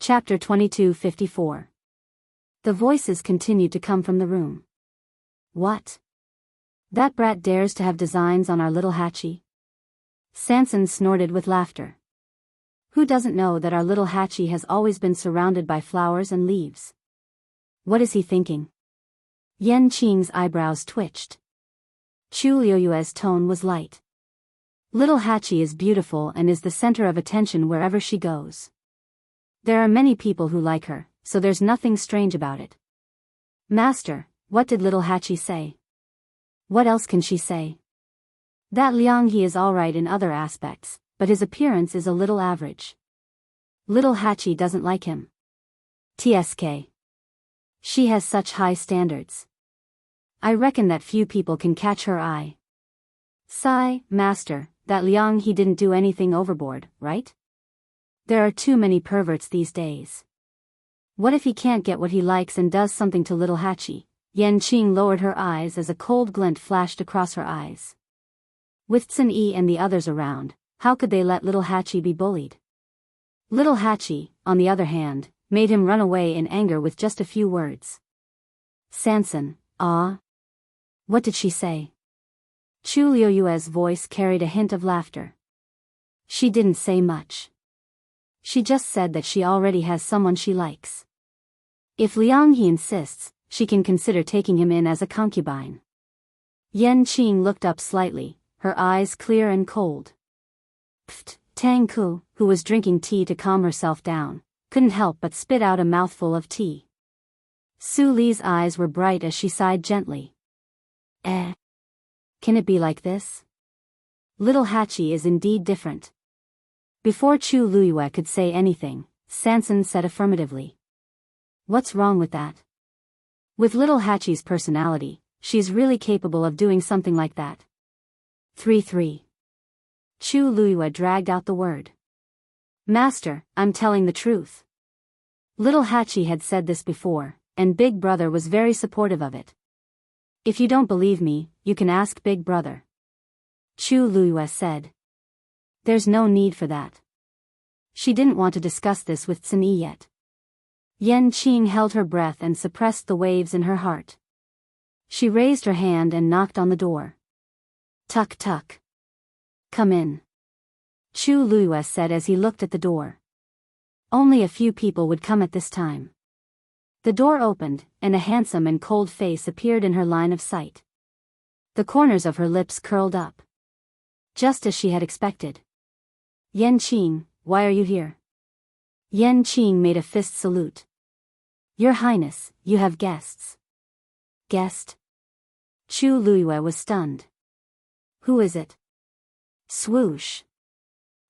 Chapter 2254. The voices continued to come from the room. What? That brat dares to have designs on our little Hachi? Sanson snorted with laughter. Who doesn't know that our little Hachi has always been surrounded by flowers and leaves? What is he thinking? Yan Qing's eyebrows twitched. Chu Liuyue's tone was light. Little Hachi is beautiful and is the center of attention wherever she goes. There are many people who like her, so there's nothing strange about it. Master, what did little Hachi say? What else can she say? That Liang He is alright in other aspects, but his appearance is a little average. Little Hachi doesn't like him. TSK. She has such high standards. I reckon that few people can catch her eye. Sigh, Master, that Liang He didn't do anything overboard, right? There are too many perverts these days. What if he can't get what he likes and does something to little Hachi? Yan Qing lowered her eyes as a cold glint flashed across her eyes. With Sun Yi and the others around, how could they let little Hachi be bullied? Little Hachi, on the other hand, made him run away in anger with just a few words. Sanson, ah? What did she say? Chu Liuyue's voice carried a hint of laughter. She didn't say much. She just said that she already has someone she likes. If Liang He insists, she can consider taking him in as a concubine. Yan Qing looked up slightly, her eyes clear and cold. Pfft, Tang Ku, who was drinking tea to calm herself down, couldn't help but spit out a mouthful of tea. Su Li's eyes were bright as she sighed gently. Can it be like this? Little Hachi is indeed different. Before Chu Liyue could say anything, Sanson said affirmatively. What's wrong with that? With little Hachi's personality, she's really capable of doing something like that. 3-3. Chu Liyue dragged out the word. Master, I'm telling the truth. Little Hachi had said this before, and Big Brother was very supportive of it. If you don't believe me, you can ask Big Brother. Chu Liyue said. There's no need for that. She didn't want to discuss this with Sun Yi yet. Yan Qing held her breath and suppressed the waves in her heart. She raised her hand and knocked on the door. Tuck tuck. Come in. Chu Liyue said as he looked at the door. Only a few people would come at this time. The door opened, and a handsome and cold face appeared in her line of sight. The corners of her lips curled up. Just as she had expected. Yan Qing, why are you here? Yan Qing made a fist salute. Your Highness, you have guests. Guest? Chu Liyue was stunned. Who is it? Swoosh.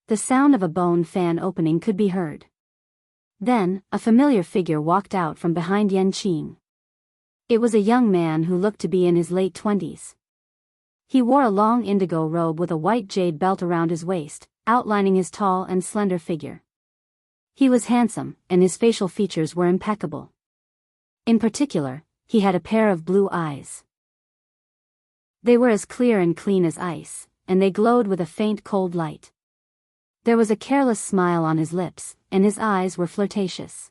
The sound of a bone fan opening could be heard. Then, a familiar figure walked out from behind Yan Qing. It was a young man who looked to be in his late 20s. He wore a long indigo robe with a white jade belt around his waist, outlining his tall and slender figure. He was handsome, and his facial features were impeccable. In particular, he had a pair of blue eyes. They were as clear and clean as ice, and they glowed with a faint cold light. There was a careless smile on his lips, and his eyes were flirtatious.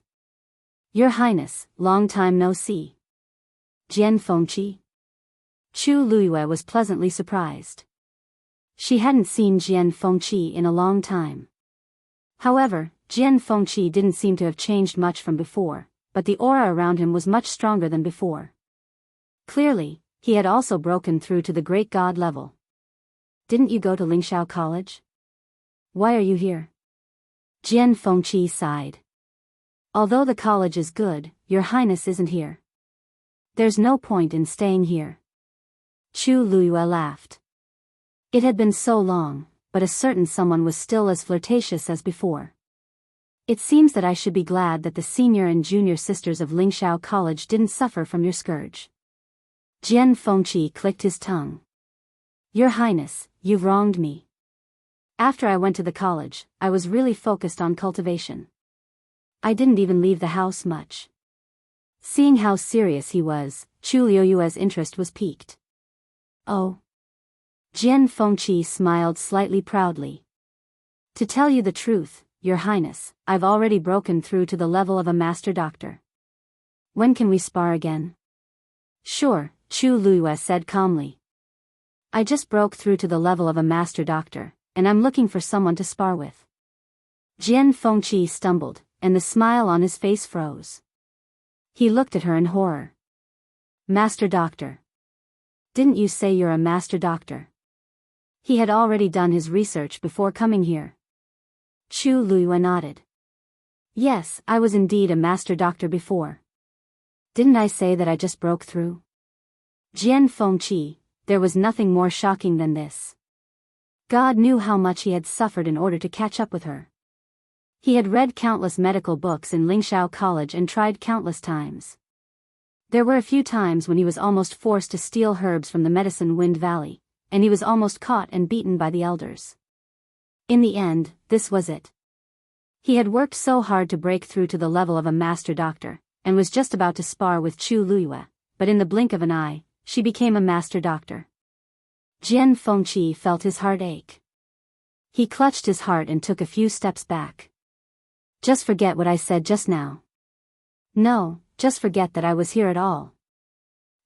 Your Highness, long time no see. Jian Fengqi? Chu Liyue was pleasantly surprised. She hadn't seen Jian Fengqi in a long time. However, Jian Fengqi didn't seem to have changed much from before, but the aura around him was much stronger than before. Clearly, he had also broken through to the great god level. Didn't you go to Lingxiao College? Why are you here? Jian Fengqi sighed. Although the college is good, Your Highness isn't here. There's no point in staying here. Chu Liyue laughed. It had been so long, but a certain someone was still as flirtatious as before. It seems that I should be glad that the senior and junior sisters of Lingxiao College didn't suffer from your scourge. Jian Fengqi clicked his tongue. Your Highness, you've wronged me. After I went to the college, I was really focused on cultivation. I didn't even leave the house much. Seeing how serious he was, Chu Liuyue's interest was piqued. Oh. Jian Fengqi smiled slightly proudly. To tell you the truth, Your Highness, I've already broken through to the level of a master doctor. When can we spar again? Sure, Chu Luiyue said calmly. I just broke through to the level of a master doctor, and I'm looking for someone to spar with. Jian Fengqi stumbled, and the smile on his face froze. He looked at her in horror. Master doctor. Didn't you say you're a master doctor? He had already done his research before coming here. Chu Luiyue nodded. Yes, I was indeed a master doctor before. Didn't I say that I just broke through? Jian Fengqi, there was nothing more shocking than this. God knew how much he had suffered in order to catch up with her. He had read countless medical books in Lingxiao College and tried countless times. There were a few times when he was almost forced to steal herbs from the Medicine Wind Valley, and he was almost caught and beaten by the elders. In the end, this was it. He had worked so hard to break through to the level of a master doctor, and was just about to spar with Chu Luiyue, but in the blink of an eye, she became a master doctor. Jian Fengqi felt his heart ache. He clutched his heart and took a few steps back. Just forget what I said just now. No, just forget that I was here at all.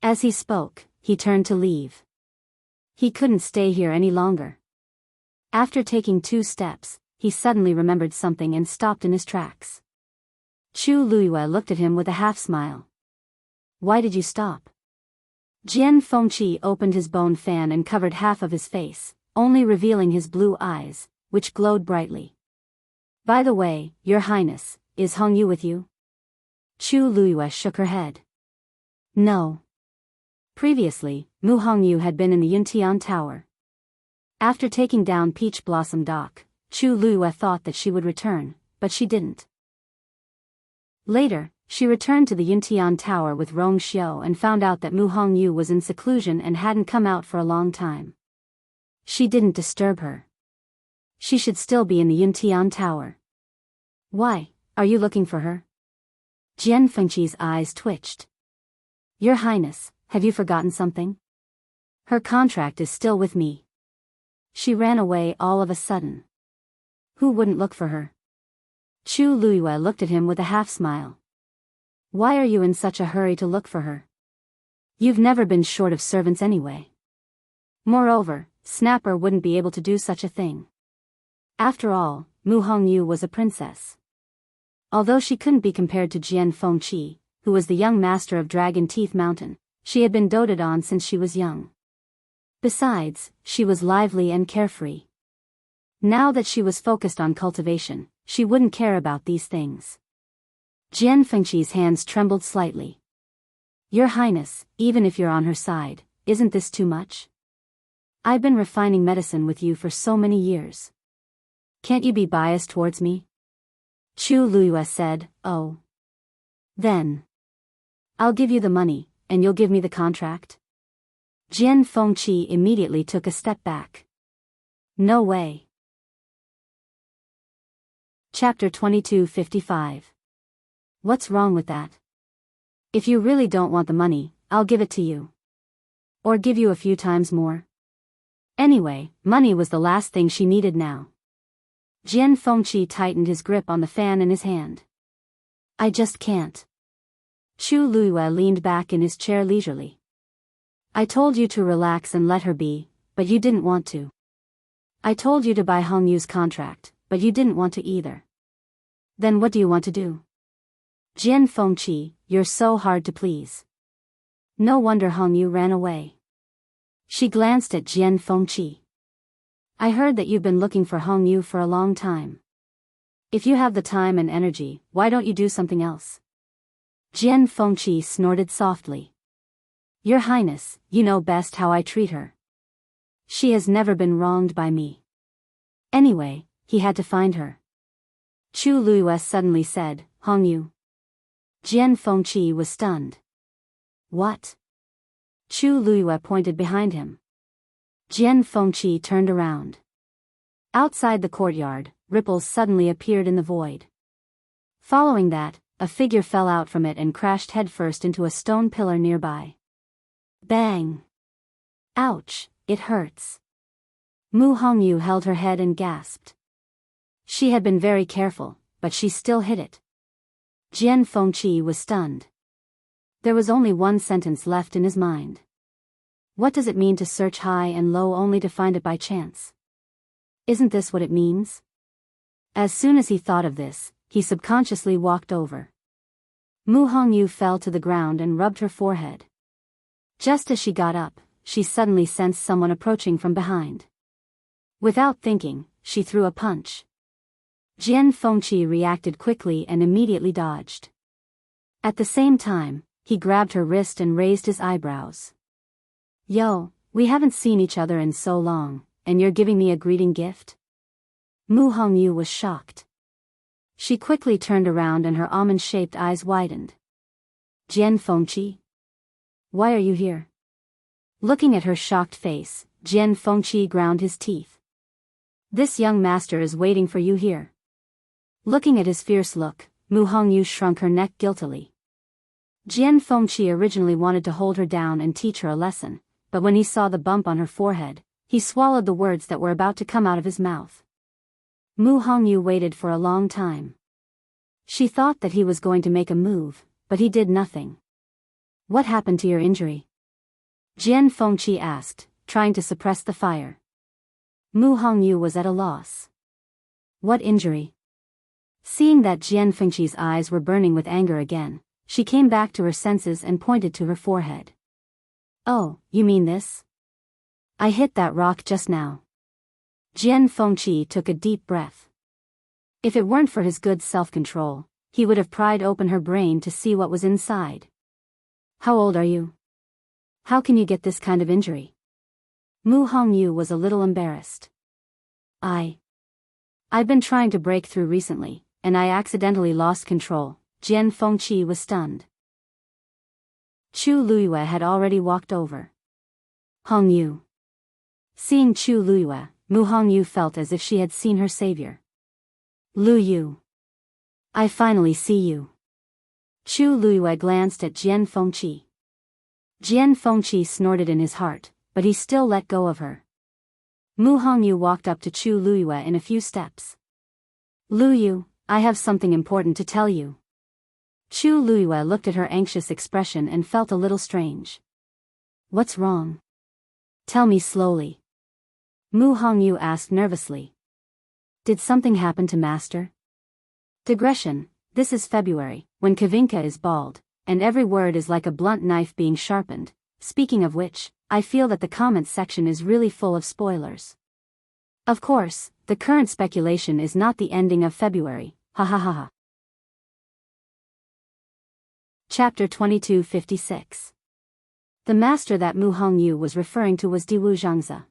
As he spoke, he turned to leave. He couldn't stay here any longer. After taking 2 steps, he suddenly remembered something and stopped in his tracks. Chu Luiyue looked at him with a half-smile. Why did you stop? Jian Fengqi opened his bone fan and covered half of his face, only revealing his blue eyes, which glowed brightly. By the way, Your Highness, is Hongyu with you? Chu Luiyue shook her head. No. Previously, Mu Hongyu had been in the Yuntian Tower. After taking down Peach Blossom Dock, Chu Luiyue thought that she would return, but she didn't. Later, she returned to the Yuntian Tower with Rong Xiu and found out that Mu Hongyu was in seclusion and hadn't come out for a long time. She didn't disturb her. She should still be in the Yuntian Tower. Why, are you looking for her? Jian Fengqi's eyes twitched. Your Highness, have you forgotten something? Her contract is still with me. She ran away all of a sudden. Who wouldn't look for her? Chu Luiyue looked at him with a half-smile. Why are you in such a hurry to look for her? You've never been short of servants anyway. Moreover, Snapper wouldn't be able to do such a thing. After all, Mu Hongyu was a princess. Although she couldn't be compared to Jian Fengqi, who was the young master of Dragon Teeth Mountain, she had been doted on since she was young. Besides, she was lively and carefree. Now that she was focused on cultivation, she wouldn't care about these things. Jian Fengqi's hands trembled slightly. Your Highness, even if you're on her side, isn't this too much? I've been refining medicine with you for so many years. Can't you be biased towards me? Chu Luiyue said, Oh. Then. I'll give you the money, and you'll give me the contract? Jian Fengqi immediately took a step back. No way. Chapter 2255. What's wrong with that? If you really don't want the money, I'll give it to you. Or give you a few times more. Anyway, money was the last thing she needed now. Jian Fengqi tightened his grip on the fan in his hand. I just can't. Chu Luiyue leaned back in his chair leisurely. I told you to relax and let her be, but you didn't want to. I told you to buy Hongyu's contract, but you didn't want to either. Then what do you want to do? Jian Fengqi, you're so hard to please. No wonder Hongyu ran away. She glanced at Jian Fengqi. I heard that you've been looking for Hongyu for a long time. If you have the time and energy, why don't you do something else? Jian Fengqi snorted softly. Your Highness, you know best how I treat her. She has never been wronged by me. Anyway, he had to find her. Chu Luiyue suddenly said, Hongyu. Jian Fengqi was stunned. What? Chu Luiyue pointed behind him. Jian Fengqi turned around. Outside the courtyard, ripples suddenly appeared in the void. Following that, a figure fell out from it and crashed headfirst into a stone pillar nearby. Bang! Ouch, it hurts. Mu Hongyu held her head and gasped. She had been very careful, but she still hit it. Jian Fengqi was stunned. There was only one sentence left in his mind. What does it mean to search high and low only to find it by chance? Isn't this what it means? As soon as he thought of this, he subconsciously walked over. Mu Hongyu fell to the ground and rubbed her forehead. Just as she got up, she suddenly sensed someone approaching from behind. Without thinking, she threw a punch. Jian Fengqi reacted quickly and immediately dodged. At the same time, he grabbed her wrist and raised his eyebrows. Yo, we haven't seen each other in so long, and you're giving me a greeting gift? Mu Hongyu was shocked. She quickly turned around and her almond-shaped eyes widened. Jian Fengqi? Why are you here? Looking at her shocked face, Jian Fengqi ground his teeth. This young master is waiting for you here. Looking at his fierce look, Mu Hongyu shrunk her neck guiltily. Jian Fengqi originally wanted to hold her down and teach her a lesson, but when he saw the bump on her forehead, he swallowed the words that were about to come out of his mouth. Mu Hongyu waited for a long time. She thought that he was going to make a move, but he did nothing. What happened to your injury? Jian Fengqi asked, trying to suppress the fire. Mu Hongyu was at a loss. What injury? Seeing that Jian Fengqi's eyes were burning with anger again, she came back to her senses and pointed to her forehead. Oh, you mean this? I hit that rock just now. Jian Fengqi took a deep breath. If it weren't for his good self-control, he would have pried open her brain to see what was inside. How old are you? How can you get this kind of injury? Mu Hongyu was a little embarrassed. I've been trying to break through recently, and I accidentally lost control. Jian Fengqi was stunned. Chu Luiyue had already walked over. Hongyu. Seeing Chu Luiyue, Mu Hongyu felt as if she had seen her savior. Lu Yu. I finally see you. Chu Luiyue glanced at Jian Fengqi. Jian Fengqi snorted in his heart, but he still let go of her. Mu Hongyu walked up to Chu Luiyue in a few steps. Lu Yu, I have something important to tell you. Chu Luiyue looked at her anxious expression and felt a little strange. What's wrong? Tell me slowly. Mu Hongyu asked nervously. Did something happen to Master? Digression, this is February, when Kavinka is bald, and every word is like a blunt knife being sharpened. Speaking of which, I feel that the comments section is really full of spoilers. Of course, the current speculation is not the ending of February, ha ha ha ha. Chapter 2256. The master that Mu Hongyu was referring to was Diwu Zhangzi.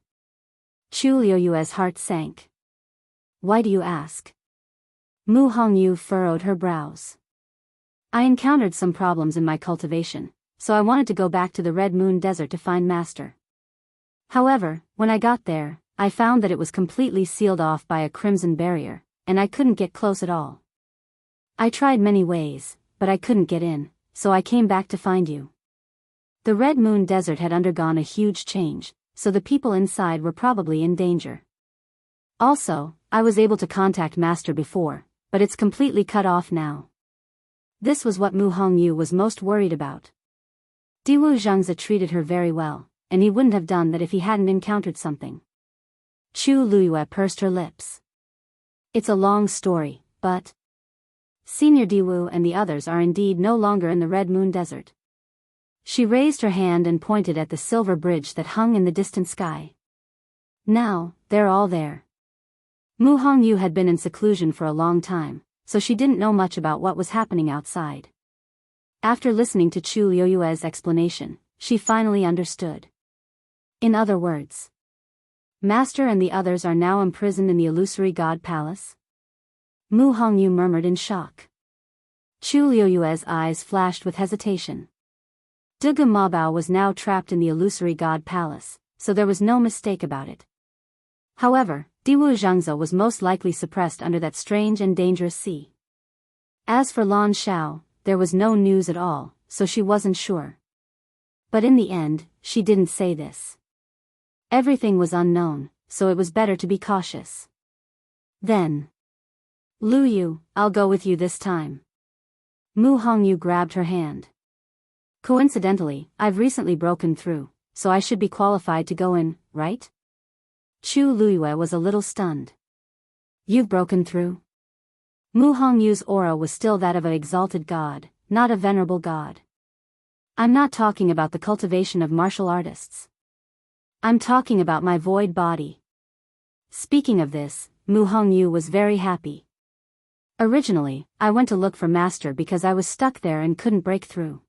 Chu Liuyue's heart sank. Why do you ask? Mu Hongyu furrowed her brows. I encountered some problems in my cultivation, so I wanted to go back to the Red Moon Desert to find Master. However, when I got there, I found that it was completely sealed off by a crimson barrier, and I couldn't get close at all. I tried many ways, but I couldn't get in, so I came back to find you. The Red Moon Desert had undergone a huge change, so the people inside were probably in danger. Also, I was able to contact Master before, but it's completely cut off now. This was what Mu Hongyu was most worried about. Diwu Zhangzi treated her very well, and he wouldn't have done that if he hadn't encountered something. Chu Luiyue pursed her lips. It's a long story, but Senior Diwu and the others are indeed no longer in the Red Moon Desert. She raised her hand and pointed at the silver bridge that hung in the distant sky. Now, they're all there. Mu Hongyu had been in seclusion for a long time, so she didn't know much about what was happening outside. After listening to Chu Liuyue's explanation, she finally understood. In other words, Master and the others are now imprisoned in the illusory god palace? Mu Hongyu murmured in shock. Chu Liuyue's eyes flashed with hesitation. Dugu Mabao was now trapped in the illusory god palace, so there was no mistake about it. However, Diwu Zhangzi was most likely suppressed under that strange and dangerous sea. As for Lan Xiao, there was no news at all, so she wasn't sure. But in the end, she didn't say this. Everything was unknown, so it was better to be cautious. Then, Lu Yu, I'll go with you this time. Mu Hongyu grabbed her hand. Coincidentally, I've recently broken through, so I should be qualified to go in, right? Chu Luyue was a little stunned. You've broken through? Mu Hongyu's aura was still that of an exalted god, not a venerable god. I'm not talking about the cultivation of martial artists. I'm talking about my void body. Speaking of this, Mu Hongyu was very happy. Originally, I went to look for master because I was stuck there and couldn't break through.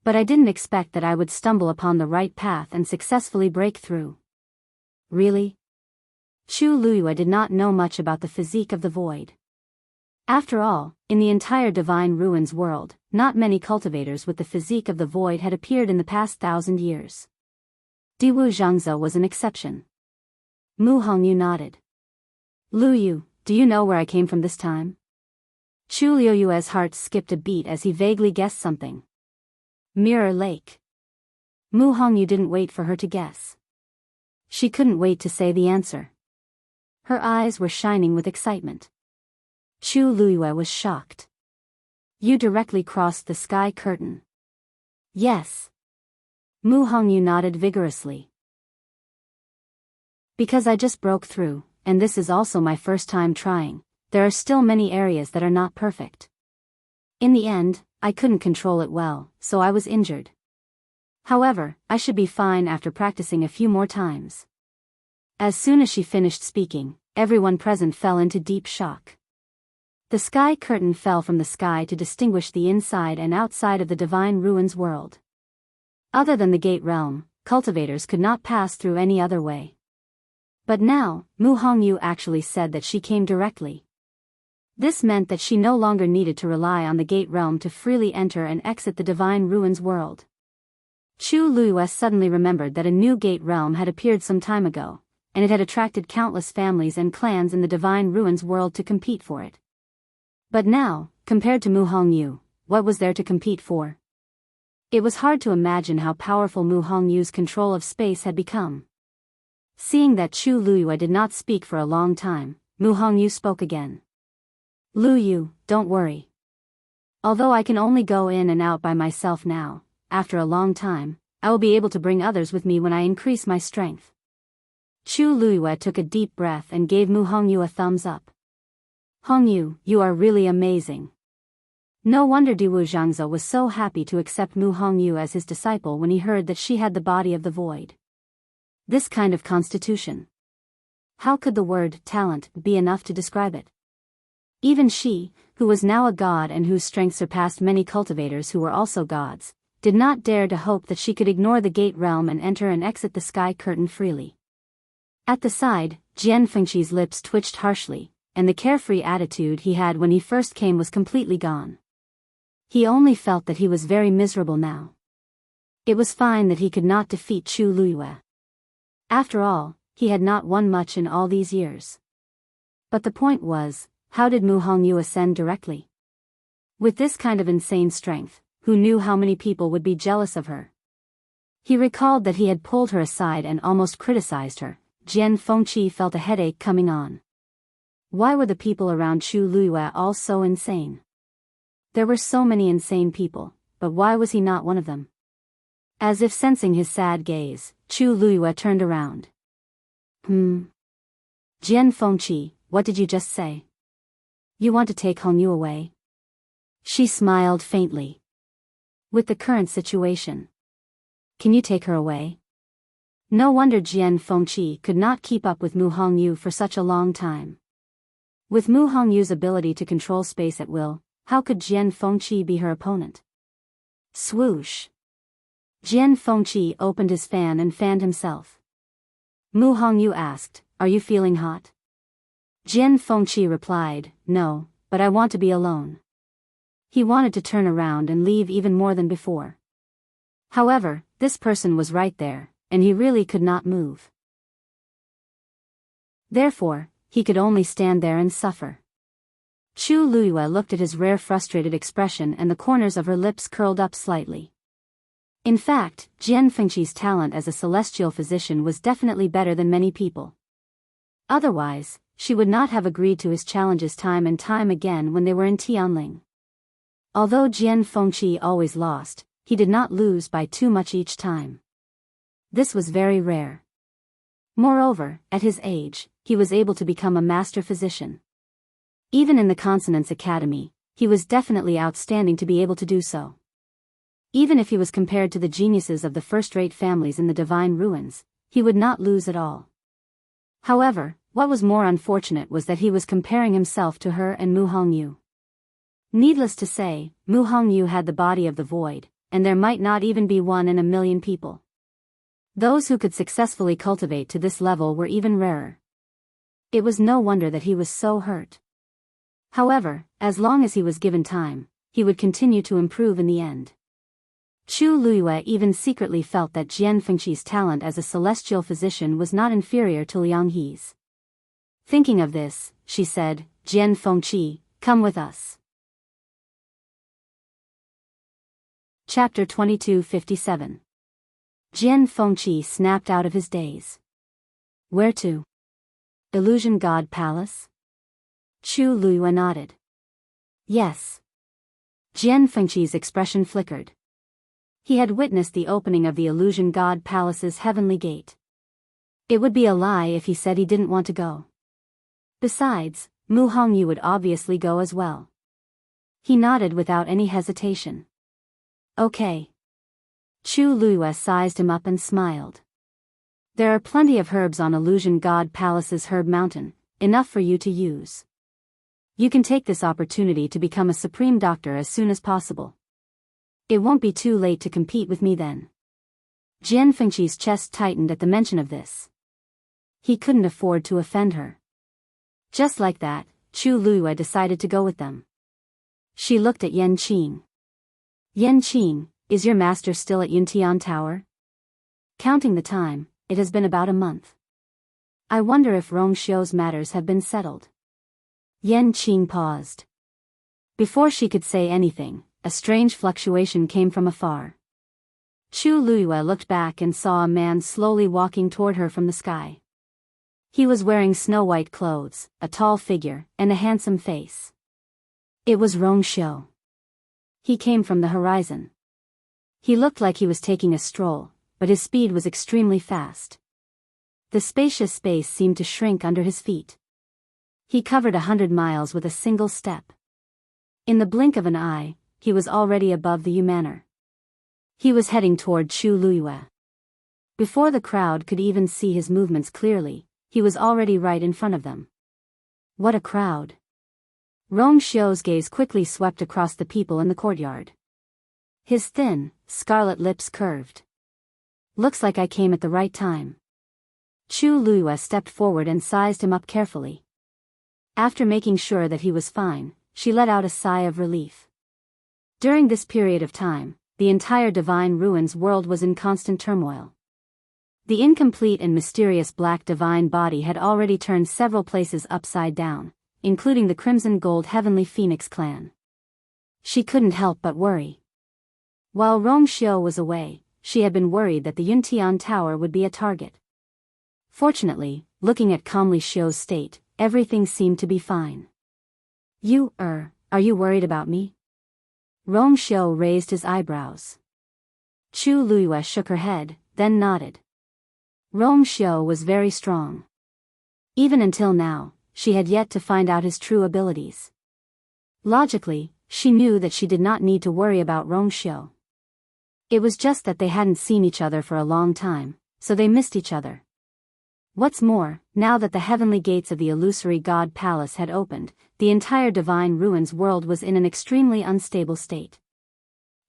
But I didn't expect that I would stumble upon the right path and successfully break through. Really? Chu Luyue did not know much about the physique of the void. After all, in the entire Divine Ruins world, not many cultivators with the physique of the void had appeared in the past 1,000 years. Diwu Zhangze was an exception. Mu Hongyu nodded. Lu Yu, do you know where I came from this time? Chu Liyue's heart skipped a beat as he vaguely guessed something. Mirror Lake. Mu Hongyu didn't wait for her to guess. She couldn't wait to say the answer. Her eyes were shining with excitement. Chu Luyue was shocked. You directly crossed the sky curtain. Yes. Mu Hongyu nodded vigorously. Because I just broke through, and this is also my first time trying, there are still many areas that are not perfect. In the end, I couldn't control it well, so I was injured. However, I should be fine after practicing a few more times. As soon as she finished speaking, everyone present fell into deep shock. The sky curtain fell from the sky to distinguish the inside and outside of the Divine Ruins world. Other than the gate realm, cultivators could not pass through any other way. But now, Mu Hongyu actually said that she came directly. This meant that she no longer needed to rely on the gate realm to freely enter and exit the Divine Ruins world. Chu Luyue suddenly remembered that a new gate realm had appeared some time ago, and it had attracted countless families and clans in the Divine Ruins world to compete for it. But now, compared to Mu Hongyu, what was there to compete for? It was hard to imagine how powerful Mu Hongyu's control of space had become. Seeing that Chu Luyue did not speak for a long time, Mu Hongyu spoke again. Lu Yu, don't worry. Although I can only go in and out by myself now, after a long time, I will be able to bring others with me when I increase my strength. Chu Luyue took a deep breath and gave Mu Hongyu a thumbs up. Hongyu, you are really amazing. No wonder Diwu Zhangze was so happy to accept Mu Hongyu as his disciple when he heard that she had the body of the void. This kind of constitution. How could the word talent be enough to describe it? Even she, who was now a god and whose strength surpassed many cultivators who were also gods, did not dare to hope that she could ignore the gate realm and enter and exit the sky curtain freely. At the side, Jian Fengqi's lips twitched harshly, and the carefree attitude he had when he first came was completely gone. He only felt that he was very miserable now. It was fine that he could not defeat Chu Luyue. After all, he had not won much in all these years. But the point was, how did Mu Hongyu ascend directly? With this kind of insane strength, who knew how many people would be jealous of her? He recalled that he had pulled her aside and almost criticized her. Jian Fengqi felt a headache coming on. Why were the people around Chu Luyue all so insane? There were so many insane people, but why was he not one of them? As if sensing his sad gaze, Chu Luyue turned around. Jian Fengqi, what did you just say? You want to take Hongyu away? She smiled faintly. With the current situation, can you take her away? No wonder Jian Fengqi could not keep up with Mu Hongyu for such a long time. With Mu Hongyu's ability to control space at will, how could Jian Fengqi be her opponent? Swoosh. Jian Fengqi opened his fan and fanned himself. Mu Hongyu asked, "Are you feeling hot?" Jian Fengqi replied, "No, but I want to be alone." He wanted to turn around and leave even more than before. However, this person was right there, and he really could not move. Therefore, he could only stand there and suffer. Chu Luyue looked at his rare frustrated expression and the corners of her lips curled up slightly. In fact, Jian Fengqi's talent as a celestial physician was definitely better than many people. Otherwise, she would not have agreed to his challenges time and time again when they were in Tianling. Although Jian Fengqi always lost, he did not lose by too much each time. This was very rare. Moreover, at his age, he was able to become a master physician. Even in the Consonance Academy, he was definitely outstanding to be able to do so. Even if he was compared to the geniuses of the first-rate families in the Divine Ruins, he would not lose at all. However, what was more unfortunate was that he was comparing himself to her and Mu Hongyu. Needless to say, Mu Hongyu had the body of the void, and there might not even be 1 in a million people. Those who could successfully cultivate to this level were even rarer. It was no wonder that he was so hurt. However, as long as he was given time, he would continue to improve in the end. Chu Luiyue even secretly felt that Jian Fengqi's talent as a celestial physician was not inferior to Liang He's. Thinking of this, she said, "Jian Fengqi, come with us." Chapter 2257. Jian Fengqi snapped out of his daze. Where to? Illusion God Palace? Chu Luiyue nodded. Yes. Jian Fengqi's expression flickered. He had witnessed the opening of the Illusion God Palace's heavenly gate. It would be a lie if he said he didn't want to go. Besides, Mu Hongyu would obviously go as well. He nodded without any hesitation. Okay. Chu Luiyue sized him up and smiled. There are plenty of herbs on Illusion God Palace's herb mountain, enough for you to use. You can take this opportunity to become a supreme doctor as soon as possible. It won't be too late to compete with me then. Jian Fengqi's chest tightened at the mention of this. He couldn't afford to offend her. Just like that, Chu Luiyue decided to go with them. She looked at Yan Qing. Yan Qing, is your master still at Yuntian Tower? Counting the time, it has been about a month. I wonder if Rongxiu's matters have been settled. Yan Qing paused. Before she could say anything, a strange fluctuation came from afar. Chu Luiyue looked back and saw a man slowly walking toward her from the sky. He was wearing snow-white clothes, a tall figure, and a handsome face. It was Rongxiu. He came from the horizon. He looked like he was taking a stroll, but his speed was extremely fast. The spacious space seemed to shrink under his feet. He covered 100 miles with a single step. In the blink of an eye, he was already above the Yumanor. He was heading toward Chu Luiyue. Before the crowd could even see his movements clearly, he was already right in front of them. What a crowd! Rongxiu's gaze quickly swept across the people in the courtyard. His thin, scarlet lips curved. Looks like I came at the right time. Chu Luiyue stepped forward and sized him up carefully. After making sure that he was fine, she let out a sigh of relief. During this period of time, the entire Divine Ruins world was in constant turmoil. The incomplete and mysterious black divine body had already turned several places upside down, including the Crimson Gold Heavenly Phoenix clan. She couldn't help but worry. While Rongxiu was away, she had been worried that the Yuntian Tower would be a target. Fortunately, looking at calmly Xiu's state, everything seemed to be fine. Are you worried about me? Rongxiu raised his eyebrows. Chu Luiyue shook her head, then nodded. Rongxiu was very strong. Even until now, she had yet to find out his true abilities. Logically, she knew that she did not need to worry about Rongxiu. It was just that they hadn't seen each other for a long time, so they missed each other. What's more, now that the heavenly gates of the illusory God Palace had opened, the entire Divine Ruins world was in an extremely unstable state.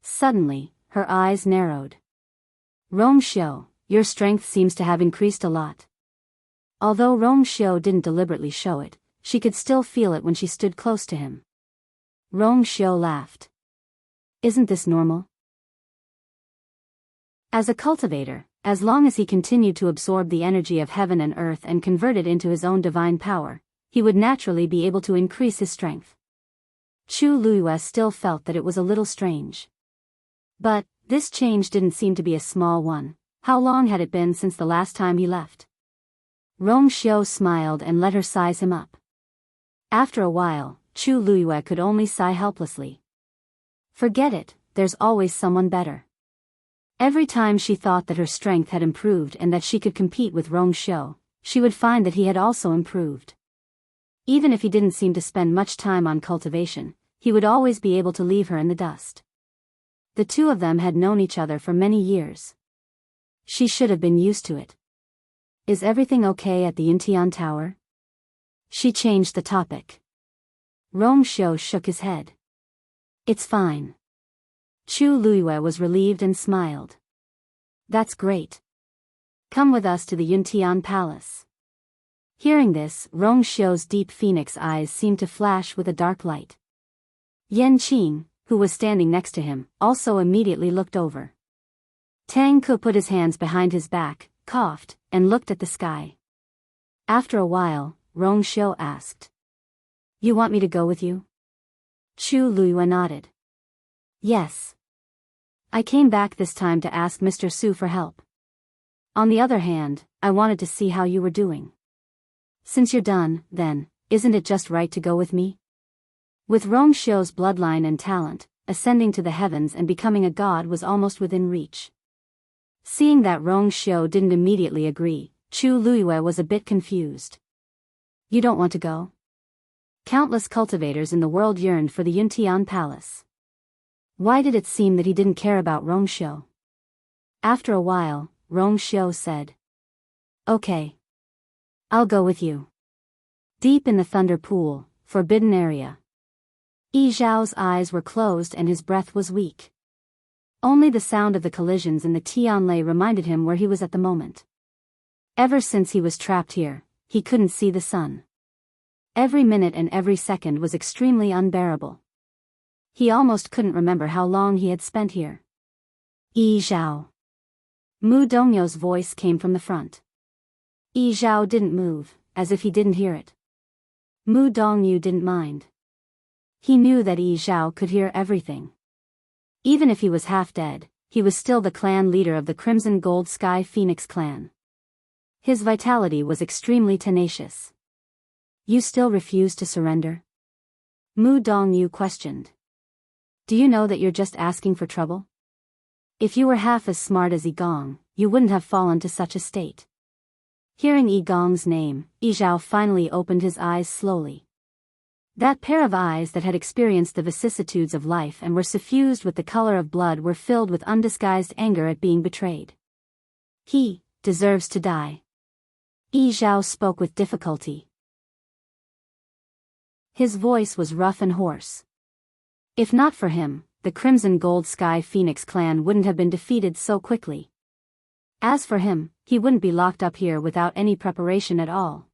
Suddenly, her eyes narrowed. Rongxiu, your strength seems to have increased a lot. Although Rongxiu didn't deliberately show it, she could still feel it when she stood close to him. Rongxiu laughed. Isn't this normal? As a cultivator, as long as he continued to absorb the energy of heaven and earth and convert it into his own divine power, he would naturally be able to increase his strength. Chu Luiyue still felt that it was a little strange. But, this change didn't seem to be a small one. How long had it been since the last time he left? Rong Xiu smiled and let her size him up. After a while, Chu Luiyue could only sigh helplessly. Forget it, there's always someone better. Every time she thought that her strength had improved and that she could compete with Rong Xiu, she would find that he had also improved. Even if he didn't seem to spend much time on cultivation, he would always be able to leave her in the dust. The two of them had known each other for many years. She should have been used to it. Is everything okay at the Yuntian Tower? She changed the topic. Rong Xiu shook his head. It's fine. Chu Luiyue was relieved and smiled. That's great. Come with us to the Yuntian Palace. Hearing this, Rong Xiu's deep phoenix eyes seemed to flash with a dark light. Yan Qing, who was standing next to him, also immediately looked over. Tang Ke put his hands behind his back, coughed, and looked at the sky. After a while, Rong Xiu asked. You want me to go with you? Chu Luiyue nodded. Yes. I came back this time to ask Mr. Su for help. On the other hand, I wanted to see how you were doing. Since you're done, then, isn't it just right to go with me? With Rong Xiu's bloodline and talent, ascending to the heavens and becoming a god was almost within reach. Seeing that Rong Xiu didn't immediately agree, Chu Luiyue was a bit confused. You don't want to go? Countless cultivators in the world yearned for the Yuntian Palace. Why did it seem that he didn't care about Rong Xiu? After a while, Rong Xiu said. Okay. I'll go with you. Deep in the thunder pool, forbidden area. Yi Zhao's eyes were closed and his breath was weak. Only the sound of the collisions in the Tianlei reminded him where he was at the moment. Ever since he was trapped here, he couldn't see the sun. Every minute and every second was extremely unbearable. He almost couldn't remember how long he had spent here. Yi Zhao. Mu Dongyu's voice came from the front. Yi Zhao didn't move, as if he didn't hear it. Mu Dongyu didn't mind. He knew that Yi Zhao could hear everything. Even if he was half dead, he was still the clan leader of the Crimson Gold Sky Phoenix clan. His vitality was extremely tenacious. You still refuse to surrender? Mu Dongyu questioned. Do you know that you're just asking for trouble? If you were half as smart as Yi Gong, you wouldn't have fallen to such a state. Hearing Yi Gong's name, Yi Zhao finally opened his eyes slowly. That pair of eyes that had experienced the vicissitudes of life and were suffused with the color of blood were filled with undisguised anger at being betrayed. He deserves to die. Yi Zhao spoke with difficulty. His voice was rough and hoarse. If not for him, the Crimson Gold Sky Phoenix clan wouldn't have been defeated so quickly. As for him, he wouldn't be locked up here without any preparation at all.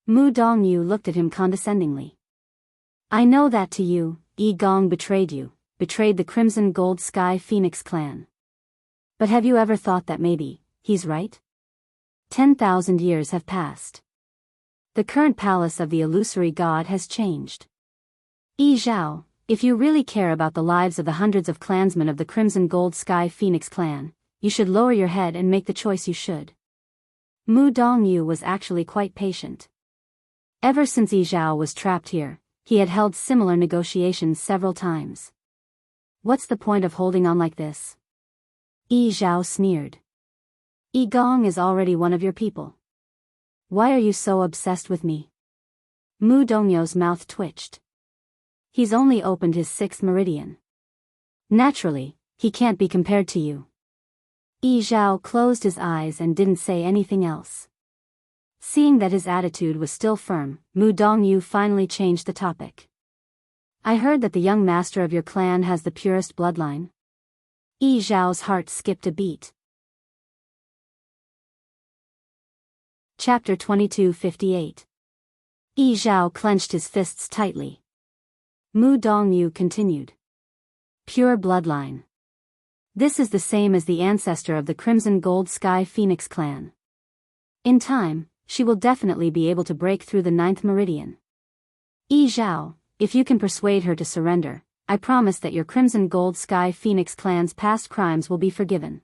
Mu Dongyu looked at him condescendingly. I know that to you, Yi Gong betrayed you, betrayed the Crimson Gold Sky Phoenix clan. But have you ever thought that maybe, he's right? 10,000 years have passed. The current palace of the illusory god has changed. Yi Zhao, if you really care about the lives of the hundreds of clansmen of the Crimson Gold Sky Phoenix clan, you should lower your head and make the choice you should. Mu Dongyu was actually quite patient. Ever since Yi Zhao was trapped here, he had held similar negotiations several times. What's the point of holding on like this? Yi Zhao sneered. Yi Gong is already one of your people. Why are you so obsessed with me? Mu Dongyu's mouth twitched. He's only opened his 6th meridian. Naturally, he can't be compared to you. Yi Zhao closed his eyes and didn't say anything else. Seeing that his attitude was still firm, Mu Dongyu finally changed the topic. I heard that the young master of your clan has the purest bloodline. Yi Zhao's heart skipped a beat. Chapter 2258. Yi Zhao clenched his fists tightly. Mu Dongyu continued. Pure bloodline. This is the same as the ancestor of the Crimson Gold Sky Phoenix clan. In time, she will definitely be able to break through the 9th meridian. Yi Zhao, if you can persuade her to surrender, I promise that your Crimson Gold Sky Phoenix clan's past crimes will be forgiven.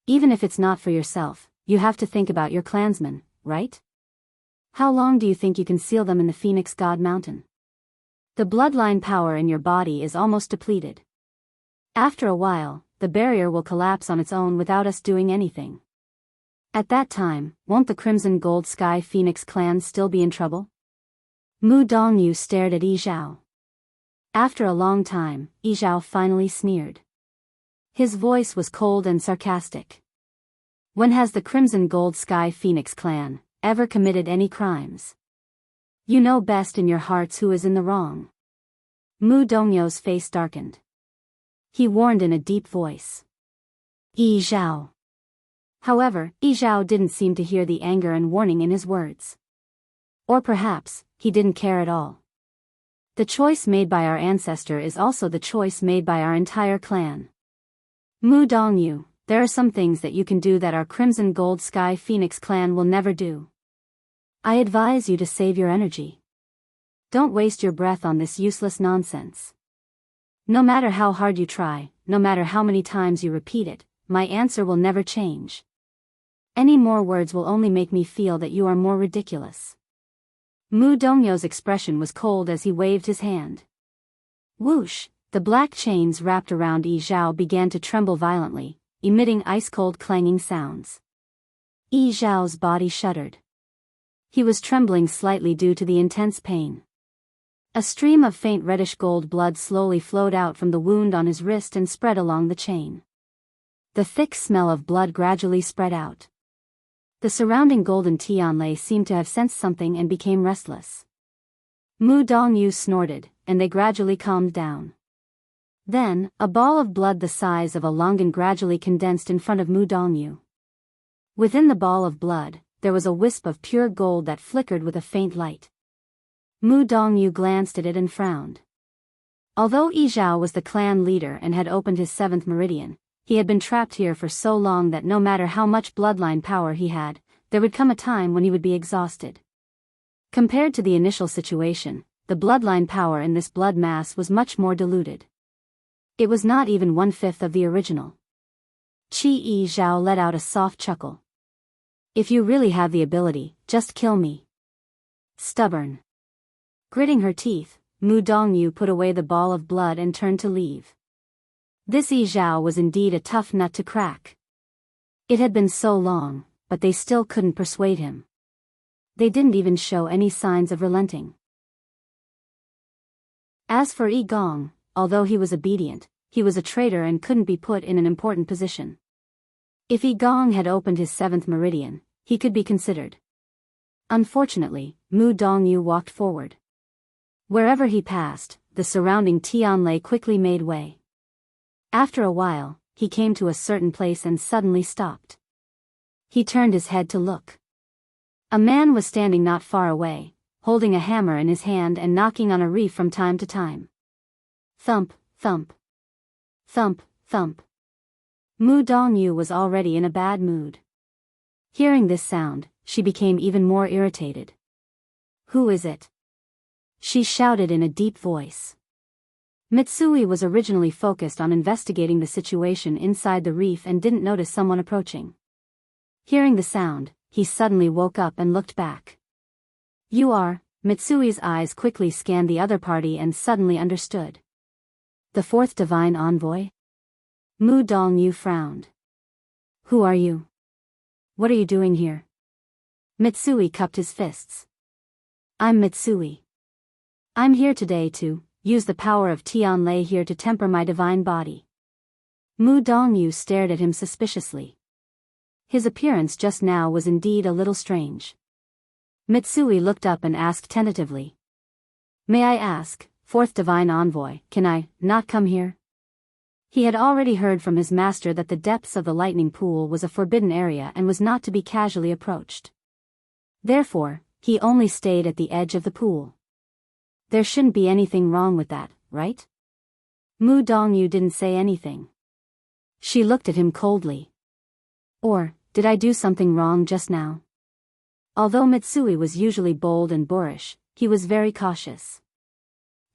Even if it's not for yourself, you have to think about your clansmen, right? How long do you think you can seal them in the Phoenix God Mountain? The bloodline power in your body is almost depleted. After a while, the barrier will collapse on its own without us doing anything. At that time, won't the Crimson Gold Sky Phoenix clan still be in trouble? Mu Dongyu stared at Yi Zhao. After a long time, Yi Zhao finally sneered. His voice was cold and sarcastic. When has the Crimson Gold Sky Phoenix clan ever committed any crimes? You know best in your hearts who is in the wrong. Mu Dongyu's face darkened. He warned in a deep voice. Yi Zhao. However, Yi Zhao didn't seem to hear the anger and warning in his words. Or perhaps, he didn't care at all. The choice made by our ancestor is also the choice made by our entire clan. Mu Dongyu, there are some things that you can do that our Crimson Gold Sky Phoenix clan will never do. I advise you to save your energy. Don't waste your breath on this useless nonsense. No matter how hard you try, no matter how many times you repeat it, my answer will never change. Any more words will only make me feel that you are more ridiculous. Mu Dongyu's expression was cold as he waved his hand. Whoosh, the black chains wrapped around Yi Zhao began to tremble violently, emitting ice-cold clanging sounds. Yi Zhao's body shuddered. He was trembling slightly due to the intense pain. A stream of faint reddish gold blood slowly flowed out from the wound on his wrist and spread along the chain. The thick smell of blood gradually spread out. The surrounding golden Tianlei seemed to have sensed something and became restless. Mu Dongyu snorted, and they gradually calmed down. Then, a ball of blood the size of a longan gradually condensed in front of Mu Dongyu. Within the ball of blood, there was a wisp of pure gold that flickered with a faint light. Mu Dongyu glanced at it and frowned. Although Yi Zhao was the clan leader and had opened his 7th meridian, he had been trapped here for so long that no matter how much bloodline power he had, there would come a time when he would be exhausted. Compared to the initial situation, the bloodline power in this blood mass was much more diluted. It was not even 1/5 of the original. Yi Zhao let out a soft chuckle. If you really have the ability, just kill me. Stubborn. Gritting her teeth, Mu Dongyu put away the ball of blood and turned to leave. This Yi Zhao was indeed a tough nut to crack. It had been so long, but they still couldn't persuade him. They didn't even show any signs of relenting. As for Yi Gong, although he was obedient, he was a traitor and couldn't be put in an important position. If Yi Gong had opened his 7th meridian, he could be considered. Unfortunately, Mu Dongyu walked forward. Wherever he passed, the surrounding Tianlei quickly made way. After a while, he came to a certain place and suddenly stopped. He turned his head to look. A man was standing not far away, holding a hammer in his hand and knocking on a reef from time to time. Thump, thump. Thump, thump. Mu Dongyu was already in a bad mood. Hearing this sound, she became even more irritated. Who is it? She shouted in a deep voice. Mitsui was originally focused on investigating the situation inside the reef and didn't notice someone approaching. Hearing the sound, he suddenly woke up and looked back. You are. Mitsui's eyes quickly scanned the other party and suddenly understood. The 4th divine envoy? Mu Dongyu frowned. Who are you? What are you doing here? Mitsui cupped his fists. I'm Mitsui. I'm here today to use the power of Tianlei here to temper my divine body. Mu Dongyu stared at him suspiciously. His appearance just now was indeed a little strange. Mitsui looked up and asked tentatively. May I ask, 4th divine envoy, can I not come here? He had already heard from his master that the depths of the lightning pool was a forbidden area and was not to be casually approached. Therefore, he only stayed at the edge of the pool. There shouldn't be anything wrong with that, right? Mu Dongyu didn't say anything. She looked at him coldly. Or, did I do something wrong just now? Although Mitsui was usually bold and boorish, he was very cautious.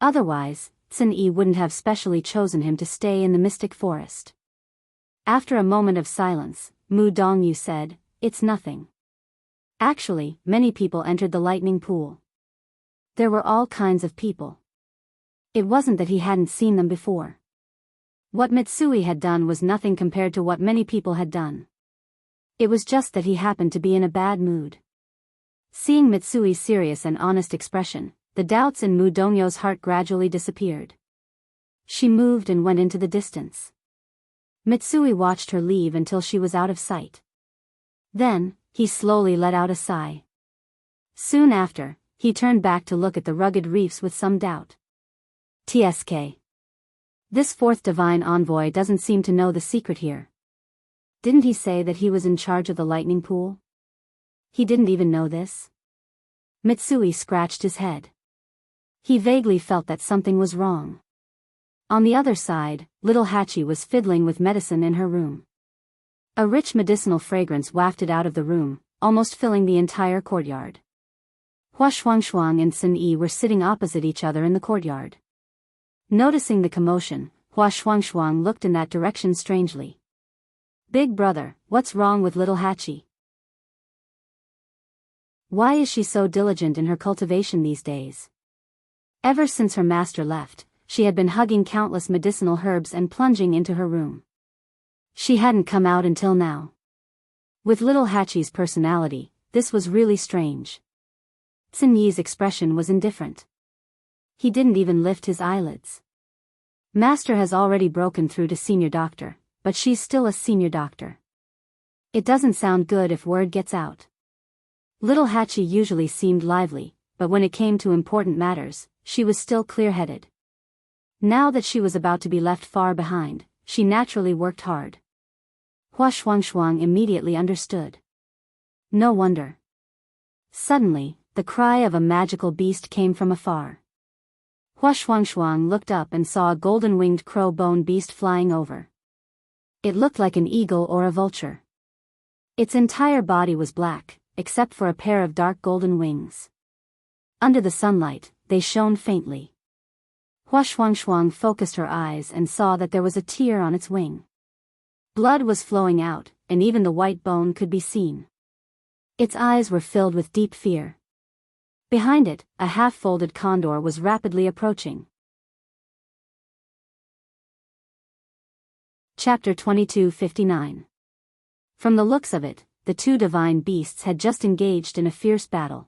Otherwise, Tsun-Yi wouldn't have specially chosen him to stay in the mystic forest. After a moment of silence, Mu Dongyu said, It's nothing. Actually, many people entered the lightning pool. There were all kinds of people. It wasn't that he hadn't seen them before. What Mitsui had done was nothing compared to what many people had done. It was just that he happened to be in a bad mood. Seeing Mitsui's serious and honest expression, the doubts in Mudonyo's heart gradually disappeared. She moved and went into the distance. Mitsui watched her leave until she was out of sight. Then, he slowly let out a sigh. Soon after, he turned back to look at the rugged reefs with some doubt. TSK. This fourth divine envoy doesn't seem to know the secret here. Didn't he say that he was in charge of the lightning pool? He didn't even know this? Mitsui scratched his head. He vaguely felt that something was wrong. On the other side, little Hachi was fiddling with medicine in her room. A rich medicinal fragrance wafted out of the room, almost filling the entire courtyard. Hua Shuangshuang and Sun Yi were sitting opposite each other in the courtyard. Noticing the commotion, Hua Shuangshuang looked in that direction strangely. Big brother, what's wrong with little Hachi? Why is she so diligent in her cultivation these days? Ever since her master left, she had been hugging countless medicinal herbs and plunging into her room. She hadn't come out until now. With little Hachi's personality, this was really strange. Sun Yi's expression was indifferent. He didn't even lift his eyelids. Master has already broken through to senior doctor, but she's still a senior doctor. It doesn't sound good if word gets out. Little Hachi usually seemed lively, but when it came to important matters, she was still clear-headed. Now that she was about to be left far behind, she naturally worked hard. Hua Shuangshuang immediately understood. No wonder. Suddenly, the cry of a magical beast came from afar. Hua Shuangshuang looked up and saw a golden-winged crow-bone beast flying over. It looked like an eagle or a vulture. Its entire body was black, except for a pair of dark golden wings. Under the sunlight, they shone faintly. Hua Shuangshuang focused her eyes and saw that there was a tear on its wing. Blood was flowing out, and even the white bone could be seen. Its eyes were filled with deep fear. Behind it, a half-folded condor was rapidly approaching. Chapter 2259. From the looks of it, the two divine beasts had just engaged in a fierce battle.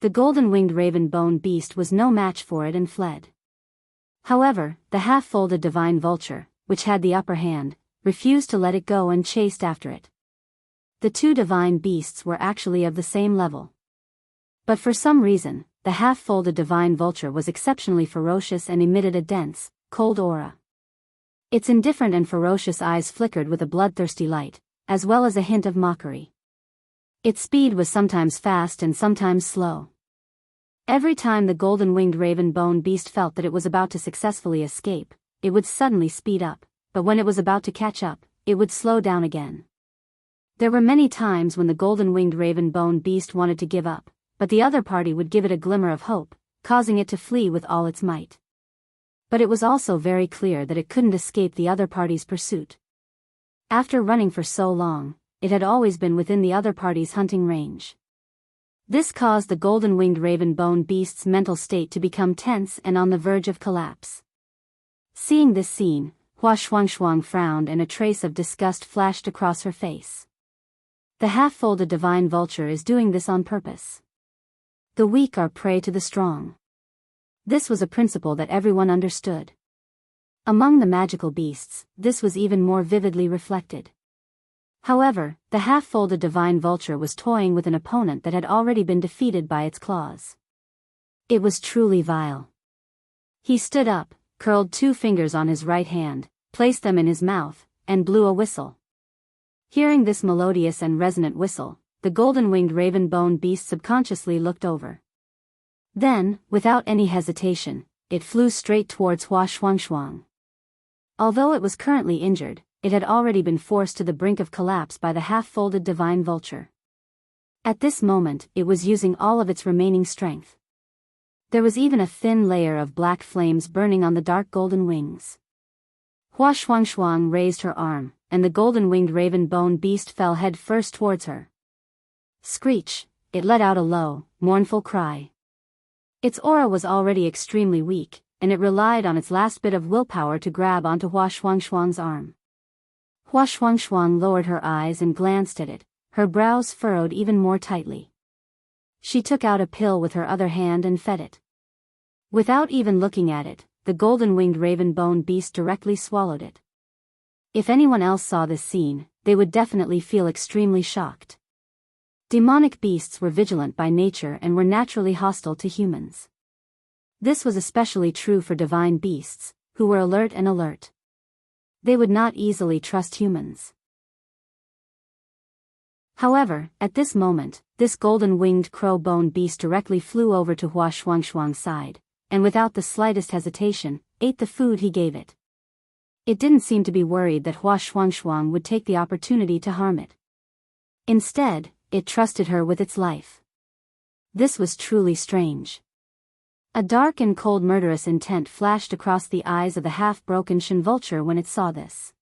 The golden-winged raven-bone beast was no match for it and fled. However, the half-folded divine vulture, which had the upper hand, refused to let it go and chased after it. The two divine beasts were actually of the same level. But for some reason, the half-folded divine vulture was exceptionally ferocious and emitted a dense, cold aura. Its indifferent and ferocious eyes flickered with a bloodthirsty light, as well as a hint of mockery. Its speed was sometimes fast and sometimes slow. Every time the golden-winged raven-bone beast felt that it was about to successfully escape, it would suddenly speed up, but when it was about to catch up, it would slow down again. There were many times when the golden-winged raven-bone beast wanted to give up, but the other party would give it a glimmer of hope, causing it to flee with all its might. But it was also very clear that it couldn't escape the other party's pursuit. After running for so long, it had always been within the other party's hunting range. This caused the golden-winged raven-bone beast's mental state to become tense and on the verge of collapse. Seeing this scene, Hua Shuangshuang frowned and a trace of disgust flashed across her face. The half-folded divine vulture is doing this on purpose. The weak are prey to the strong. This was a principle that everyone understood. Among the magical beasts, this was even more vividly reflected. However, the half-folded divine vulture was toying with an opponent that had already been defeated by its claws. It was truly vile. He stood up, curled two fingers on his right hand, placed them in his mouth, and blew a whistle. Hearing this melodious and resonant whistle, the golden-winged raven-bone beast subconsciously looked over. Then, without any hesitation, it flew straight towards Hua Shuangshuang. Although it was currently injured, it had already been forced to the brink of collapse by the half-folded divine vulture. At this moment, it was using all of its remaining strength. There was even a thin layer of black flames burning on the dark golden wings. Hua Shuangshuang raised her arm, and the golden-winged raven-bone beast fell head first towards her. Screech, it let out a low, mournful cry. Its aura was already extremely weak, and it relied on its last bit of willpower to grab onto Hua Shuangshuang's arm. Hua Shuangshuang lowered her eyes and glanced at it, her brows furrowed even more tightly. She took out a pill with her other hand and fed it. Without even looking at it, the golden-winged raven-bone beast directly swallowed it. If anyone else saw this scene, they would definitely feel extremely shocked. Demonic beasts were vigilant by nature and were naturally hostile to humans. This was especially true for divine beasts, who were alert. They would not easily trust humans. However, at this moment, this golden-winged crow-bone beast directly flew over to Hua Shuangshuang's side, and without the slightest hesitation, ate the food he gave it. It didn't seem to be worried that Hua Shuangshuang would take the opportunity to harm it. Instead, it trusted her with its life. This was truly strange. A dark and cold murderous intent flashed across the eyes of the half-broken Shin vulture when it saw this.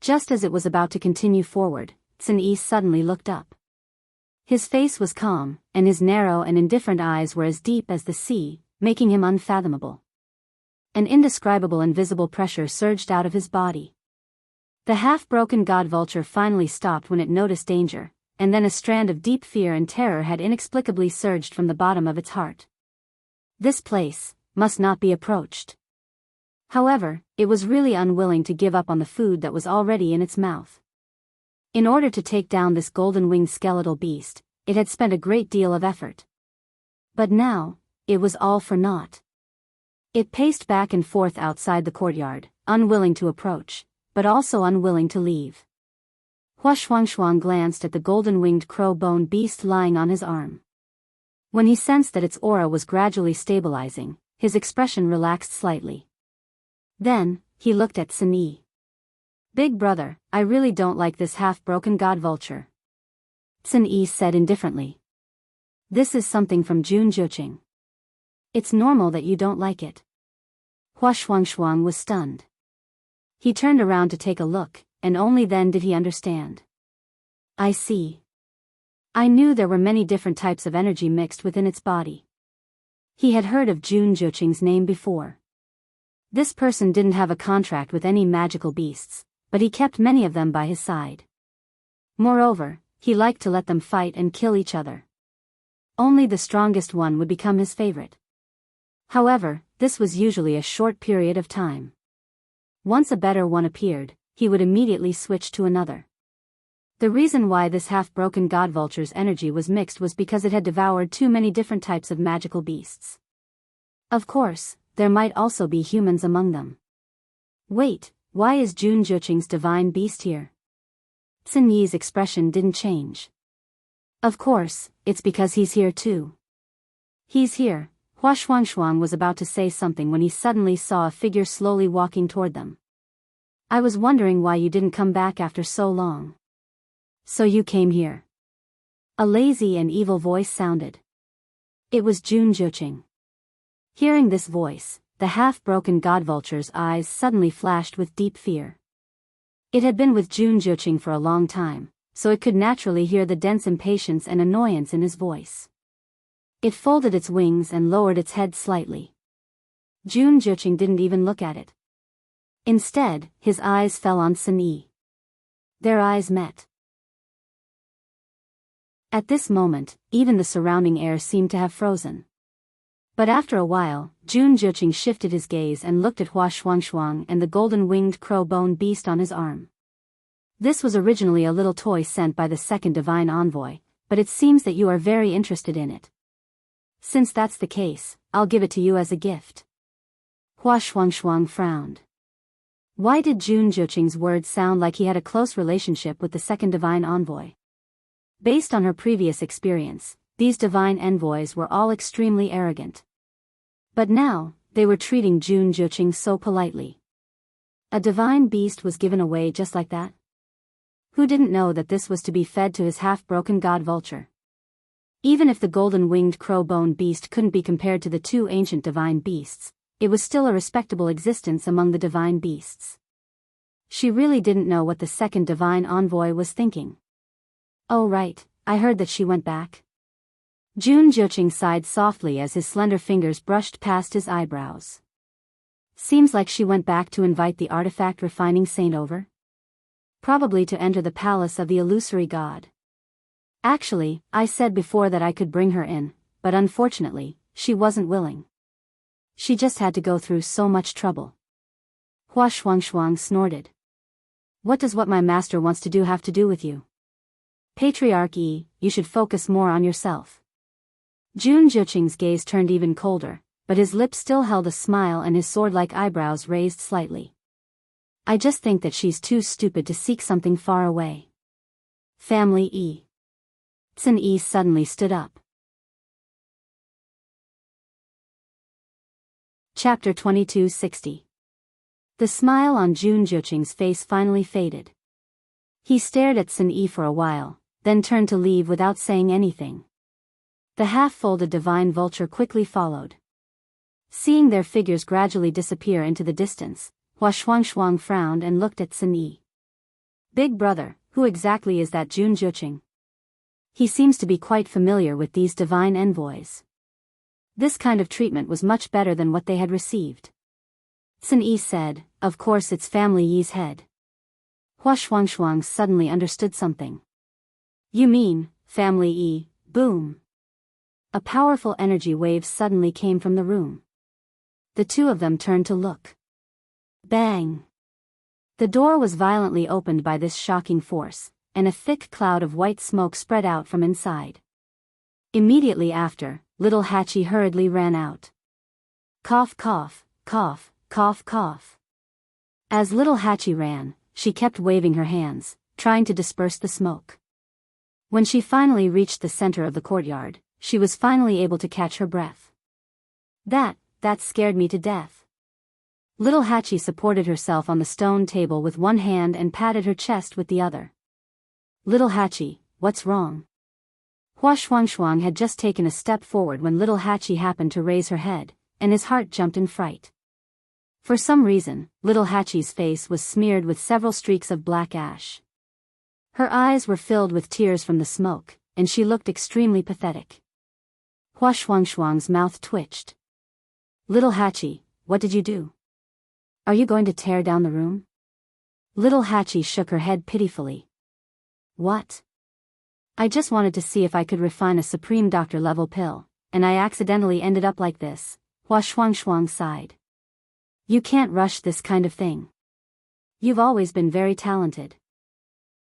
Just as it was about to continue forward, Yi suddenly looked up. His face was calm, and his narrow and indifferent eyes were as deep as the sea, making him unfathomable. An indescribable invisible pressure surged out of his body. The half-broken god vulture finally stopped when it noticed danger, and then a strand of deep fear and terror had inexplicably surged from the bottom of its heart. This place must not be approached. However, it was really unwilling to give up on the food that was already in its mouth. In order to take down this golden-winged skeletal beast, it had spent a great deal of effort. But now, it was all for naught. It paced back and forth outside the courtyard, unwilling to approach, but also unwilling to leave. Hua Shuangshuang glanced at the golden-winged crow-bone beast lying on his arm. When he sensed that its aura was gradually stabilizing, his expression relaxed slightly. Then, he looked at Yi. "Big brother, I really don't like this half-broken god vulture," Yi said indifferently. "This is something from Jianghu. It's normal that you don't like it." Hua Shuangshuang was stunned. He turned around to take a look, and only then did he understand. "I see. I knew there were many different types of energy mixed within its body." He had heard of Jianghu's name before. This person didn't have a contract with any magical beasts, but he kept many of them by his side. Moreover, he liked to let them fight and kill each other. Only the strongest one would become his favorite. However, this was usually a short period of time. Once a better one appeared, he would immediately switch to another. The reason why this half-broken god vulture's energy was mixed was because it had devoured too many different types of magical beasts. Of course, there might also be humans among them. Wait, why is Jianghu's divine beast here? Yi's expression didn't change. Of course, it's because he's here too. He's here. Hua Shuangshuang was about to say something when he suddenly saw a figure slowly walking toward them. "I was wondering why you didn't come back after so long." "So you came here?" A lazy and evil voice sounded. It was Jianghu. Hearing this voice, the half-broken god vulture's eyes suddenly flashed with deep fear. It had been with Jianghu for a long time, so it could naturally hear the dense impatience and annoyance in his voice. It folded its wings and lowered its head slightly. Jianghu didn't even look at it. Instead, his eyes fell on Yi. Their eyes met. At this moment, even the surrounding air seemed to have frozen. But after a while, Jianghu shifted his gaze and looked at Hua Shuangshuang and the golden-winged crow-bone beast on his arm. This was originally a little toy sent by the second divine envoy, but it seems that you are very interested in it. Since that's the case, I'll give it to you as a gift. Hua Shuangshuang frowned. Why did Jianghu's words sound like he had a close relationship with the second divine envoy? Based on her previous experience, these divine envoys were all extremely arrogant. But now, they were treating Jianghu so politely. A divine beast was given away just like that? Who didn't know that this was to be fed to his half-broken god vulture? Even if the golden-winged crow-bone beast couldn't be compared to the two ancient divine beasts, it was still a respectable existence among the divine beasts. She really didn't know what the second divine envoy was thinking. "Oh right, I heard that she went back. Jun Jiuqing sighed softly as his slender fingers brushed past his eyebrows. Seems like she went back to invite the artifact refining saint over? Probably to enter the palace of the illusory god. Actually, I said before that I could bring her in, but unfortunately, she wasn't willing. She just had to go through so much trouble. Hua Shuangshuang snorted. What does what my master wants to do have to do with you? Patriarch Yi, you should focus more on yourself. Jun Jiuqing's gaze turned even colder, but his lips still held a smile and his sword-like eyebrows raised slightly. I just think that she's too stupid to seek something far away. Family Yi. Sun Yi suddenly stood up. Chapter 2260. The smile on Jun Jiuqing's face finally faded. He stared at Sun Yi for a while, then turned to leave without saying anything. The half-folded divine vulture quickly followed. Seeing their figures gradually disappear into the distance, Hua Shuangshuang frowned and looked at Sun Yi. Big brother, who exactly is that Jun Jiuqing? He seems to be quite familiar with these divine envoys. This kind of treatment was much better than what they had received. Sun Yi said, of course it's family Yi's head. Hua Shuangshuang suddenly understood something. You mean, family Yi, boom. A powerful energy wave suddenly came from the room. The two of them turned to look. Bang! The door was violently opened by this shocking force, and a thick cloud of white smoke spread out from inside. Immediately after, little Hachi hurriedly ran out. Cough cough, cough, cough cough. As little Hachi ran, she kept waving her hands, trying to disperse the smoke. When she finally reached the center of the courtyard, she was finally able to catch her breath. That scared me to death. Little Hachi supported herself on the stone table with one hand and patted her chest with the other. Little Hachi, what's wrong? Hua Shuangshuang had just taken a step forward when little Hachi happened to raise her head, and his heart jumped in fright. For some reason, little Hachi's face was smeared with several streaks of black ash. Her eyes were filled with tears from the smoke, and she looked extremely pathetic. Hua Shuangshuang's mouth twitched. Little Hachi, what did you do? Are you going to tear down the room? Little Hachi shook her head pitifully. What? I just wanted to see if I could refine a supreme doctor level pill, and I accidentally ended up like this, Hua Shuangshuang sighed. You can't rush this kind of thing. You've always been very talented.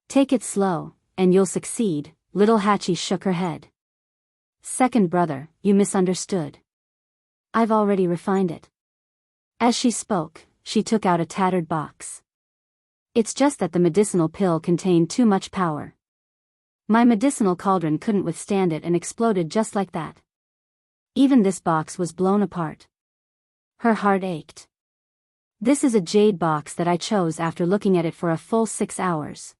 Take it slow, and you'll succeed, little Hachi shook her head. Second brother, you misunderstood. I've already refined it. As she spoke, she took out a tattered box. It's just that the medicinal pill contained too much power. My medicinal cauldron couldn't withstand it and exploded just like that. Even this box was blown apart. Her heart ached. This is a jade box that I chose after looking at it for a full 6 hours.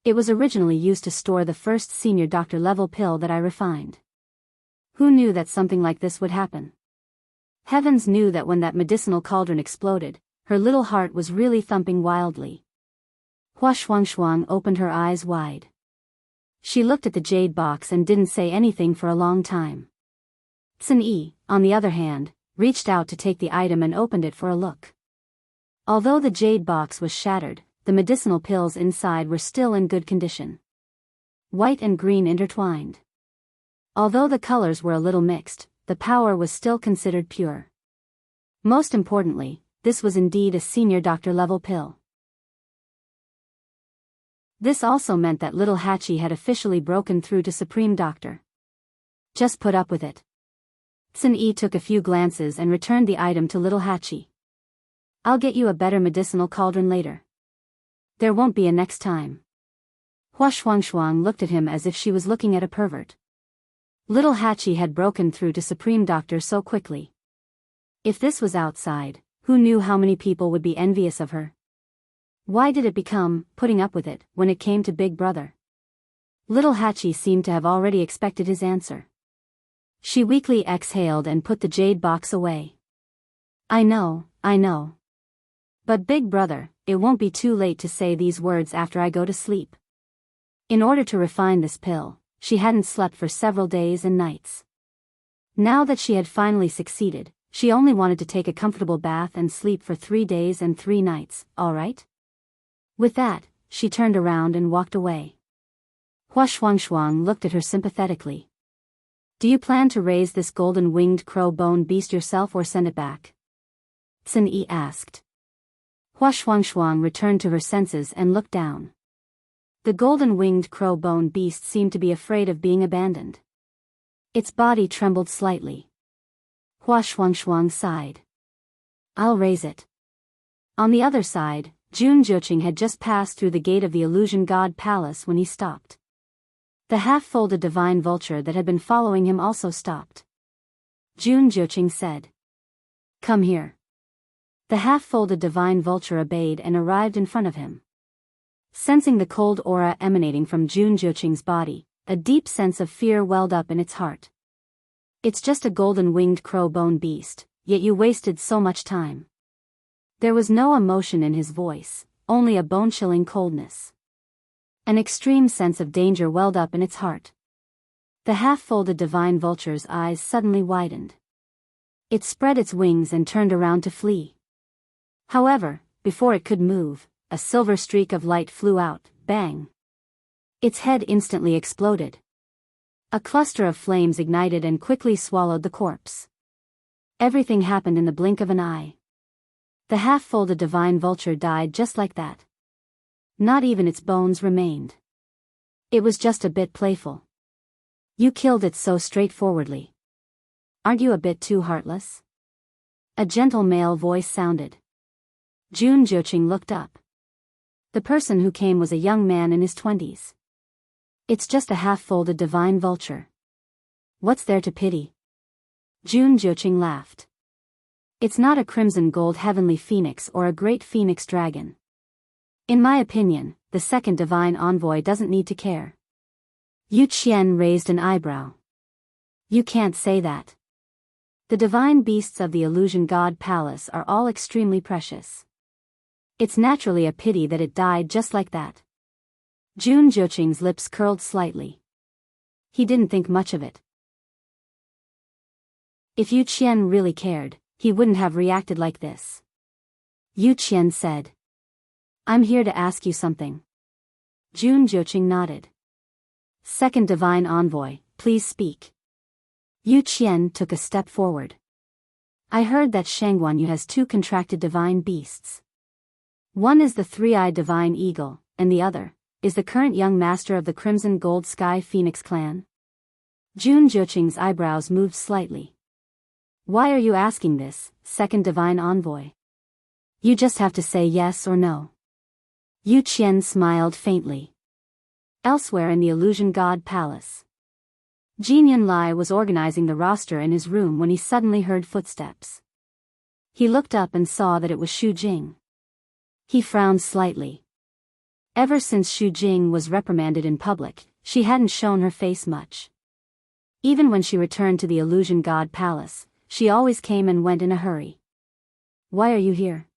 It was originally used to store the first senior doctor level pill that I refined. Who knew that something like this would happen? Heavens knew that when that medicinal cauldron exploded, her little heart was really thumping wildly. Hua Shuangshuang opened her eyes wide. She looked at the jade box and didn't say anything for a long time. Sun Yi, on the other hand, reached out to take the item and opened it for a look. Although the jade box was shattered, the medicinal pills inside were still in good condition. White and green intertwined. Although the colors were a little mixed, the power was still considered pure. Most importantly, this was indeed a senior doctor level pill. This also meant that little Hachi had officially broken through to Supreme Doctor. Just put up with it. Sun Yi took a few glances and returned the item to little Hachi. I'll get you a better medicinal cauldron later. There won't be a next time. Hua Shuangshuang looked at him as if she was looking at a pervert. Little Hachi had broken through to Supreme Doctor so quickly. If this was outside, who knew how many people would be envious of her? Why did it become, putting up with it, when it came to Big Brother? Little Hachi seemed to have already expected his answer. She weakly exhaled and put the jade box away. I know. But Big Brother, it won't be too late to say these words after I go to sleep. In order to refine this pill, she hadn't slept for several days and nights. Now that she had finally succeeded, she only wanted to take a comfortable bath and sleep for 3 days and 3 nights, all right? With that, she turned around and walked away. Hua Shuangshuang looked at her sympathetically. Do you plan to raise this golden-winged crow-bone beast yourself or send it back? Sun Yi asked. Hua Shuangshuang returned to her senses and looked down. The golden-winged crow-bone beast seemed to be afraid of being abandoned. Its body trembled slightly. Hua Shuangshuang sighed. I'll raise it. On the other side, Jun Zhuqing had just passed through the gate of the Illusion God Palace when he stopped. The half-folded divine vulture that had been following him also stopped. Jun Zhuqing said, Come here. The half-folded divine vulture obeyed and arrived in front of him. Sensing the cold aura emanating from Jun Zhuqing's body, a deep sense of fear welled up in its heart. It's just a golden-winged crow-bone beast, yet you wasted so much time. There was no emotion in his voice, only a bone-chilling coldness. An extreme sense of danger welled up in its heart. The half-folded divine vulture's eyes suddenly widened. It spread its wings and turned around to flee. However, before it could move, a silver streak of light flew out, bang. Its head instantly exploded. A cluster of flames ignited and quickly swallowed the corpse. Everything happened in the blink of an eye. The half-folded divine vulture died just like that. Not even its bones remained. It was just a bit playful. You killed it so straightforwardly. Aren't you a bit too heartless? A gentle male voice sounded. Jun Zhuqing looked up. The person who came was a young man in his 20s. It's just a half-folded divine vulture. What's there to pity? Jun Zhuqing laughed. It's not a crimson gold heavenly phoenix or a great phoenix dragon. In my opinion, the second divine envoy doesn't need to care. Yu Qian raised an eyebrow. You can't say that. The divine beasts of the Illusion God Palace are all extremely precious. It's naturally a pity that it died just like that. Jun Zhuqing's lips curled slightly. He didn't think much of it. If Yu Qian really cared, he wouldn't have reacted like this. Yu Qian said. I'm here to ask you something. Jun Zhuqing nodded. Second divine envoy, please speak. Yu Qian took a step forward. I heard that Shangguanyu has 2 contracted divine beasts. One is the 3-eyed divine eagle, and the other is the current young master of the Crimson Gold Sky Phoenix clan. Jun Zhuqing's eyebrows moved slightly. Why are you asking this, second divine envoy? You just have to say yes or no. Yu Qian smiled faintly. Elsewhere in the Illusion God Palace, Jin Yunlai was organizing the roster in his room when he suddenly heard footsteps. He looked up and saw that it was Xu Jing. He frowned slightly. Ever since Xu Jing was reprimanded in public, she hadn't shown her face much. Even when she returned to the Illusion God Palace, she always came and went in a hurry. Why are you here?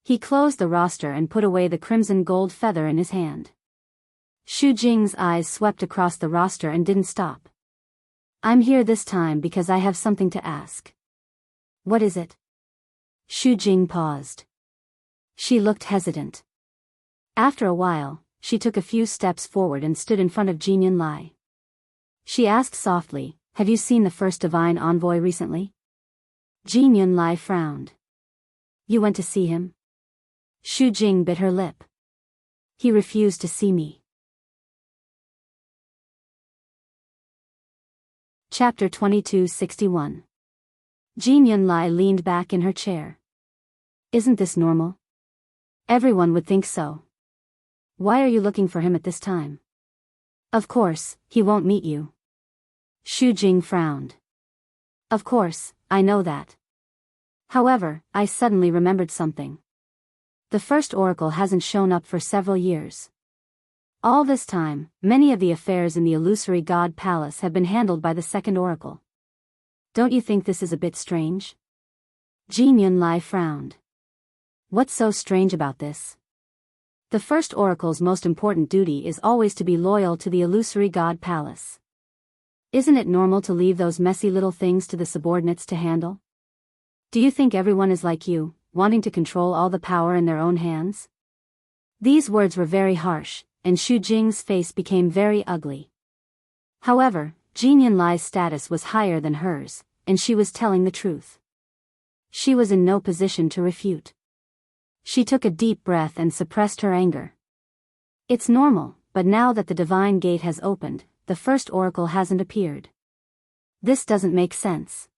He closed the roster and put away the crimson gold feather in his hand. Xu Jing's eyes swept across the roster and didn't stop. I'm here this time because I have something to ask. What is it? Xu Jing paused. She looked hesitant. After a while, she took a few steps forward and stood in front of Jin Yunlai. She asked softly, Have you seen the first divine envoy recently? Jin Yunlai frowned. You went to see him? Xu Jing bit her lip. He refused to see me. Chapter 2261. Jin Yunlai leaned back in her chair. Isn't this normal? Everyone would think so. Why are you looking for him at this time? Of course, he won't meet you. Xu Jing frowned. Of course, I know that. However, I suddenly remembered something. The first oracle hasn't shown up for several years. All this time, many of the affairs in the Illusory God Palace have been handled by the second oracle. Don't you think this is a bit strange? Jin Yunlai frowned. What's so strange about this? The first oracle's most important duty is always to be loyal to the illusory god palace. Isn't it normal to leave those messy little things to the subordinates to handle? Do you think everyone is like you, wanting to control all the power in their own hands? These words were very harsh, and Xu Jing's face became very ugly. However, Jin Yunlai's status was higher than hers, and she was telling the truth. She was in no position to refute. She took a deep breath and suppressed her anger. It's normal, but now that the divine gate has opened, the first oracle hasn't appeared. This doesn't make sense.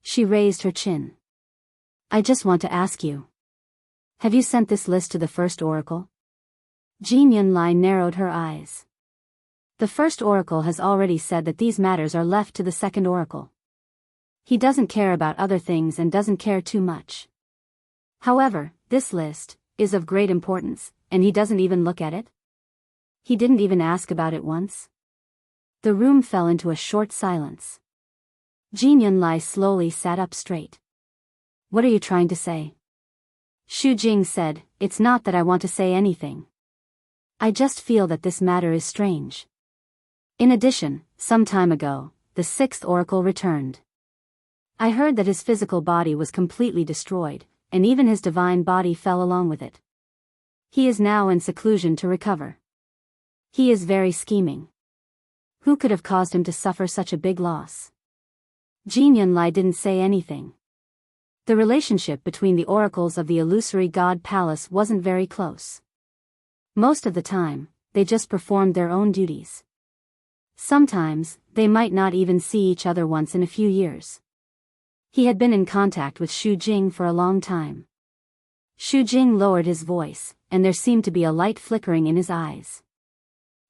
She raised her chin. I just want to ask you. Have you sent this list to the first oracle? Jin Yunlai narrowed her eyes. The first oracle has already said that these matters are left to the second oracle. He doesn't care about other things and doesn't care too much. However, this list is of great importance, and he doesn't even look at it? He didn't even ask about it once? The room fell into a short silence. Jin Yunlai slowly sat up straight. What are you trying to say? Xu Jing said, It's not that I want to say anything. I just feel that this matter is strange. In addition, some time ago, the sixth oracle returned. I heard that his physical body was completely destroyed, and even his divine body fell along with it. He is now in seclusion to recover. He is very scheming. Who could have caused him to suffer such a big loss? Jin Yunlai didn't say anything. The relationship between the oracles of the illusory god palace wasn't very close. Most of the time, they just performed their own duties. Sometimes, they might not even see each other once in a few years. He had been in contact with Xu Jing for a long time. Xu Jing lowered his voice, and there seemed to be a light flickering in his eyes.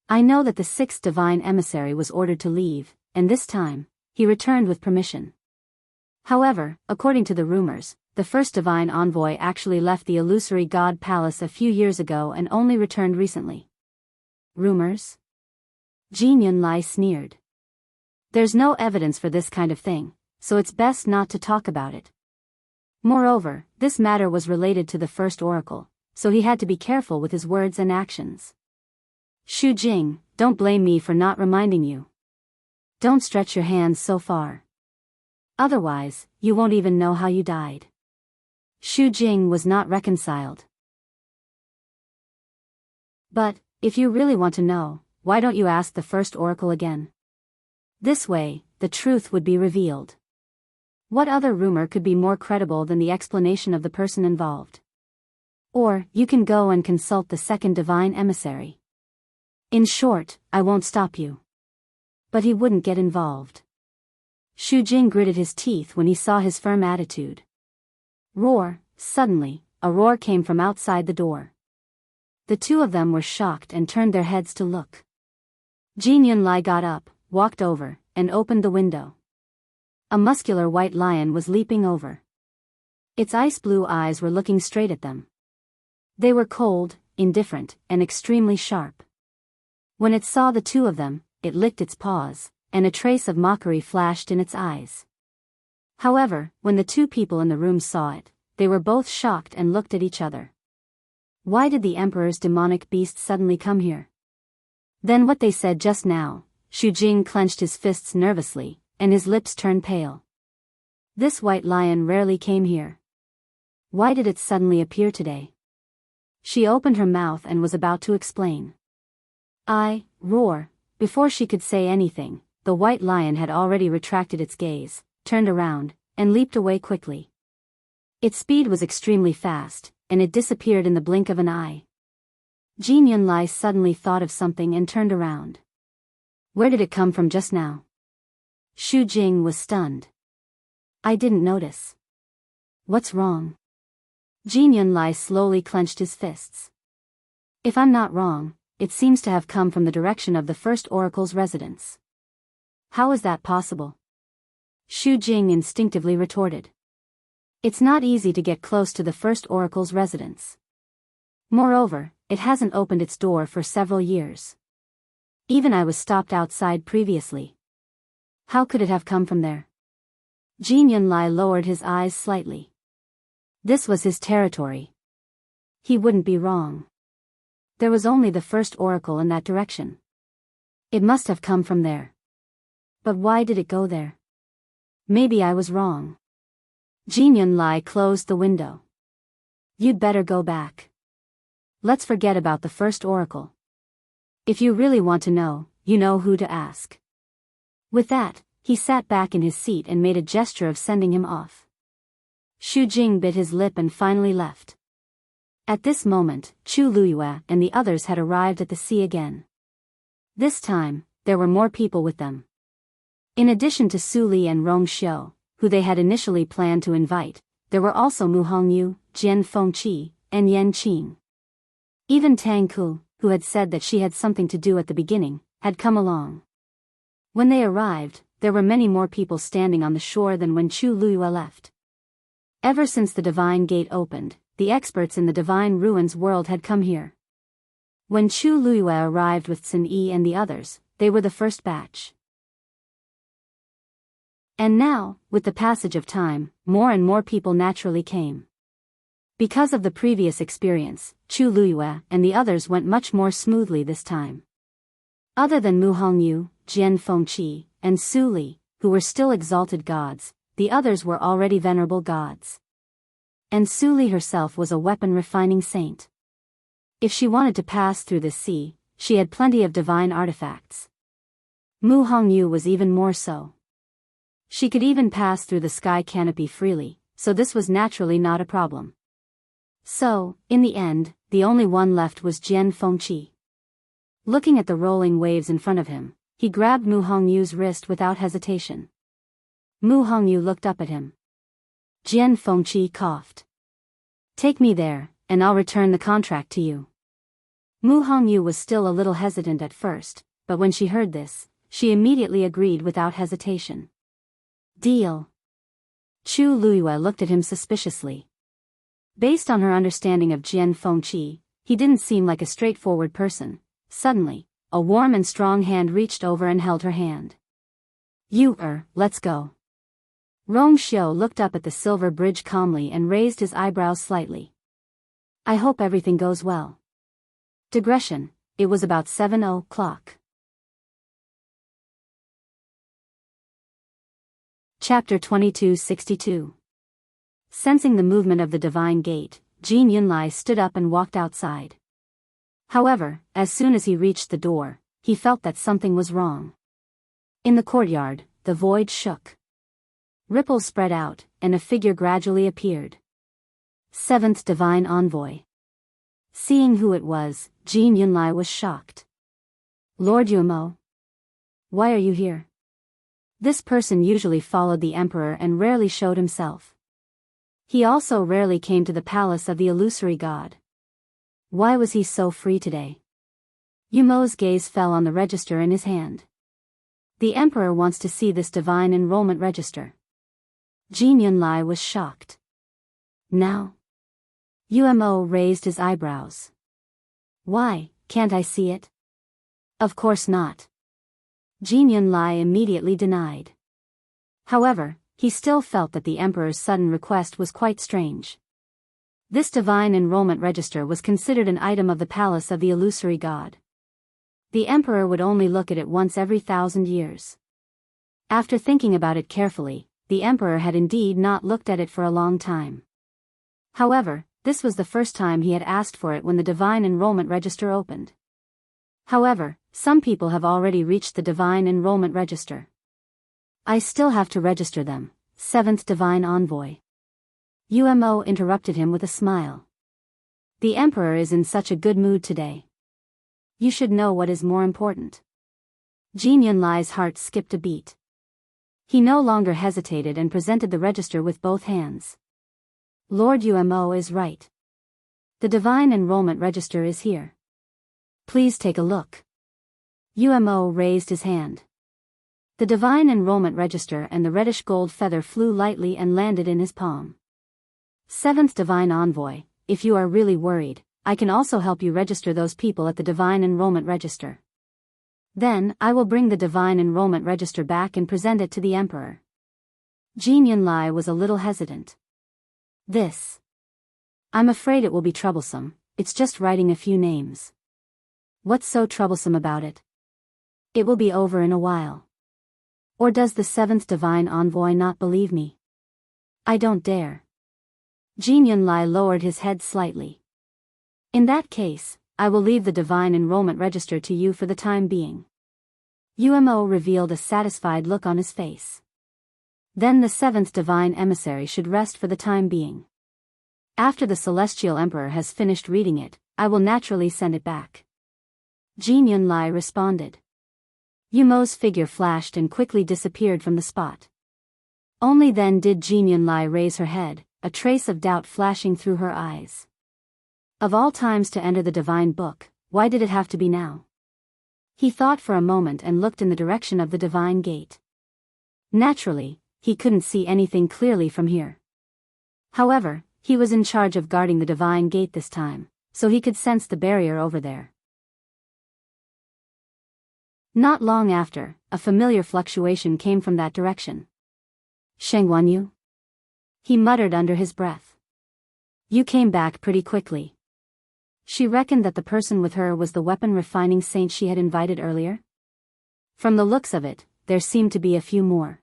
I know that the sixth divine emissary was ordered to leave, and this time, he returned with permission. However, according to the rumors, the first divine envoy actually left the illusory god palace a few years ago and only returned recently. Rumors? Jin Yunlai sneered. There's no evidence for this kind of thing, so it's best not to talk about it. Moreover, this matter was related to the first oracle, so he had to be careful with his words and actions. Xu Jing, don't blame me for not reminding you. Don't stretch your hands so far. Otherwise, you won't even know how you died. Xu Jing was not reconciled. But, if you really want to know, why don't you ask the first oracle again? This way, the truth would be revealed. What other rumor could be more credible than the explanation of the person involved? Or, you can go and consult the second divine emissary. In short, I won't stop you. But he wouldn't get involved. Xu Jing gritted his teeth when he saw his firm attitude. Roar! Suddenly, a roar came from outside the door. The two of them were shocked and turned their heads to look. Jin Yunlai got up, walked over, and opened the window. A muscular white lion was leaping over. Its ice-blue eyes were looking straight at them. They were cold, indifferent, and extremely sharp. When it saw the two of them, it licked its paws, and a trace of mockery flashed in its eyes. However, when the two people in the room saw it, they were both shocked and looked at each other. Why did the Emperor's demonic beast suddenly come here? Then what they said just now, Xu Jing clenched his fists nervously, and his lips turned pale. This white lion rarely came here. Why did it suddenly appear today? She opened her mouth and was about to explain. Roar! Before she could say anything, the white lion had already retracted its gaze, turned around, and leaped away quickly. Its speed was extremely fast, and it disappeared in the blink of an eye. Jin Yunlai suddenly thought of something and turned around. Where did it come from just now? Xu Jing was stunned. I didn't notice. What's wrong? Jin Yunlai slowly clenched his fists. If I'm not wrong, it seems to have come from the direction of the first oracle's residence. How is that possible? Xu Jing instinctively retorted. It's not easy to get close to the first oracle's residence. Moreover, it hasn't opened its door for several years. Even I was stopped outside previously. How could it have come from there? Jin Yunlai lowered his eyes slightly. This was his territory. He wouldn't be wrong. There was only the first oracle in that direction. It must have come from there. But why did it go there? Maybe I was wrong. Jin Yunlai closed the window. You'd better go back. Let's forget about the first oracle. If you really want to know, you know who to ask. With that, he sat back in his seat and made a gesture of sending him off. Xu Jing bit his lip and finally left. At this moment, Chu Luyue and the others had arrived at the sea again. This time, there were more people with them. In addition to Su Li and Rong Xiu, who they had initially planned to invite, there were also Mu Hongyu, Jian Fengqi, and Yan Qing. Even Tang Ku, who had said that she had something to do at the beginning, had come along. When they arrived, there were many more people standing on the shore than when Chu Luyue left. Ever since the Divine Gate opened, the experts in the Divine Ruins world had come here. When Chu Luyue arrived with Sun Yi and the others, they were the first batch. And now, with the passage of time, more and more people naturally came. Because of the previous experience, Chu Luyue and the others went much more smoothly this time. Other than Mu Hongyu, Jian Fengqi, and Su Li, who were still exalted gods, the others were already venerable gods. And Su Li herself was a weapon-refining saint. If she wanted to pass through the sea, she had plenty of divine artifacts. Mu Hongyu was even more so. She could even pass through the sky canopy freely, so this was naturally not a problem. So, in the end, the only one left was Jian Fengqi. Looking at the rolling waves in front of him, he grabbed Mu Hongyu's wrist without hesitation. Mu Hongyu looked up at him. Jian Fengqi coughed. Take me there, and I'll return the contract to you. Mu Hongyu was still a little hesitant at first, but when she heard this, she immediately agreed without hesitation. Deal. Chu Luyue looked at him suspiciously. Based on her understanding of Jian Fengqi, he didn't seem like a straightforward person. Suddenly, a warm and strong hand reached over and held her hand. Let's go. Rong Xiu looked up at the silver bridge calmly and raised his eyebrows slightly. I hope everything goes well. Digression, it was about 7:00. Chapter 2262. Sensing the movement of the Divine Gate, Jin Yunlai stood up and walked outside. However, as soon as he reached the door, he felt that something was wrong. In the courtyard, the void shook. Ripples spread out, and a figure gradually appeared. Seventh Divine Envoy. Seeing who it was, Jin Yunlai was shocked. Lord Yuemo? Why are you here? This person usually followed the emperor and rarely showed himself. He also rarely came to the palace of the illusory god. Why was he so free today? Yumo's gaze fell on the register in his hand. The emperor wants to see this divine enrollment register. Jin Yunlai was shocked. Now? Yuemo raised his eyebrows. Why, can't I see it? Of course not. Jin Yunlai immediately denied. However, he still felt that the emperor's sudden request was quite strange. This divine enrollment register was considered an item of the palace of the illusory god. The emperor would only look at it once every 1,000 years. After thinking about it carefully, the emperor had indeed not looked at it for a long time. However, this was the first time he had asked for it when the divine enrollment register opened. However, some people have already reached the divine enrollment register. I still have to register them, Seventh Divine Envoy. Yuemo interrupted him with a smile. The emperor is in such a good mood today. You should know what is more important. Jin Yunlai's heart skipped a beat. He no longer hesitated and presented the register with both hands. Lord Yuemo is right. The divine enrollment register is here. Please take a look. Yuemo raised his hand. The divine enrollment register and the reddish gold feather flew lightly and landed in his palm. Seventh Divine Envoy, if you are really worried, I can also help you register those people at the divine enrollment register. Then, I will bring the divine enrollment register back and present it to the emperor. Jin Yunlai was a little hesitant. I'm afraid it will be troublesome, it's just writing a few names. What's so troublesome about it? It will be over in a while. Or does the seventh divine envoy not believe me? I don't dare. Jin Yunlai lowered his head slightly. In that case, I will leave the divine enrollment register to you for the time being. Umo revealed a satisfied look on his face. Then the seventh divine emissary should rest for the time being. After the celestial emperor has finished reading it, I will naturally send it back. Jin Yunlai responded. Umo's figure flashed and quickly disappeared from the spot. Only then did Jin Yunlai raise her head, a trace of doubt flashing through her eyes. Of all times to enter the divine book, why did it have to be now? He thought for a moment and looked in the direction of the divine gate. Naturally, he couldn't see anything clearly from here. However, he was in charge of guarding the divine gate this time, so he could sense the barrier over there. Not long after, a familiar fluctuation came from that direction. Sheng Wanyu? He muttered under his breath. You came back pretty quickly. She reckoned that the person with her was the weapon refining saint she had invited earlier? From the looks of it, there seemed to be a few more.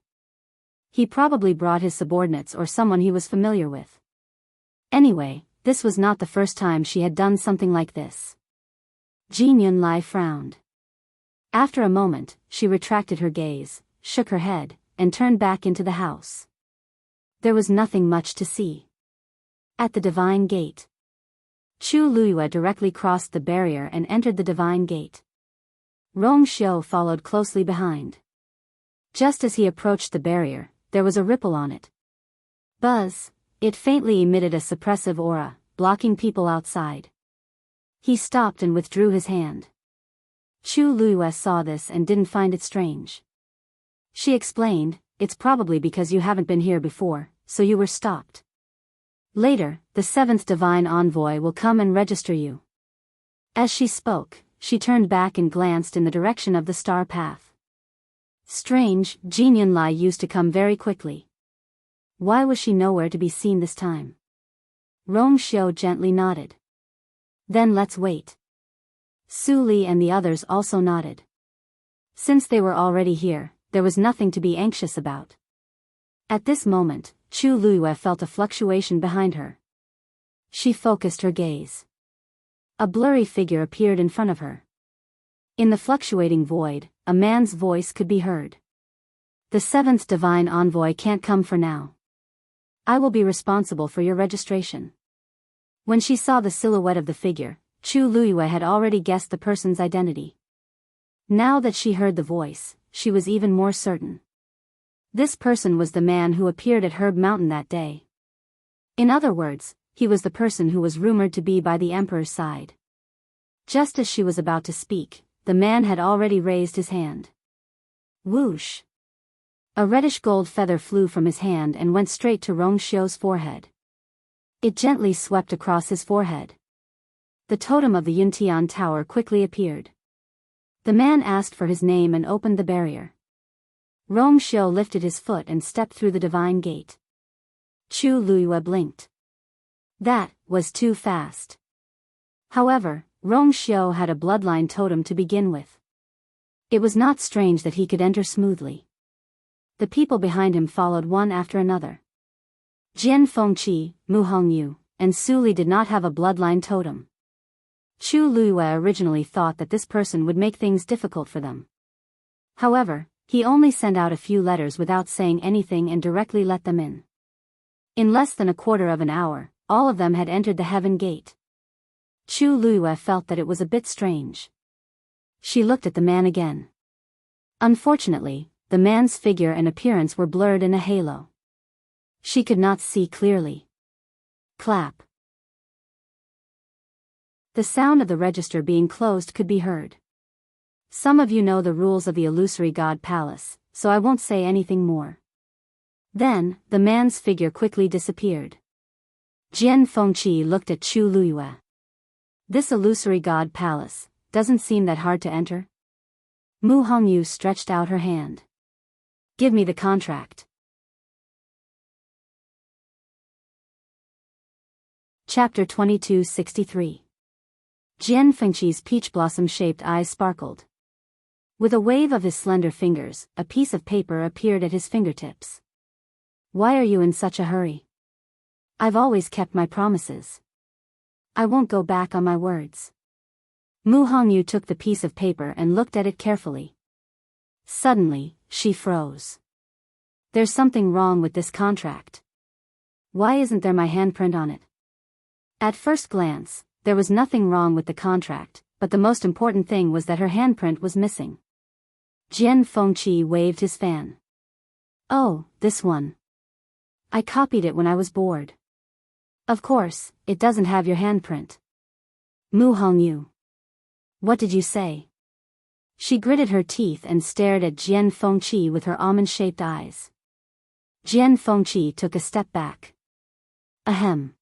He probably brought his subordinates or someone he was familiar with. Anyway, this was not the first time she had done something like this. Jin Yunlai frowned. After a moment, she retracted her gaze, shook her head, and turned back into the house. There was nothing much to see. At the divine gate, Chu Luiyue directly crossed the barrier and entered the divine gate. Rong Xiu followed closely behind. Just as he approached the barrier, there was a ripple on it. Buzz! It faintly emitted a suppressive aura, blocking people outside. He stopped and withdrew his hand. Chu Luiyue saw this and didn't find it strange. She explained, it's probably because you haven't been here before, so you were stopped. Later, the seventh divine envoy will come and register you. As she spoke, she turned back and glanced in the direction of the star path. Strange, Jin Yunlai used to come very quickly. Why was she nowhere to be seen this time? Rong Xiu gently nodded. Then let's wait. Su Li and the others also nodded. Since they were already here, there was nothing to be anxious about. At this moment, Chu Luiyue felt a fluctuation behind her. She focused her gaze. A blurry figure appeared in front of her. In the fluctuating void, a man's voice could be heard. The seventh divine envoy can't come for now. I will be responsible for your registration. When she saw the silhouette of the figure, Chu Luiyue had already guessed the person's identity. Now that she heard the voice, she was even more certain. This person was the man who appeared at Herb Mountain that day. In other words, he was the person who was rumored to be by the emperor's side. Just as she was about to speak, the man had already raised his hand. Whoosh! A reddish gold feather flew from his hand and went straight to Rong Xiu's forehead. It gently swept across his forehead. The totem of the Yuntian Tower quickly appeared. The man asked for his name and opened the barrier. Rong Xiu lifted his foot and stepped through the divine gate. Chu Luiyue blinked. That was too fast. However, Rong Xiu had a bloodline totem to begin with. It was not strange that he could enter smoothly. The people behind him followed one after another. Jian Fengqi, Mu Hongyu, and Su Li did not have a bloodline totem. Chu Luiyue originally thought that this person would make things difficult for them. However, he only sent out a few letters without saying anything and directly let them in. In less than a quarter of an hour, all of them had entered the heaven gate. Chu Luiyue felt that it was a bit strange. She looked at the man again. Unfortunately, the man's figure and appearance were blurred in a halo. She could not see clearly. Clap. The sound of the register being closed could be heard. Some of you know the rules of the illusory god palace, so I won't say anything more. Then, the man's figure quickly disappeared. Jian Fengqi looked at Chu Luiyue. This illusory god palace doesn't seem that hard to enter. Mu Hongyu stretched out her hand. Give me the contract. Chapter 2263. Jian Fengqi's peach blossom-shaped eyes sparkled. With a wave of his slender fingers, a piece of paper appeared at his fingertips. Why are you in such a hurry? I've always kept my promises. I won't go back on my words. Mu Hongyu took the piece of paper and looked at it carefully. Suddenly, she froze. There's something wrong with this contract. Why isn't there my handprint on it? At first glance, there was nothing wrong with the contract, but the most important thing was that her handprint was missing. Jian Fengqi waved his fan. Oh, this one. I copied it when I was bored. Of course, it doesn't have your handprint. Mu Hongyu. What did you say? She gritted her teeth and stared at Jian Fengqi with her almond-shaped eyes. Jian Fengqi took a step back. Ahem.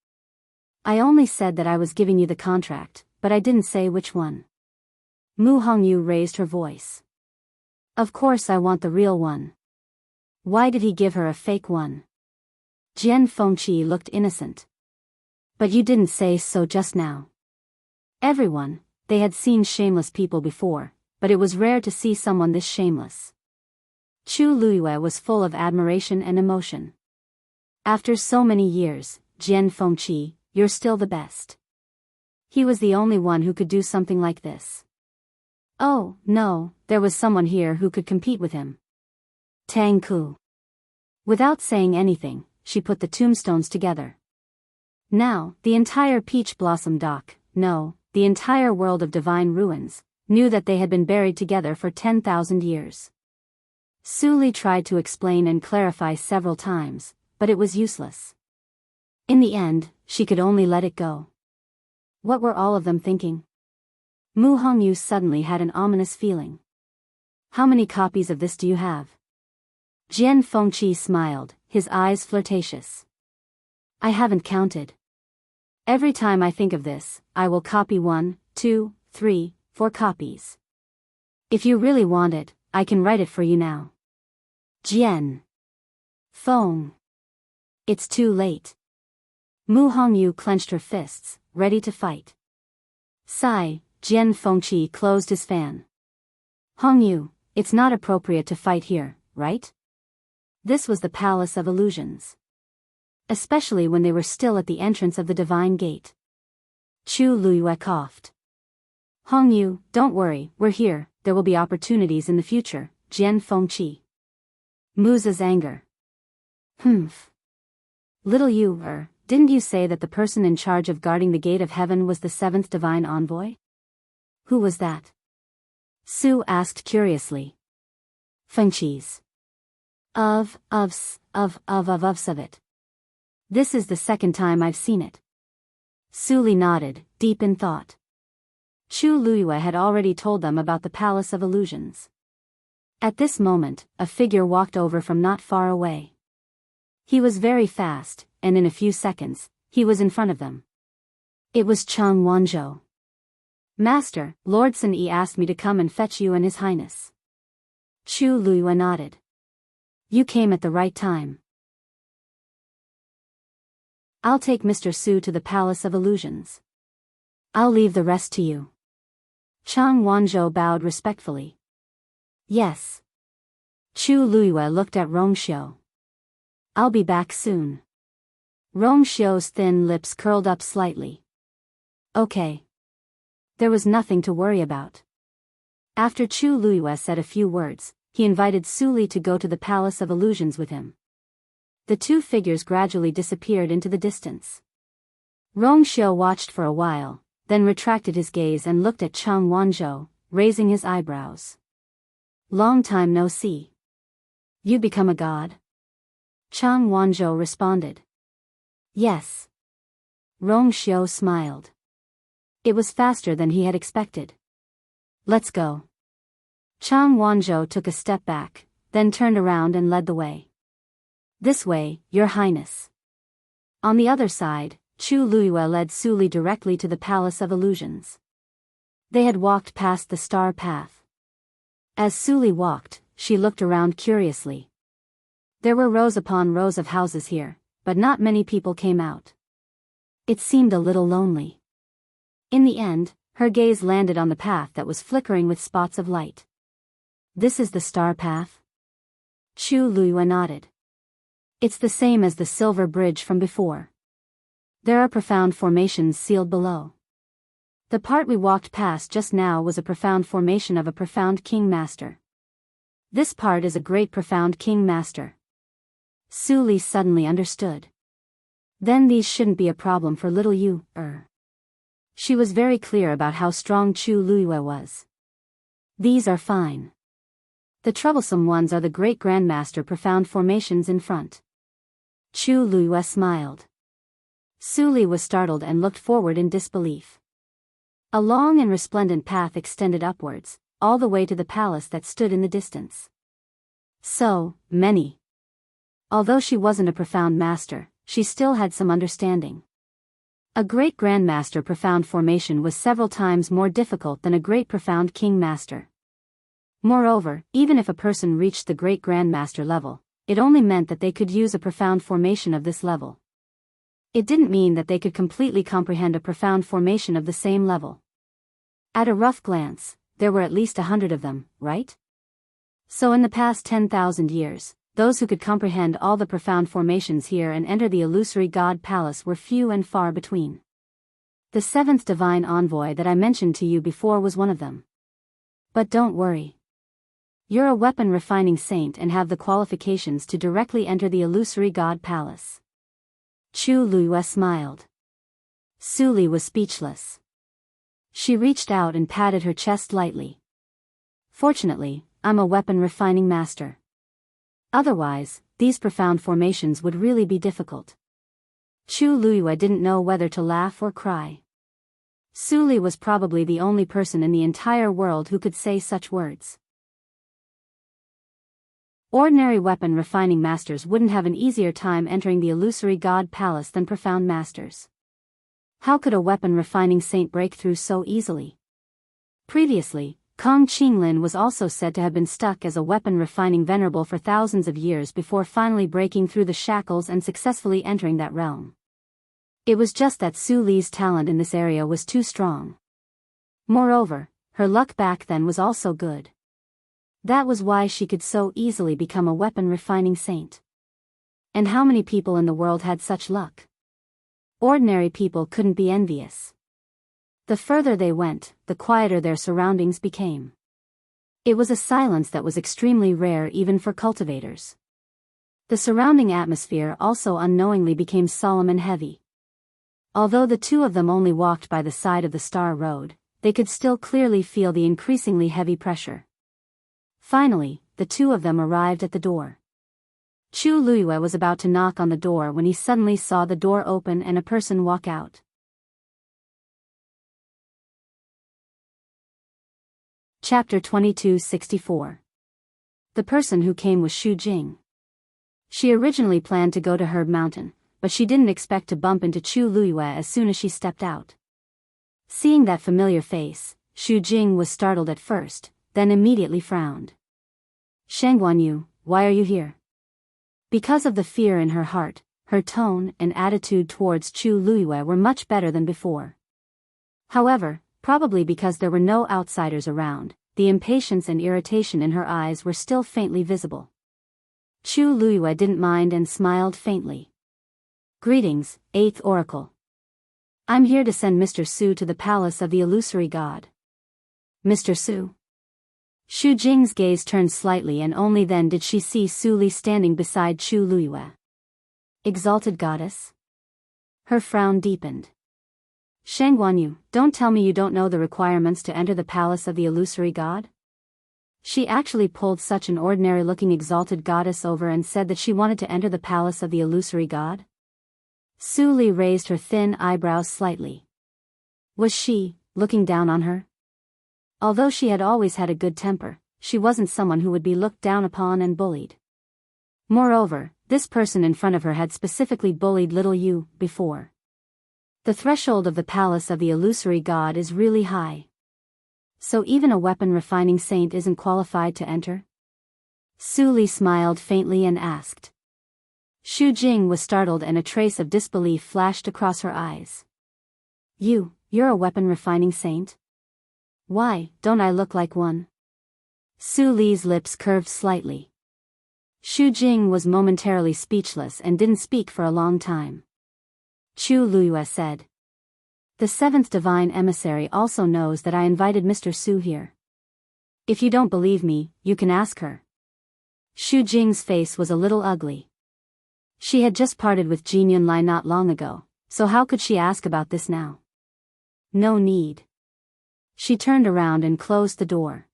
I only said that I was giving you the contract, but I didn't say which one. Mu Hongyu raised her voice. Of course I want the real one. Why did he give her a fake one? Jian Fengqi looked innocent. But you didn't say so just now. Everyone, they had seen shameless people before, but it was rare to see someone this shameless. Chu Luiyue was full of admiration and emotion. After so many years, Jian Fengqi, you're still the best. He was the only one who could do something like this. Oh, no, there was someone here who could compete with him. Tang Ku. Without saying anything, she put the tombstones together. Now, the entire Peach Blossom Dock, no, the entire world of divine ruins, knew that they had been buried together for 10,000 years. Su Li tried to explain and clarify several times, but it was useless. In the end, she could only let it go. What were all of them thinking? Mu Hongyu suddenly had an ominous feeling. How many copies of this do you have? Jian Fengqi smiled, his eyes flirtatious. I haven't counted. Every time I think of this, I will copy 1, 2, 3, 4 copies. If you really want it, I can write it for you now. Jian Feng. It's too late. Mu Hongyu clenched her fists, ready to fight. Sigh, Jian Fengqi closed his fan. Hongyu, it's not appropriate to fight here, right? This was the Palace of Illusions. Especially when they were still at the entrance of the Divine Gate. Chu Luiyue coughed. Hongyu, don't worry, we're here, there will be opportunities in the future, Jian Fengqi. Mu's anger. Humph. Little you, didn't you say that the person in charge of guarding the gate of heaven was the 7th divine envoy? Who was that? Su asked curiously. Fengqi's. Of it. This is the second time I've seen it. Su Li nodded, deep in thought. Chu Luiyue had already told them about the Palace of Illusions. At this moment, a figure walked over from not far away. He was very fast, and in a few seconds, he was in front of them. It was Chang Wanzhou. Master, Lord Sun Yi asked me to come and fetch you and His Highness. Chu Luiyue nodded. You came at the right time. I'll take Mr. Su to the Palace of Illusions. I'll leave the rest to you. Chang Wanzhou bowed respectfully. Yes. Chu Luiyue looked at Rongxiu. I'll be back soon. Rongxiu's thin lips curled up slightly. Okay. There was nothing to worry about. After Chu Luiyue said a few words, he invited Su Li to go to the Palace of Illusions with him. The two figures gradually disappeared into the distance. Rongxiu watched for a while, then retracted his gaze and looked at Chang Wanzhou, raising his eyebrows. Long time no see. You become a god? Chang Wanzhou responded. Yes. Rongxiu smiled. It was faster than he had expected. Let's go. Chang Wanzhou took a step back, then turned around and led the way. This way, Your Highness. On the other side, Chu Luiyue led Su Li directly to the Palace of Illusions. They had walked past the star path. As Su Li walked, she looked around curiously. There were rows upon rows of houses here, but not many people came out. It seemed a little lonely. In the end, Her gaze landed on the path that was flickering with spots of light. This is the star path? Chu Luiyue nodded. It's the same as the silver bridge from before. There are profound formations sealed below. The part we walked past just now was a profound formation of a profound king master. This part is a great profound king master. Su Li suddenly understood. Then these shouldn't be a problem for little you, She was very clear about how strong Chu Luiyue was. These are fine. The troublesome ones are the great grandmaster profound formations in front. Chu Luiyue smiled. Su Li was startled and looked forward in disbelief. A long and resplendent path extended upwards, all the way to the palace that stood in the distance. So many. Although she wasn't a profound master, she still had some understanding. A great grandmaster profound formation was several times more difficult than a great profound king master. Moreover, even if a person reached the great grandmaster level, it only meant that they could use a profound formation of this level. It didn't mean that they could completely comprehend a profound formation of the same level. At a rough glance, there were at least 100 of them, right? So in the past 10,000 years, those who could comprehend all the profound formations here and enter the illusory god palace were few and far between. The seventh divine envoy that I mentioned to you before was one of them. But don't worry. You're a weapon refining saint and have the qualifications to directly enter the illusory god palace. Chu Luiyue smiled. Su Li was speechless. She reached out and patted her chest lightly. Fortunately, I'm a weapon refining master. Otherwise, these profound formations would really be difficult. Chu Luiyue didn't know whether to laugh or cry. Su Li was probably the only person in the entire world who could say such words. Ordinary weapon refining masters wouldn't have an easier time entering the illusory god palace than profound masters. How could a weapon refining saint break through so easily? Previously, Kong Qinglin was also said to have been stuck as a weapon refining venerable for thousands of years before finally breaking through the shackles and successfully entering that realm. It was just that Su Li's talent in this area was too strong. Moreover, her luck back then was also good. That was why she could so easily become a weapon refining saint. And how many people in the world had such luck? Ordinary people couldn't be envious. The further they went, the quieter their surroundings became. It was a silence that was extremely rare even for cultivators. The surrounding atmosphere also unknowingly became solemn and heavy. Although the two of them only walked by the side of the star road, they could still clearly feel the increasingly heavy pressure. Finally, the two of them arrived at the door. Chu Luiyue was about to knock on the door when he suddenly saw the door open and a person walk out. Chapter 2264. The person who came was Xu Jing. She originally planned to go to Herb Mountain, but she didn't expect to bump into Chu Luiyue as soon as she stepped out. Seeing that familiar face, Xu Jing was startled at first, then immediately frowned. Shangguanyu, why are you here? Because of the fear in her heart, her tone and attitude towards Chu Luiyue were much better than before. However, probably because there were no outsiders around, the impatience and irritation in her eyes were still faintly visible. Chu Luiyue didn't mind and smiled faintly. Greetings, 8th Oracle. I'm here to send Mr. Su to the palace of the illusory god. Mr. Su? Xu Jing's gaze turned slightly and only then did she see Su Li standing beside Chu Luiyue. Exalted goddess? Her frown deepened. Shangguanyu, don't tell me you don't know the requirements to enter the palace of the illusory god? She actually pulled such an ordinary-looking exalted goddess over and said that she wanted to enter the palace of the illusory god? Su Li raised her thin eyebrows slightly. Was she looking down on her? Although she had always had a good temper, she wasn't someone who would be looked down upon and bullied. Moreover, this person in front of her had specifically bullied little Yu before. The threshold of the palace of the illusory god is really high. So even a weapon refining saint isn't qualified to enter? Su Li smiled faintly and asked. Xu Jing was startled and a trace of disbelief flashed across her eyes. You're a weapon refining saint? Why, don't I look like one? Su Li's lips curved slightly. Xu Jing was momentarily speechless and didn't speak for a long time. Chu Luyue said. The seventh divine emissary also knows that I invited Mr. Su here. If you don't believe me, you can ask her. Xu Jing's face was a little ugly. She had just parted with Jin Yunlai not long ago, so how could she ask about this now? No need. She turned around and closed the door.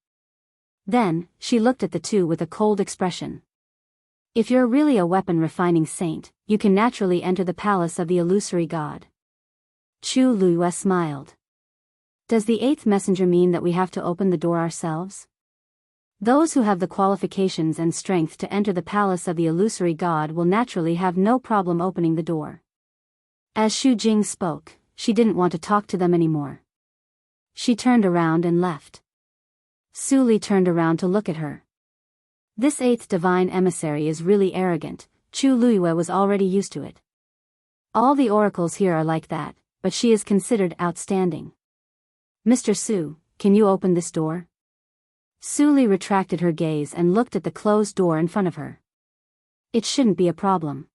Then, she looked at the two with a cold expression. If you're really a weapon refining saint, you can naturally enter the palace of the illusory god. Chu Luyue smiled. Does the eighth messenger mean that we have to open the door ourselves? Those who have the qualifications and strength to enter the palace of the illusory god will naturally have no problem opening the door. As Xu Jing spoke, she didn't want to talk to them anymore. She turned around and left. Su Li turned around to look at her. This eighth divine emissary is really arrogant. Chu Luyue was already used to it. All the oracles here are like that, but she is considered outstanding. Mr. Su, can you open this door? Su Li retracted her gaze and looked at the closed door in front of her. It shouldn't be a problem.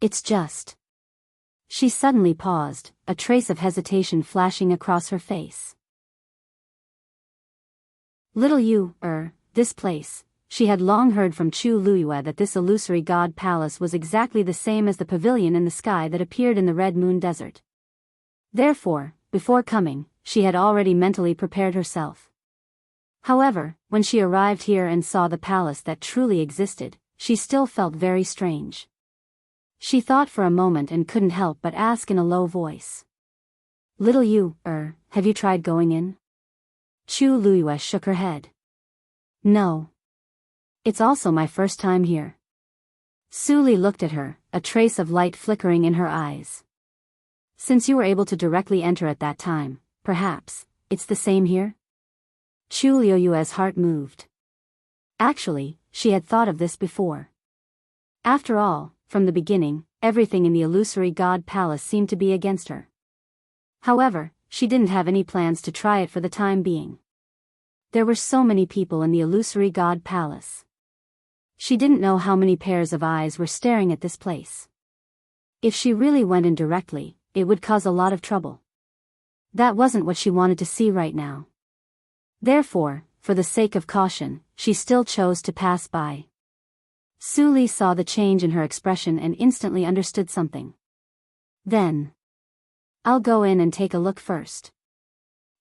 It's just. She suddenly paused, a trace of hesitation flashing across her face. Little you, this place. She had long heard from Chu Luyue that this illusory god palace was exactly the same as the pavilion in the sky that appeared in the Red Moon Desert. Therefore, before coming, she had already mentally prepared herself. However, when she arrived here and saw the palace that truly existed, she still felt very strange. She thought for a moment and couldn't help but ask in a low voice. Little you, have you tried going in? Chu Luyue shook her head. No. It's also my first time here. Su Li looked at her, a trace of light flickering in her eyes. Since you were able to directly enter at that time, perhaps, it's the same here? Chu Liyue's heart moved. Actually, she had thought of this before. After all, from the beginning, everything in the illusory god palace seemed to be against her. However, she didn't have any plans to try it for the time being. There were so many people in the illusory god palace. She didn't know how many pairs of eyes were staring at this place. If she really went in directly, it would cause a lot of trouble. That wasn't what she wanted to see right now. Therefore, for the sake of caution, she still chose to pass by. Su Li saw the change in her expression and instantly understood something. Then, I'll go in and take a look first.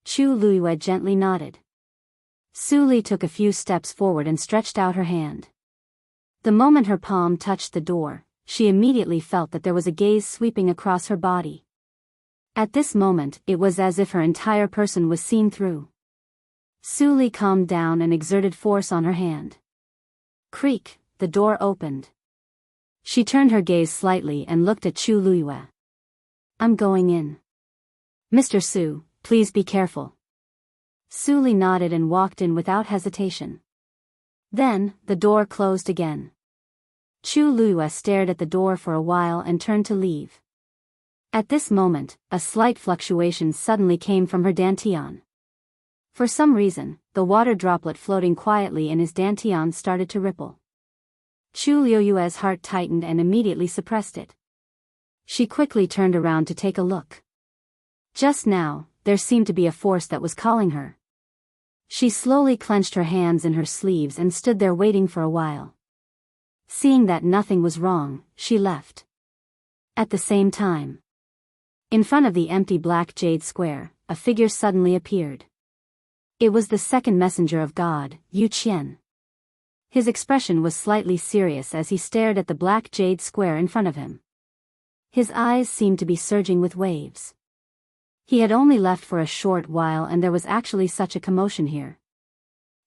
Chu Luyue gently nodded. Su Li took a few steps forward and stretched out her hand. The moment her palm touched the door, she immediately felt that there was a gaze sweeping across her body. At this moment, it was as if her entire person was seen through. Su Li calmed down and exerted force on her hand. Creak, the door opened. She turned her gaze slightly and looked at Chu Luyue. I'm going in. Mr. Su, please be careful. Su Li nodded and walked in without hesitation. Then, the door closed again. Chu Luyue stared at the door for a while and turned to leave. At this moment, a slight fluctuation suddenly came from her dantian. For some reason, the water droplet floating quietly in his dantian started to ripple. Chu Liyue's heart tightened and immediately suppressed it. She quickly turned around to take a look. Just now, there seemed to be a force that was calling her. She slowly clenched her hands in her sleeves and stood there waiting for a while. Seeing that nothing was wrong, she left. At the same time, in front of the empty black jade square, a figure suddenly appeared. It was the second messenger of God, Yu Qian. His expression was slightly serious as he stared at the black jade square in front of him. His eyes seemed to be surging with waves. He had only left for a short while and there was actually such a commotion here.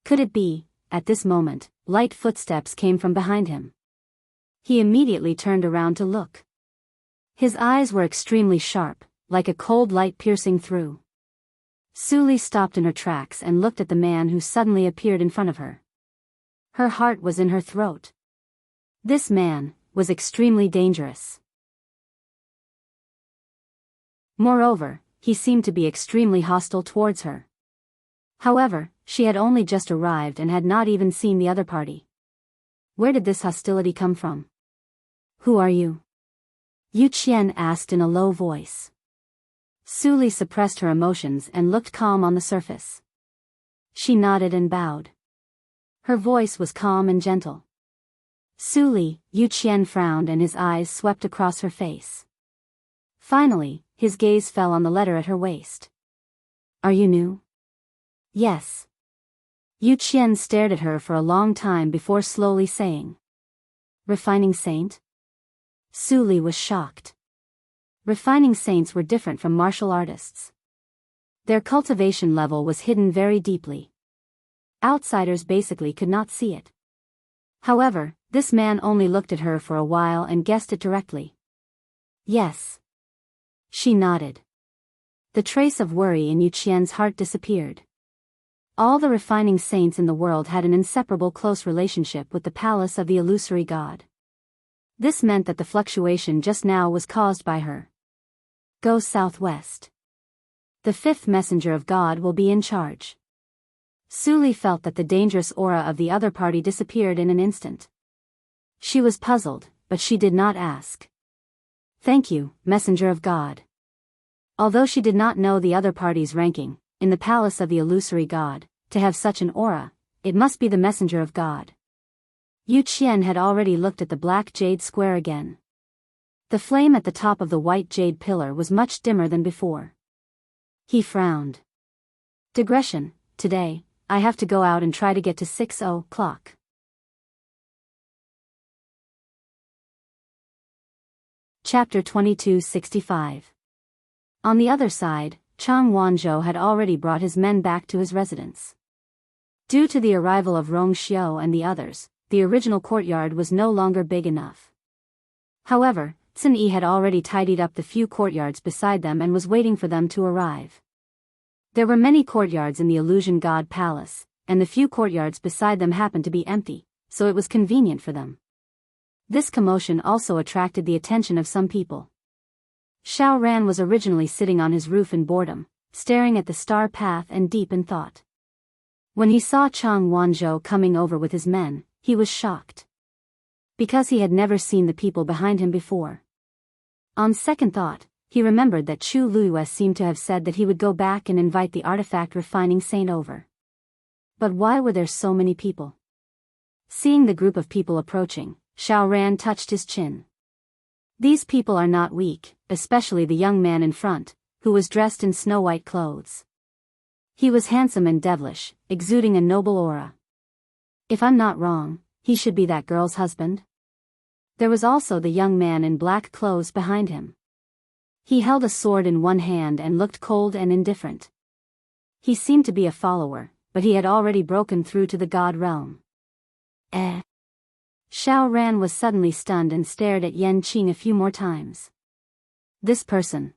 Could it be? At this moment, light footsteps came from behind him. He immediately turned around to look. His eyes were extremely sharp, like a cold light piercing through. Su Li stopped in her tracks and looked at the man who suddenly appeared in front of her. Her heart was in her throat. This man was extremely dangerous. Moreover, he seemed to be extremely hostile towards her. However, she had only just arrived and had not even seen the other party. Where did this hostility come from? Who are you? Yu Qian asked in a low voice. Su Li suppressed her emotions and looked calm on the surface. She nodded and bowed. Her voice was calm and gentle. Su Li, Yu Qian frowned and his eyes swept across her face. Finally, his gaze fell on the letter at her waist. Are you new? Yes. Yu Qian stared at her for a long time before slowly saying. Refining saint? Su Li was shocked. Refining saints were different from martial artists. Their cultivation level was hidden very deeply. Outsiders basically could not see it. However, this man only looked at her for a while and guessed it directly. Yes. She nodded. The trace of worry in Yu Qian's heart disappeared. All the refining saints in the world had an inseparable close relationship with the palace of the illusory god. This meant that the fluctuation just now was caused by her. Go southwest. The fifth messenger of God will be in charge. Su Li felt that the dangerous aura of the other party disappeared in an instant. She was puzzled, but she did not ask. Thank you, messenger of God. Although she did not know the other party's ranking, in the palace of the illusory god, to have such an aura, it must be the messenger of God. Yu Qian had already looked at the black jade square again. The flame at the top of the white jade pillar was much dimmer than before. He frowned. Digression, today, I have to go out and try to get to 6:00. Chapter 2265. On the other side, Chang Wanzhou had already brought his men back to his residence. Due to the arrival of Rong Xiao and the others, the original courtyard was no longer big enough. However, Xin Yi had already tidied up the few courtyards beside them and was waiting for them to arrive. There were many courtyards in the Illusion God Palace, and the few courtyards beside them happened to be empty, so it was convenient for them. This commotion also attracted the attention of some people. Xiao Ran was originally sitting on his roof in boredom, staring at the star path and deep in thought. When he saw Chang Wanzhou coming over with his men, he was shocked. Because he had never seen the people behind him before. On second thought, he remembered that Chu Luiyue seemed to have said that he would go back and invite the artifact refining saint over. But why were there so many people? Seeing the group of people approaching, Xiao Ran touched his chin. These people are not weak, especially the young man in front, who was dressed in snow-white clothes. He was handsome and devilish, exuding a noble aura. If I'm not wrong, he should be that girl's husband. There was also the young man in black clothes behind him. He held a sword in one hand and looked cold and indifferent. He seemed to be a follower, but he had already broken through to the god realm. Xiao Ran was suddenly stunned and stared at Yan Qing a few more times. This person.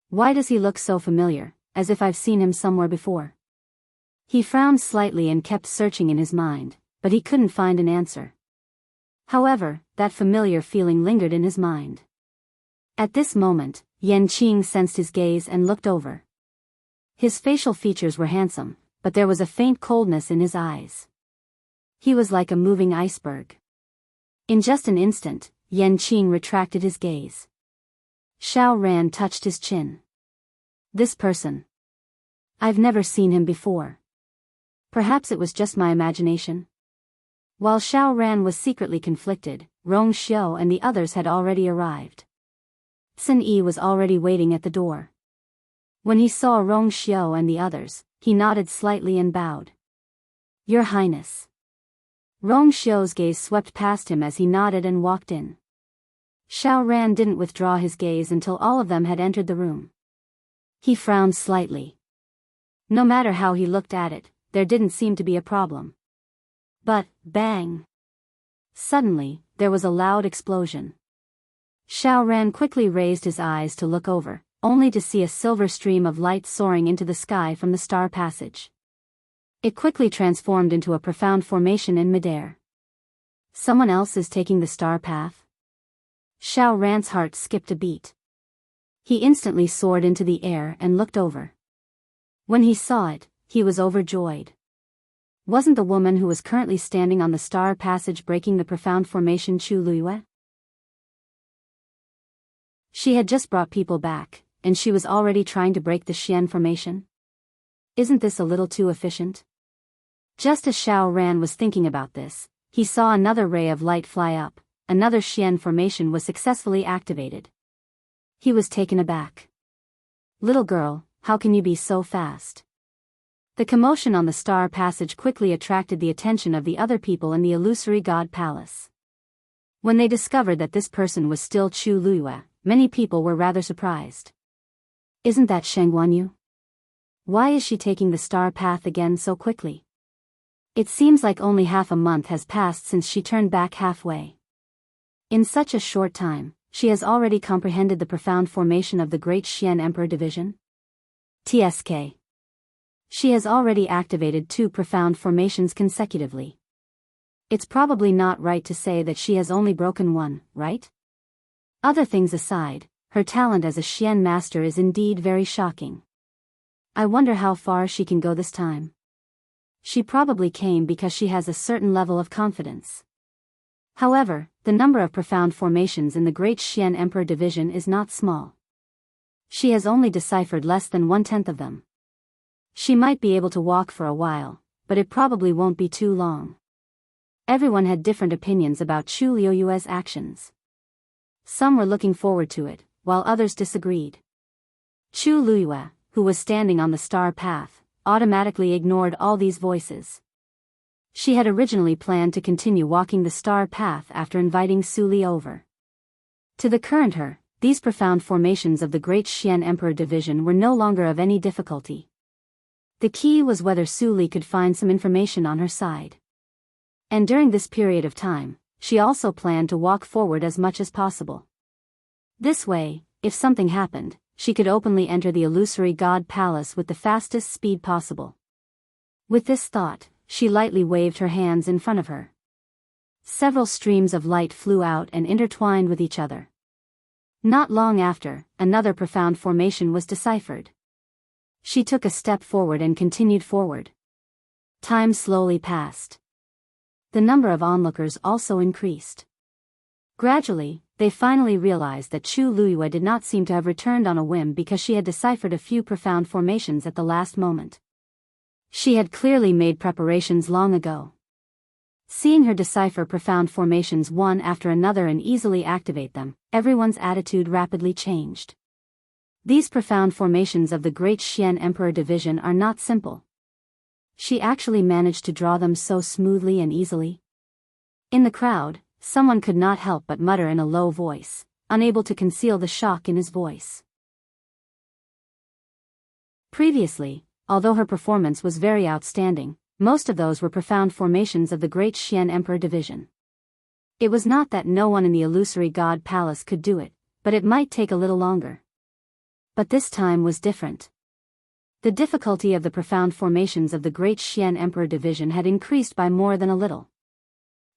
Why does he look so familiar, as if I've seen him somewhere before? He frowned slightly and kept searching in his mind, but he couldn't find an answer. However, that familiar feeling lingered in his mind. At this moment, Yan Qing sensed his gaze and looked over. His facial features were handsome, but there was a faint coldness in his eyes. He was like a moving iceberg. In just an instant, Yan Qing retracted his gaze. Xiao Ran touched his chin. This person. I've never seen him before. Perhaps it was just my imagination. While Xiao Ran was secretly conflicted, Rong Xiao and the others had already arrived. Xin Yi was already waiting at the door. When he saw Rong Xiao and the others, he nodded slightly and bowed. Your Highness. Rong Xiao's gaze swept past him as he nodded and walked in. Xiao Ran didn't withdraw his gaze until all of them had entered the room. He frowned slightly. No matter how he looked at it, there didn't seem to be a problem. But, bang! Suddenly, there was a loud explosion. Xiao Ran quickly raised his eyes to look over, only to see a silver stream of light soaring into the sky from the star passage. It quickly transformed into a profound formation in midair. Someone else is taking the star path? Xiao Ran's heart skipped a beat. He instantly soared into the air and looked over. When he saw it, he was overjoyed. Wasn't the woman who was currently standing on the star passage breaking the profound formation Chu Luiyue? She had just brought people back, and she was already trying to break the Xian formation? Isn't this a little too efficient? Just as Xiao Ran was thinking about this, he saw another ray of light fly up. Another Xian formation was successfully activated. He was taken aback. Little girl, how can you be so fast? The commotion on the star passage quickly attracted the attention of the other people in the illusory god palace. When they discovered that this person was still Chu Luiyue, many people were rather surprised. Isn't that Sheng Guanyu? Why is she taking the star path again so quickly? It seems like only half a month has passed since she turned back halfway. In such a short time, she has already comprehended the profound formation of the Great Xian Emperor Division. TSK. She has already activated 2 profound formations consecutively. It's probably not right to say that she has only broken one, right? Other things aside, her talent as a Xian master is indeed very shocking. I wonder how far she can go this time. She probably came because she has a certain level of confidence. However, the number of profound formations in the Great Xian Emperor Division is not small. She has only deciphered less than 1/10 of them. She might be able to walk for a while, but it probably won't be too long. Everyone had different opinions about Chu Luiyue's actions. Some were looking forward to it, while others disagreed. Chu Luiyue, who was standing on the star path, automatically ignored all these voices. She had originally planned to continue walking the star path after inviting Su Li over. To the current her, these profound formations of the Great Xian Emperor Division were no longer of any difficulty. The key was whether Su Li could find some information on her side. And during this period of time, she also planned to walk forward as much as possible. This way, if something happened, she could openly enter the illusory god palace with the fastest speed possible. With this thought, she lightly waved her hands in front of her. Several streams of light flew out and intertwined with each other. Not long after, another profound formation was deciphered. She took a step forward and continued forward. Time slowly passed. The number of onlookers also increased. Gradually, they finally realized that Chu Luiyue did not seem to have returned on a whim because she had deciphered a few profound formations at the last moment. She had clearly made preparations long ago. Seeing her decipher profound formations one after another and easily activate them, everyone's attitude rapidly changed. These profound formations of the Great Xian Emperor Division are not simple. She actually managed to draw them so smoothly and easily. In the crowd, someone could not help but mutter in a low voice, unable to conceal the shock in his voice. Previously, although her performance was very outstanding, most of those were profound formations of the Great Xian Emperor Division. It was not that no one in the illusory god palace could do it, but it might take a little longer. But this time was different. The difficulty of the profound formations of the Great Xian Emperor Division had increased by more than a little.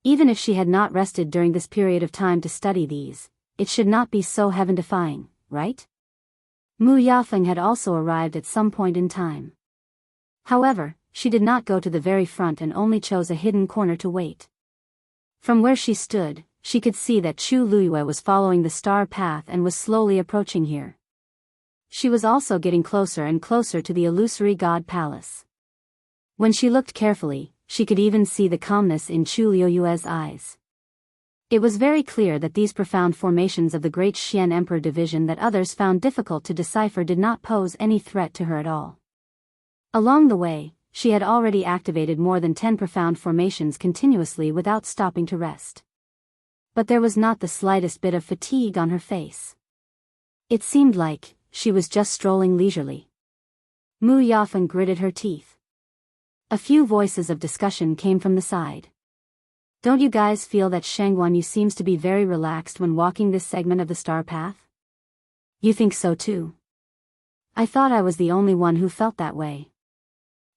Even if she had not rested during this period of time to study these, it should not be so heaven-defying, right? Mu Yafeng had also arrived at some point in time. However, she did not go to the very front and only chose a hidden corner to wait. From where she stood, she could see that Chu Luiyue was following the star path and was slowly approaching here. She was also getting closer and closer to the illusory god palace. When she looked carefully, she could even see the calmness in Chu Luiyue's eyes. It was very clear that these profound formations of the Great Xian Emperor Division that others found difficult to decipher did not pose any threat to her at all. Along the way, she had already activated more than 10 profound formations continuously without stopping to rest. But there was not the slightest bit of fatigue on her face. It seemed like she was just strolling leisurely. Mu Yafeng gritted her teeth. A few voices of discussion came from the side. Don't you guys feel that Sheng Guanyu seems to be very relaxed when walking this segment of the star path? You think so too? I thought I was the only one who felt that way.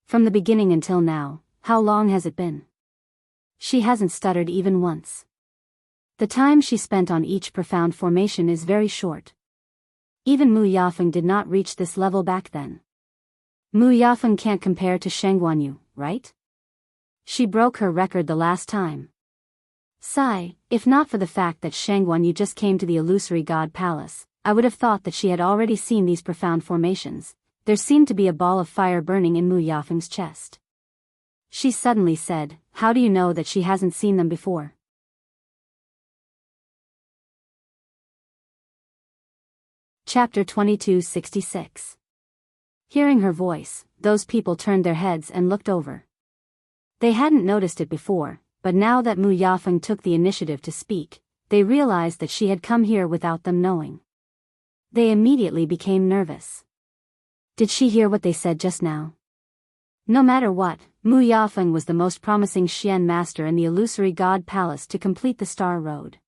From the beginning until now, how long has it been? She hasn't stuttered even once. The time she spent on each profound formation is very short. Even Mu Yafeng did not reach this level back then. Mu Yafeng can't compare to Sheng Guanyu, right? She broke her record the last time. Sigh, if not for the fact that Sheng Guanyu just came to the illusory god palace, I would have thought that she had already seen these profound formations. There seemed to be a ball of fire burning in Mu Yafeng's chest. She suddenly said, "How do you know that she hasn't seen them before?" Chapter 2266. Hearing her voice, those people turned their heads and looked over. They hadn't noticed it before, but now that Mu Yafeng took the initiative to speak, they realized that she had come here without them knowing. They immediately became nervous. Did she hear what they said just now? No matter what, Mu Yafeng was the most promising Xian master in the illusory god palace to complete the Star Road.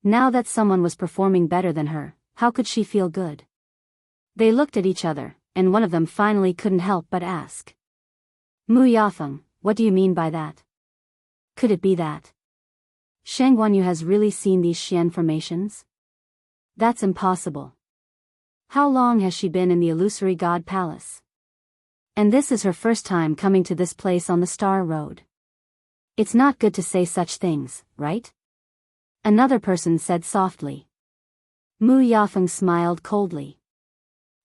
Now that someone was performing better than her, how could she feel good? They looked at each other, and one of them finally couldn't help but ask. "Mu Yafeng, what do you mean by that? Could it be that Sheng Guanyu has really seen these Xian formations? That's impossible. How long has she been in the illusory god palace? And this is her first time coming to this place on the Star Road. It's not good to say such things, right?" Another person said softly. Mu Yafeng smiled coldly.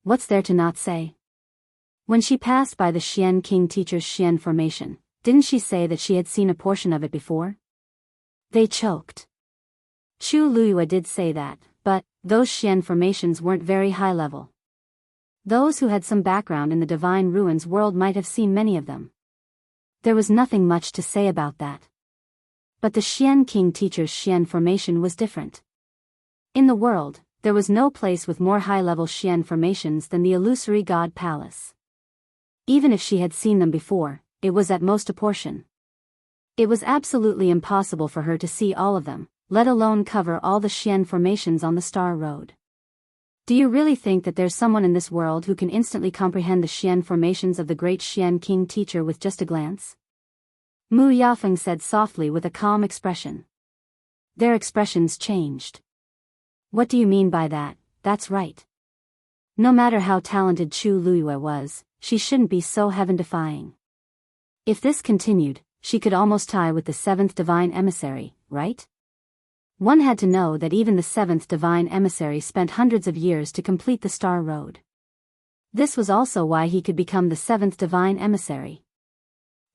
What's there to not say? When she passed by the Xian King teacher's Xian formation, didn't she say that she had seen a portion of it before? They choked. Chu Luyue did say that, but those Xian formations weren't very high level. Those who had some background in the divine ruins world might have seen many of them. There was nothing much to say about that. But the Xian King teacher's Xian formation was different. In the world, there was no place with more high-level Xian formations than the illusory god palace. Even if she had seen them before, it was at most a portion. It was absolutely impossible for her to see all of them, let alone cover all the Xian formations on the Star Road. Do you really think that there's someone in this world who can instantly comprehend the Xian formations of the great Xian King teacher with just a glance? Mu Yafeng said softly with a calm expression. Their expressions changed. What do you mean by that? That's right. No matter how talented Chu Luyue was, she shouldn't be so heaven-defying. If this continued, she could almost tie with the seventh divine emissary, right? One had to know that even the seventh divine emissary spent hundreds of years to complete the Star Road. This was also why he could become the seventh divine emissary.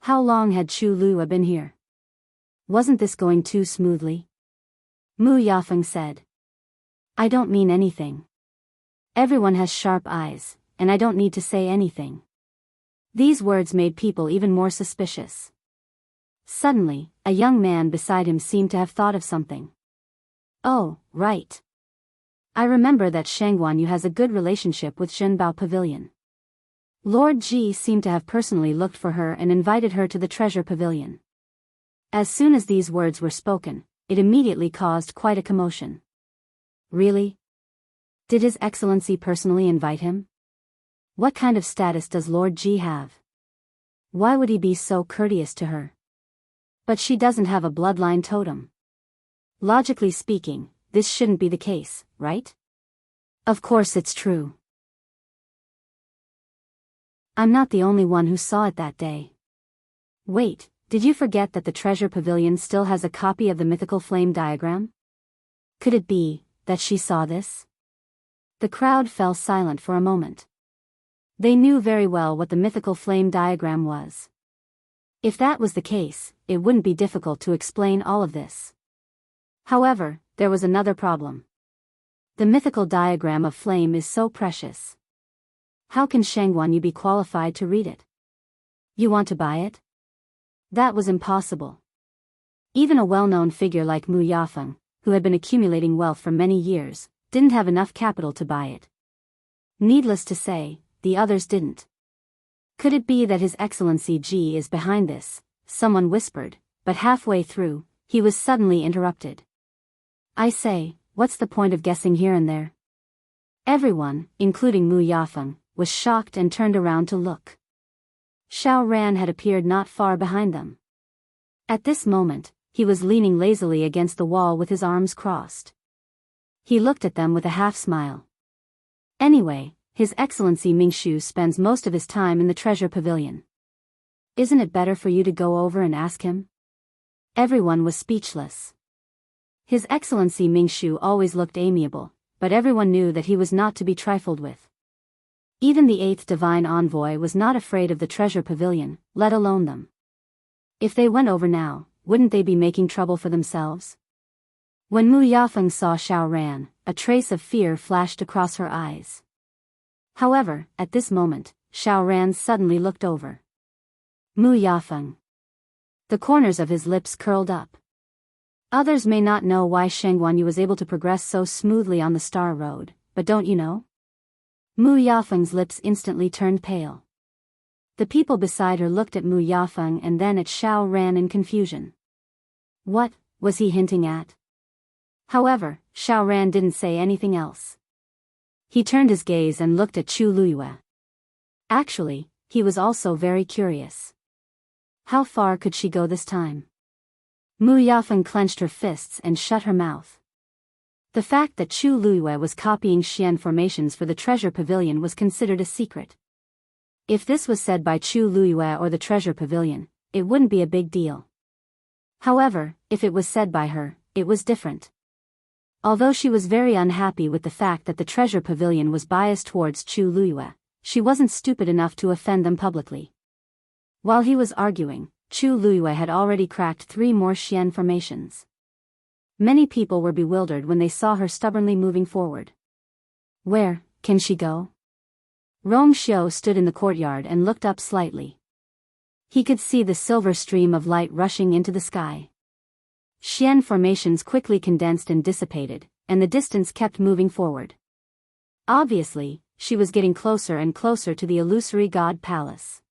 How long had Chu Luyue been here? Wasn't this going too smoothly? Mu Yafeng said. I don't mean anything. Everyone has sharp eyes, and I don't need to say anything. These words made people even more suspicious. Suddenly, a young man beside him seemed to have thought of something. Oh, right. I remember that Sheng Guanyu has a good relationship with Zhenbao Pavilion. Lord Ji seemed to have personally looked for her and invited her to the treasure pavilion. As soon as these words were spoken, it immediately caused quite a commotion. Really? Did His Excellency personally invite him? What kind of status does Lord Ji have? Why would he be so courteous to her? But she doesn't have a bloodline totem. Logically speaking, this shouldn't be the case, right? Of course it's true. I'm not the only one who saw it that day. Wait, did you forget that the treasure pavilion still has a copy of the mythical flame diagram? Could it be that she saw this? The crowd fell silent for a moment. They knew very well what the mythical flame diagram was. If that was the case, it wouldn't be difficult to explain all of this. However, there was another problem. The mythical diagram of flame is so precious. How can Sheng Guanyu be qualified to read it? You want to buy it? That was impossible. Even a well-known figure like Mu Yafeng, who had been accumulating wealth for many years, didn't have enough capital to buy it. Needless to say, the others didn't. Could it be that His Excellency Ji is behind this? Someone whispered, but halfway through, he was suddenly interrupted. I say, what's the point of guessing here and there? Everyone, including Mu Yafeng, was shocked and turned around to look. Xiao Ran had appeared not far behind them. At this moment, he was leaning lazily against the wall with his arms crossed. He looked at them with a half-smile. Anyway, His Excellency Mingshu spends most of his time in the treasure pavilion. Isn't it better for you to go over and ask him? Everyone was speechless. His Excellency Mingshu always looked amiable, but everyone knew that he was not to be trifled with. Even the 8th Divine Envoy was not afraid of the treasure pavilion, let alone them. If they went over now, wouldn't they be making trouble for themselves? When Mu Yafeng saw Xiao Ran, a trace of fear flashed across her eyes. However, at this moment, Xiao Ran suddenly looked over. Mu Yafeng. The corners of his lips curled up. Others may not know why Sheng Guanyu was able to progress so smoothly on the Star Road, but don't you know? Mu Yafeng's lips instantly turned pale. The people beside her looked at Mu Yafeng and then at Xiao Ran in confusion. What was he hinting at? However, Xiao Ran didn't say anything else. He turned his gaze and looked at Chu Luyue. Actually, he was also very curious. How far could she go this time? Mu Yafeng clenched her fists and shut her mouth. The fact that Chu Luyue was copying Xian formations for the treasure pavilion was considered a secret. If this was said by Chu Luyue or the treasure pavilion, it wouldn't be a big deal. However, if it was said by her, it was different. Although she was very unhappy with the fact that the treasure pavilion was biased towards Chu Luyue, she wasn't stupid enough to offend them publicly. While he was arguing, Chu Luyue had already cracked 3 more Xian formations. Many people were bewildered when they saw her stubbornly moving forward. Where can she go? Rong Xiu stood in the courtyard and looked up slightly. He could see the silver stream of light rushing into the sky. Xian formations quickly condensed and dissipated, and the distance kept moving forward. Obviously, she was getting closer and closer to the illusory god palace.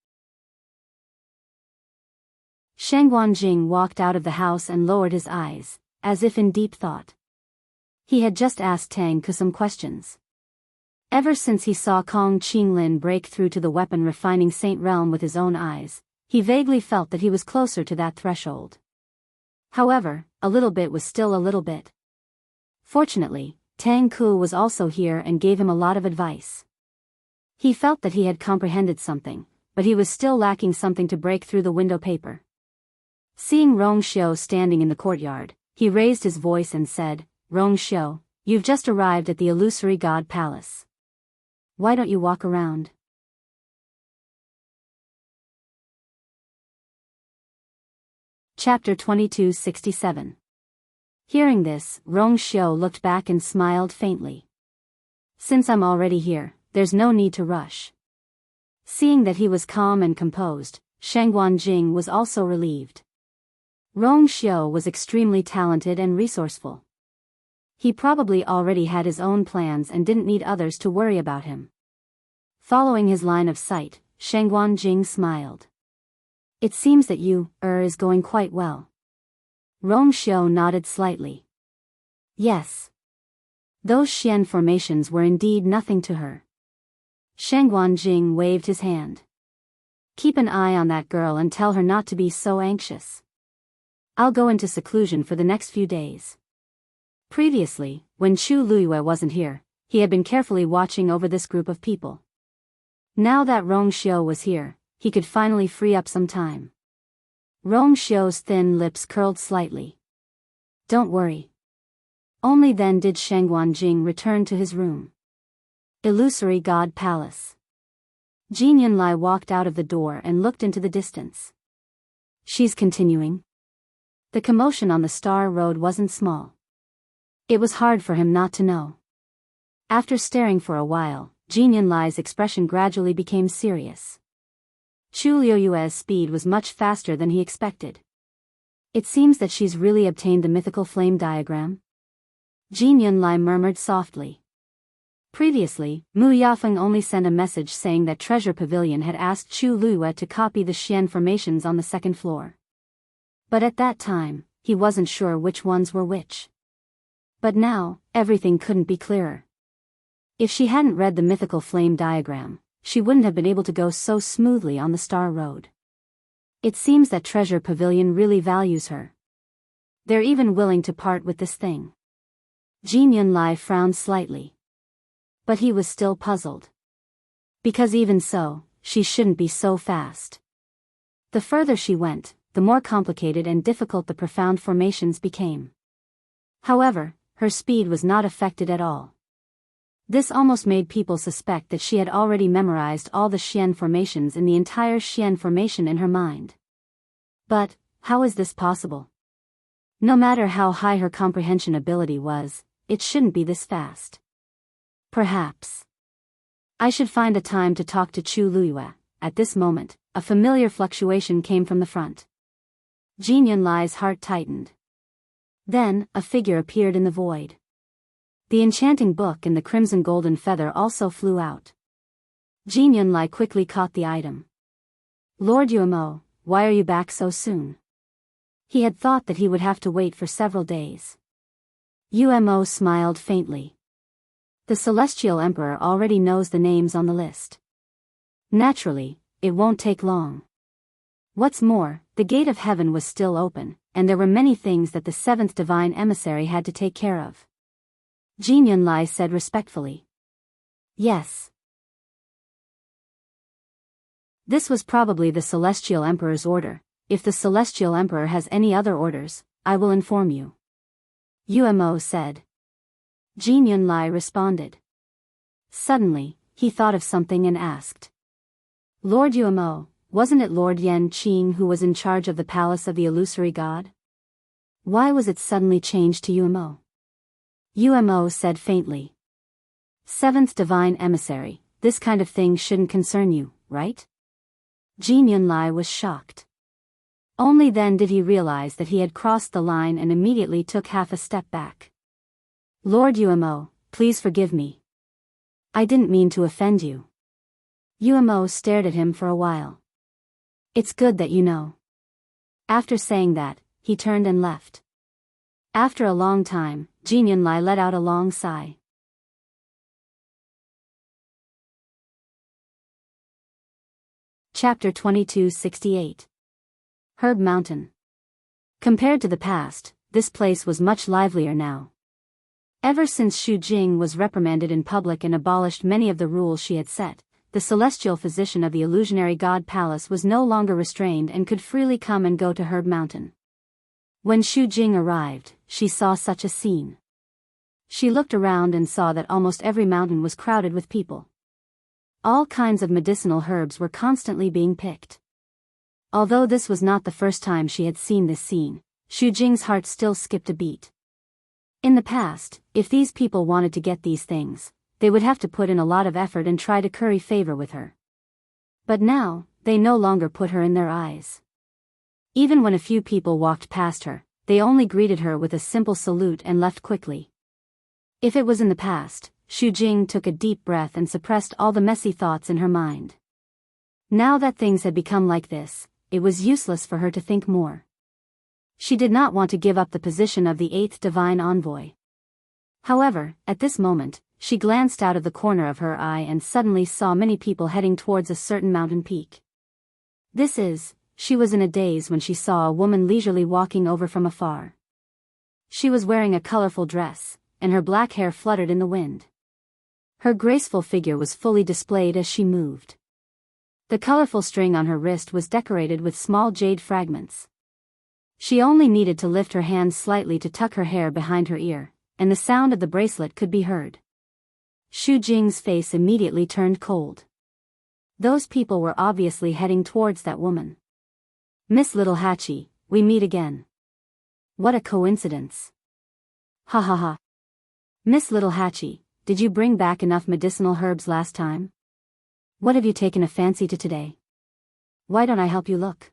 Sheng Guanjing walked out of the house and lowered his eyes, as if in deep thought. He had just asked Tang Ku some questions. Ever since he saw Kong Qinglin break through to the weapon refining Saint realm with his own eyes, he vaguely felt that he was closer to that threshold. However, a little bit was still a little bit. Fortunately, Tang Ku was also here and gave him a lot of advice. He felt that he had comprehended something, but he was still lacking something to break through the window paper. Seeing Rong Xiu standing in the courtyard, he raised his voice and said, Rong Xiu, you've just arrived at the illusory god palace. Why don't you walk around? Chapter 2267. Hearing this, Rong Xiu looked back and smiled faintly. Since I'm already here, there's no need to rush. Seeing that he was calm and composed, Sheng Guanjing was also relieved. Rong Xiu was extremely talented and resourceful. He probably already had his own plans and didn't need others to worry about him. Following his line of sight, Sheng Guanjing smiled. It seems that is going quite well. Rong Xiu nodded slightly. Yes. Those Xian formations were indeed nothing to her. Sheng Guanjing waved his hand. Keep an eye on that girl and tell her not to be so anxious. I'll go into seclusion for the next few days. Previously, when Chu Luyue wasn't here, he had been carefully watching over this group of people. Now that Rong Xiu was here, he could finally free up some time. Rong Xiu's thin lips curled slightly. Don't worry. Only then did Sheng Guanjing return to his room. Illusory God Palace. Jin Yunlai walked out of the door and looked into the distance. She's continuing. The commotion on the Star Road wasn't small. It was hard for him not to know. After staring for a while, Jin Yunlai's expression gradually became serious. Chu Liuyue's speed was much faster than he expected. It seems that she's really obtained the mythical flame diagram. Jin Yunlai murmured softly. Previously, Mu Yafeng only sent a message saying that Treasure Pavilion had asked Chu Luyue to copy the Xian formations on the 2nd floor. But at that time, he wasn't sure which ones were which. But now, everything couldn't be clearer. If she hadn't read the mythical flame diagram, she wouldn't have been able to go so smoothly on the Star Road. It seems that Treasure Pavilion really values her. They're even willing to part with this thing. Jin Yunlai frowned slightly. But he was still puzzled. Because even so, she shouldn't be so fast. The further she went, the more complicated and difficult the profound formations became. However, her speed was not affected at all. This almost made people suspect that she had already memorized all the Xian formations in the entire Xian formation in her mind. But, how is this possible? No matter how high her comprehension ability was, it shouldn't be this fast. Perhaps I should find a time to talk to Chu Luiyue. At this moment, a familiar fluctuation came from the front. Jin Yunlai's heart tightened. Then, a figure appeared in the void. The enchanting book and the crimson golden feather also flew out. Jin Yunlai quickly caught the item. Lord Yuemo, why are you back so soon? He had thought that he would have to wait for several days. Umo smiled faintly. The Celestial Emperor already knows the names on the list. Naturally, it won't take long. What's more, the gate of heaven was still open, and there were many things that the seventh divine emissary had to take care of. Jin Yunlai said respectfully. Yes. This was probably the Celestial Emperor's order. If the Celestial Emperor has any other orders, I will inform you. Umo said. Jin Yunlai responded. Suddenly, he thought of something and asked. Lord Umo, wasn't it Lord Yan Qing who was in charge of the palace of the illusory god? Why was it suddenly changed to Umo? Umo said faintly. Seventh divine emissary, this kind of thing shouldn't concern you, right? Jin Yunlai was shocked. Only then did he realize that he had crossed the line and immediately took half a step back. Lord Umo, please forgive me. I didn't mean to offend you. Umo stared at him for a while. It's good that you know. After saying that, he turned and left. After a long time, Jin Yunlai let out a long sigh. Chapter 2268. Herb Mountain. Compared to the past, this place was much livelier now. Ever since Xu Jing was reprimanded in public and abolished many of the rules she had set, the celestial physician of the illusionary god palace was no longer restrained and could freely come and go to Herb Mountain. When Xu Jing arrived, she saw such a scene. She looked around and saw that almost every mountain was crowded with people. All kinds of medicinal herbs were constantly being picked. Although this was not the first time she had seen this scene, Xu Jing's heart still skipped a beat. In the past, if these people wanted to get these things, they would have to put in a lot of effort and try to curry favor with her. But now, they no longer put her in their eyes. Even when a few people walked past her, they only greeted her with a simple salute and left quickly. If it was in the past, Xu Jing took a deep breath and suppressed all the messy thoughts in her mind. Now that things had become like this, it was useless for her to think more. She did not want to give up the position of the eighth divine envoy. However, at this moment, she glanced out of the corner of her eye and suddenly saw many people heading towards a certain mountain peak. She was in a daze when she saw a woman leisurely walking over from afar. She was wearing a colorful dress, and her black hair fluttered in the wind. Her graceful figure was fully displayed as she moved. The colorful string on her wrist was decorated with small jade fragments. She only needed to lift her hands slightly to tuck her hair behind her ear, and the sound of the bracelet could be heard. Xu Jing's face immediately turned cold. Those people were obviously heading towards that woman. Miss Little Hachi, we meet again. What a coincidence. Ha ha ha. Miss Little Hachi, did you bring back enough medicinal herbs last time? What have you taken a fancy to today? Why don't I help you look?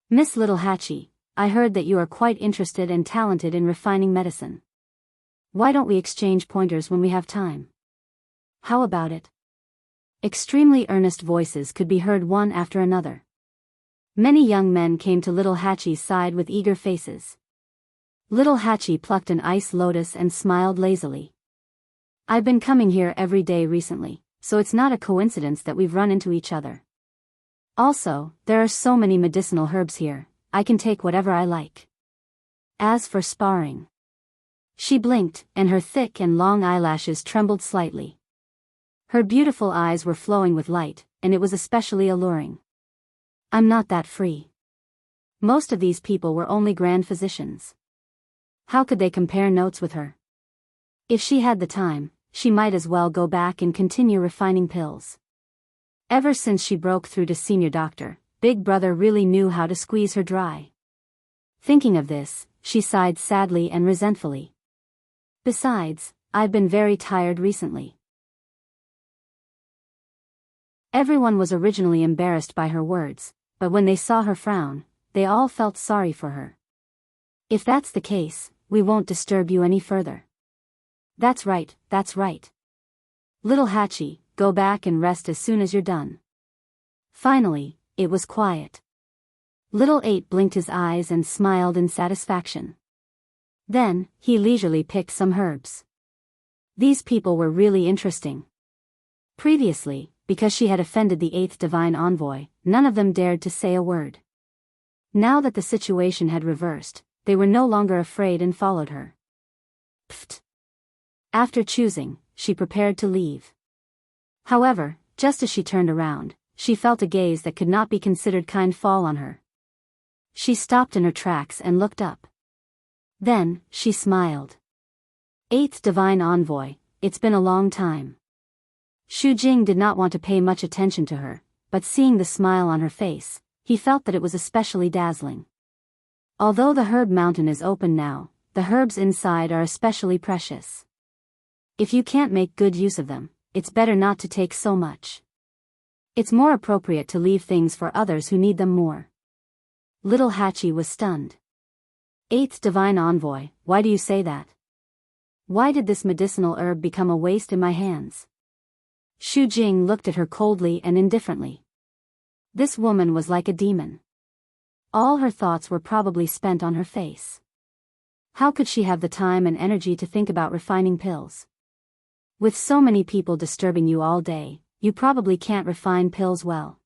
Miss Little Hachi, I heard that you are quite interested and talented in refining medicine. Why don't we exchange pointers when we have time? How about it? Extremely earnest voices could be heard one after another. Many young men came to Little Hachi's side with eager faces. Little Hachi plucked an ice lotus and smiled lazily. I've been coming here every day recently, so it's not a coincidence that we've run into each other. Also, there are so many medicinal herbs here, I can take whatever I like. As for sparring. She blinked, and her thick and long eyelashes trembled slightly. Her beautiful eyes were flowing with light, and it was especially alluring. I'm not that free. Most of these people were only grand physicians. How could they compare notes with her? If she had the time, she might as well go back and continue refining pills. Ever since she broke through to senior doctor, Big Brother really knew how to squeeze her dry. Thinking of this, she sighed sadly and resentfully. Besides, I've been very tired recently. Everyone was originally embarrassed by her words, but when they saw her frown, they all felt sorry for her. If that's the case, we won't disturb you any further. That's right, that's right. Little Hachi, go back and rest as soon as you're done. Finally, it was quiet. Little 8 blinked his eyes and smiled in satisfaction. Then, he leisurely picked some herbs. These people were really interesting. Previously, because she had offended the 8th divine envoy, none of them dared to say a word. Now that the situation had reversed, they were no longer afraid and followed her. Pfft. After choosing, she prepared to leave. However, just as she turned around, she felt a gaze that could not be considered kind fall on her. She stopped in her tracks and looked up. Then, she smiled. 8th divine envoy, it's been a long time. Xu Jing did not want to pay much attention to her, but seeing the smile on her face, he felt that it was especially dazzling. Although the herb mountain is open now, the herbs inside are especially precious. If you can't make good use of them, it's better not to take so much. It's more appropriate to leave things for others who need them more. Little Hachi was stunned. 8th divine envoy, why do you say that? Why did this medicinal herb become a waste in my hands? Xu Jing looked at her coldly and indifferently. This woman was like a demon. All her thoughts were probably spent on her face. How could she have the time and energy to think about refining pills? With so many people disturbing you all day, you probably can't refine pills well.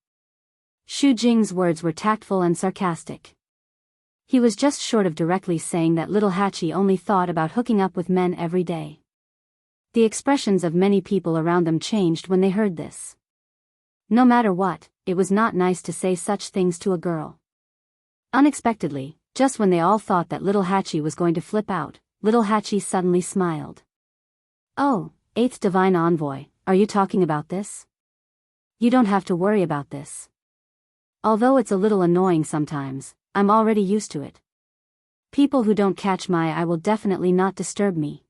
Xu Jing's words were tactful and sarcastic. He was just short of directly saying that little Hachi only thought about hooking up with men every day. The expressions of many people around them changed when they heard this. No matter what, it was not nice to say such things to a girl. Unexpectedly, just when they all thought that little Hachi was going to flip out, little Hachi suddenly smiled. Oh, 8th divine envoy, are you talking about this? You don't have to worry about this. Although it's a little annoying sometimes, I'm already used to it. People who don't catch my eye will definitely not disturb me.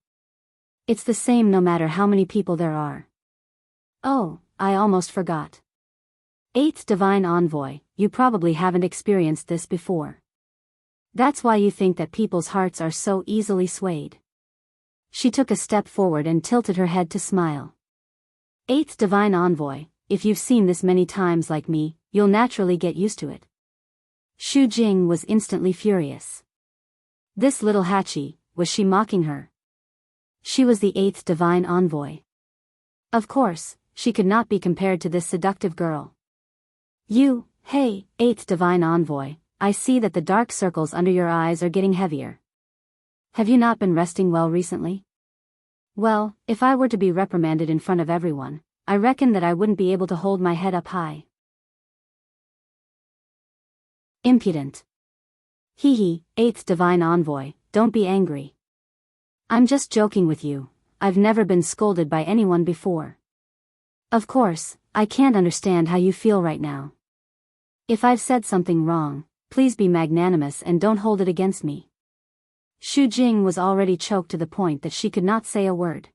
It's the same no matter how many people there are. Oh, I almost forgot. 8th divine envoy, you probably haven't experienced this before. That's why you think that people's hearts are so easily swayed. She took a step forward and tilted her head to smile. 8th divine envoy, if you've seen this many times like me, you'll naturally get used to it. Xu Jing was instantly furious. This little Hachi, was she mocking her? She was the 8th divine envoy. Of course, she could not be compared to this seductive girl. Hey, 8th divine envoy, I see that the dark circles under your eyes are getting heavier. Have you not been resting well recently? Well, if I were to be reprimanded in front of everyone, I reckon that I wouldn't be able to hold my head up high. Impudent. Hee hee, 8th divine envoy, don't be angry. I'm just joking with you, I've never been scolded by anyone before. Of course, I can't understand how you feel right now. If I've said something wrong, please be magnanimous and don't hold it against me. Xu Jing was already choked to the point that she could not say a word.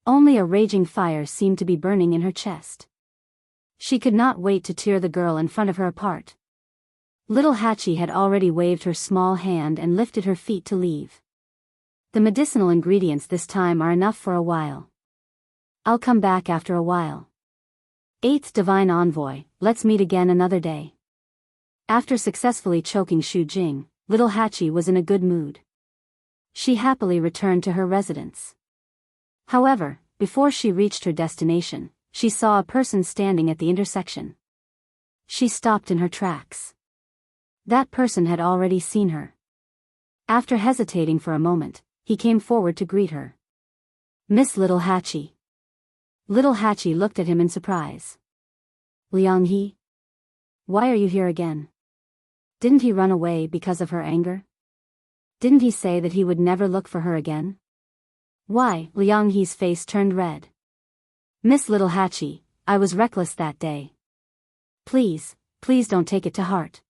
Only a raging fire seemed to be burning in her chest. She could not wait to tear the girl in front of her apart. Little Hachi had already waved her small hand and lifted her feet to leave. The medicinal ingredients this time are enough for a while. I'll come back after a while. 8th divine envoy, let's meet again another day. After successfully choking Xu Jing, little Hachi was in a good mood. She happily returned to her residence. However, before she reached her destination, she saw a person standing at the intersection. She stopped in her tracks. That person had already seen her. After hesitating for a moment, he came forward to greet her. Miss Little Hachi. Little Hachi looked at him in surprise. Liang He? Why are you here again? Didn't he run away because of her anger? Didn't he say that he would never look for her again? Why? Liang He's face turned red. Miss Little Hachi, I was reckless that day. Please don't take it to heart.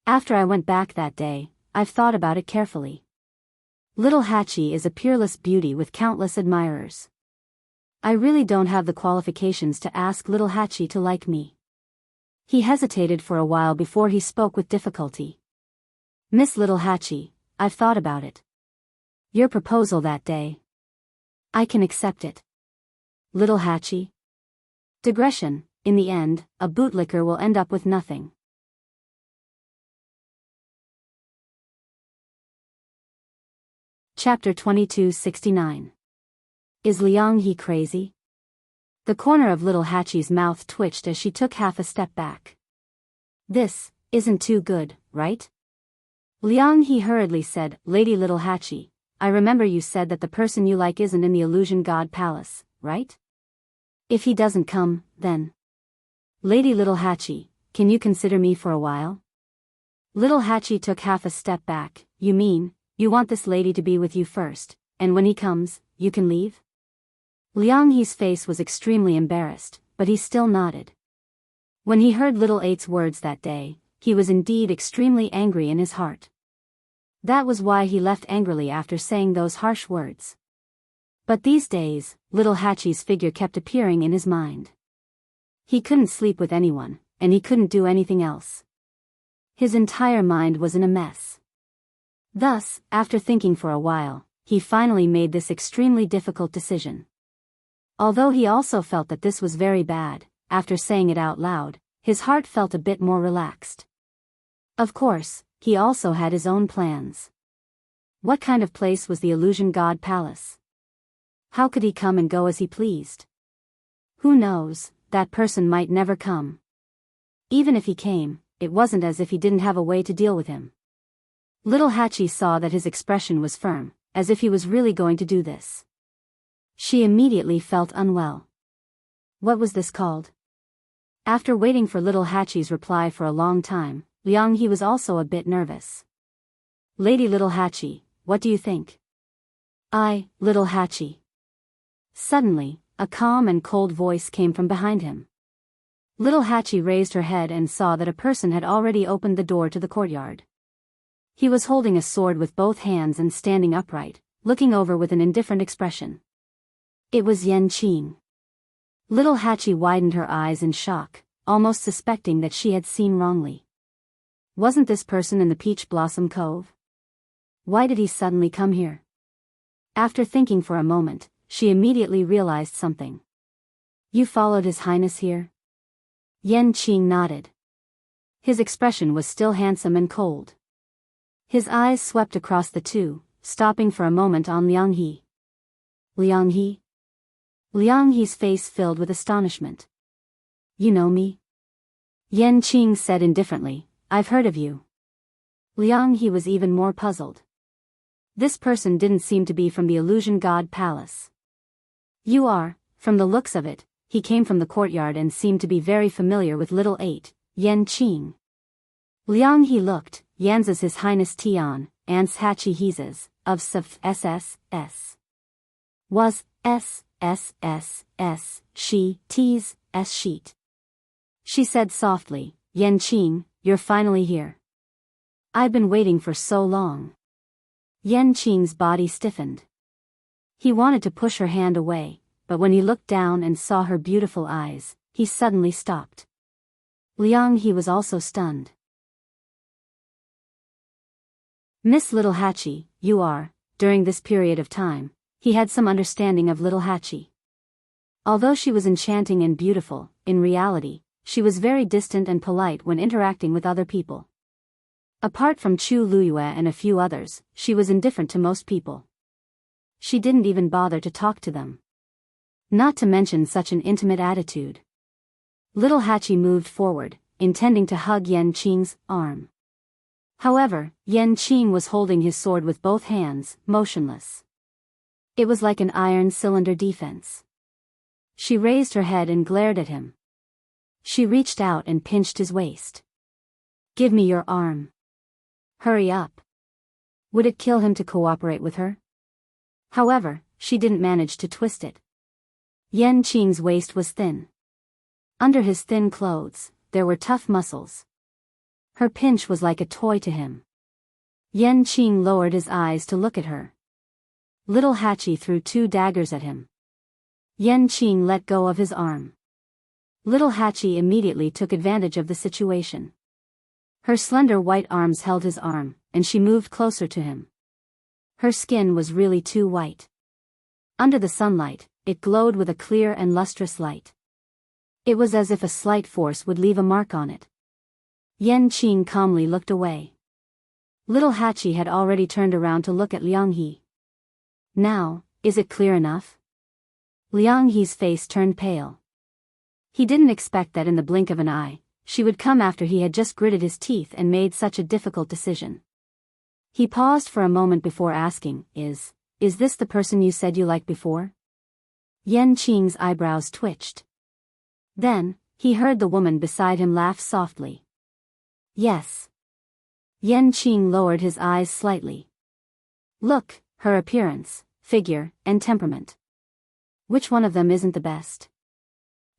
After I went back that day, I've thought about it carefully. Little Hachi is a peerless beauty with countless admirers. I really don't have the qualifications to ask Little Hachi to like me. He hesitated for a while before he spoke with difficulty. Miss Little Hachi, I've thought about it. Your proposal that day. I can accept it. Little Hachi? Digression, in the end, a bootlicker will end up with nothing. Chapter 2269. Is Liang He crazy? The corner of Little Hachi's mouth twitched as she took half a step back. This isn't too good, right? Liang He hurriedly said, Lady Little Hachi, I remember you said that the person you like isn't in the Illusion God Palace, right? If he doesn't come, then... Lady Little Hachi, can you consider me for a while? Little Hachi took half a step back. You mean, you want this lady to be with you first, and when he comes, you can leave? Liang He's face was extremely embarrassed, but he still nodded. When he heard Little Eight's words that day, he was indeed extremely angry in his heart. That was why he left angrily after saying those harsh words. But these days, Little Hachi's figure kept appearing in his mind. He couldn't sleep with anyone, and he couldn't do anything else. His entire mind was in a mess. Thus, after thinking for a while, he finally made this extremely difficult decision. Although he also felt that this was very bad, after saying it out loud, his heart felt a bit more relaxed. Of course, he also had his own plans. What kind of place was the Illusion God Palace? How could he come and go as he pleased? Who knows, that person might never come. Even if he came, it wasn't as if he didn't have a way to deal with him. Little Hachi saw that his expression was firm, as if he was really going to do this. She immediately felt unwell. What was this called? After waiting for Little Hachi's reply for a long time, Liang He was also a bit nervous. Lady Little Hachi, what do you think? Little Hachi. Suddenly, a calm and cold voice came from behind him. Little Hachi raised her head and saw that a person had already opened the door to the courtyard. He was holding a sword with both hands and standing upright, looking over with an indifferent expression. It was Yan Qing. Little Hachi widened her eyes in shock, almost suspecting that she had seen wrongly. Wasn't this person in the Peach Blossom Cove? Why did he suddenly come here? After thinking for a moment, she immediately realized something. You followed His Highness here? Yan Qing nodded. His expression was still handsome and cold. His eyes swept across the two, stopping for a moment on Liang He. Liang He? Liang He's face filled with astonishment. You know me? Yan Qing said indifferently, I've heard of you. Liang He was even more puzzled. This person didn't seem to be from the Illusion God Palace. You are, from the looks of it, he came from the courtyard and seemed to be very familiar with Little Eight, Yan Qing. Liang He looked, Yan's His Highness Tian, Ans Hachi He's, of Sf SSS. Was, SSS, she, T's, S sheet. She said softly, Yan Qing, you're finally here. I've been waiting for so long. Yan Qing's body stiffened. He wanted to push her hand away, but when he looked down and saw her beautiful eyes, he suddenly stopped. Liang He was also stunned. Miss Little Hachi, you are, during this period of time, he had some understanding of Little Hachi. Although she was enchanting and beautiful, in reality, she was very distant and polite when interacting with other people. Apart from Chu Luyue and a few others, she was indifferent to most people. She didn't even bother to talk to them. Not to mention such an intimate attitude. Little Hachi moved forward, intending to hug Yan Qing's arm. However, Yan Qing was holding his sword with both hands, motionless. It was like an iron cylinder defense. She raised her head and glared at him. She reached out and pinched his waist. Give me your arm. Hurry up. Would it kill him to cooperate with her? However, she didn't manage to twist it. Yan Qing's waist was thin. Under his thin clothes, there were tough muscles. Her pinch was like a toy to him. Yan Qing lowered his eyes to look at her. Little Hachi threw 2 daggers at him. Yan Qing let go of his arm. Little Hachi immediately took advantage of the situation. Her slender white arms held his arm, and she moved closer to him. Her skin was really too white. Under the sunlight, it glowed with a clear and lustrous light. It was as if a slight force would leave a mark on it. Yan Qing calmly looked away. Little Hachi had already turned around to look at Liang He. Now, is it clear enough? Liang He's face turned pale. He didn't expect that in the blink of an eye, she would come after he had just gritted his teeth and made such a difficult decision. He paused for a moment before asking, Is this the person you said you liked before? Yan Qing's eyebrows twitched. Then, he heard the woman beside him laugh softly. Yes. Yan Qing lowered his eyes slightly. Look, her appearance, figure, and temperament. Which one of them isn't the best?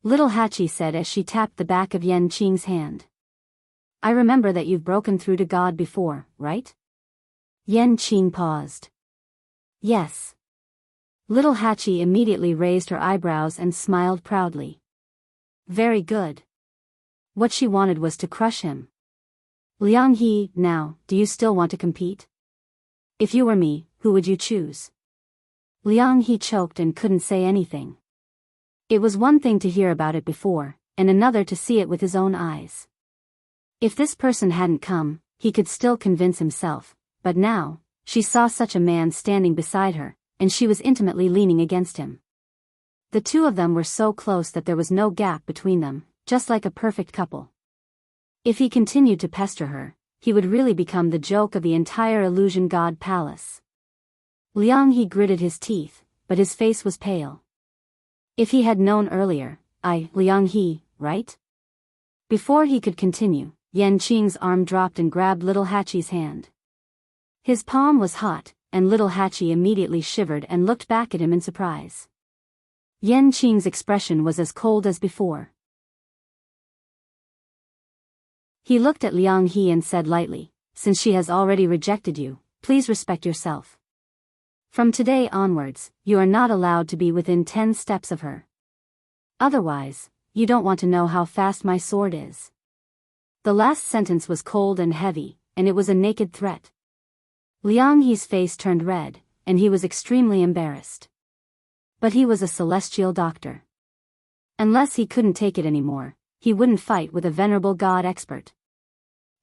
Little Hachi said as she tapped the back of Yan Qing's hand. I remember that you've broken through to God before, right? Yan Qing paused. Yes. Little Hachi immediately raised her eyebrows and smiled proudly. Very good. What she wanted was to crush him. Liang He, now, do you still want to compete? If you were me, who would you choose? Liang He choked and couldn't say anything. It was one thing to hear about it before, and another to see it with his own eyes. If this person hadn't come, he could still convince himself, but now, she saw such a man standing beside her, and she was intimately leaning against him. The two of them were so close that there was no gap between them, just like a perfect couple. If he continued to pester her, he would really become the joke of the entire illusion god palace. Liang He gritted his teeth, but his face was pale. If he had known earlier, Liang He, right? Before he could continue, Yan Qing's arm dropped and grabbed little Hachi's hand. His palm was hot, and little Hachi immediately shivered and looked back at him in surprise. Yan Qing's expression was as cold as before. He looked at Liang He and said lightly, Since she has already rejected you, please respect yourself. From today onwards, you are not allowed to be within 10 steps of her. Otherwise, you don't want to know how fast my sword is. The last sentence was cold and heavy, and it was a naked threat. Liang He's face turned red, and he was extremely embarrassed. But he was a celestial doctor. Unless he couldn't take it anymore, he wouldn't fight with a venerable god expert.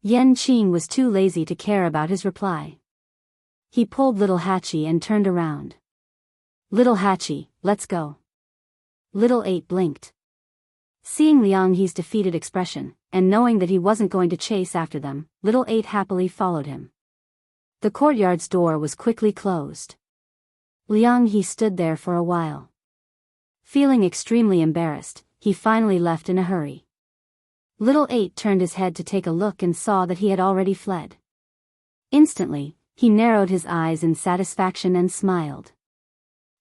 Yan Qing was too lazy to care about his reply. He pulled little Hachi and turned around. Little Hachi, let's go. Little 8 blinked. Seeing Liang He's defeated expression, and knowing that he wasn't going to chase after them, little 8 happily followed him. The courtyard's door was quickly closed. Liang He stood there for a while. Feeling extremely embarrassed, he finally left in a hurry. Little 8 turned his head to take a look and saw that he had already fled. Instantly, he narrowed his eyes in satisfaction and smiled.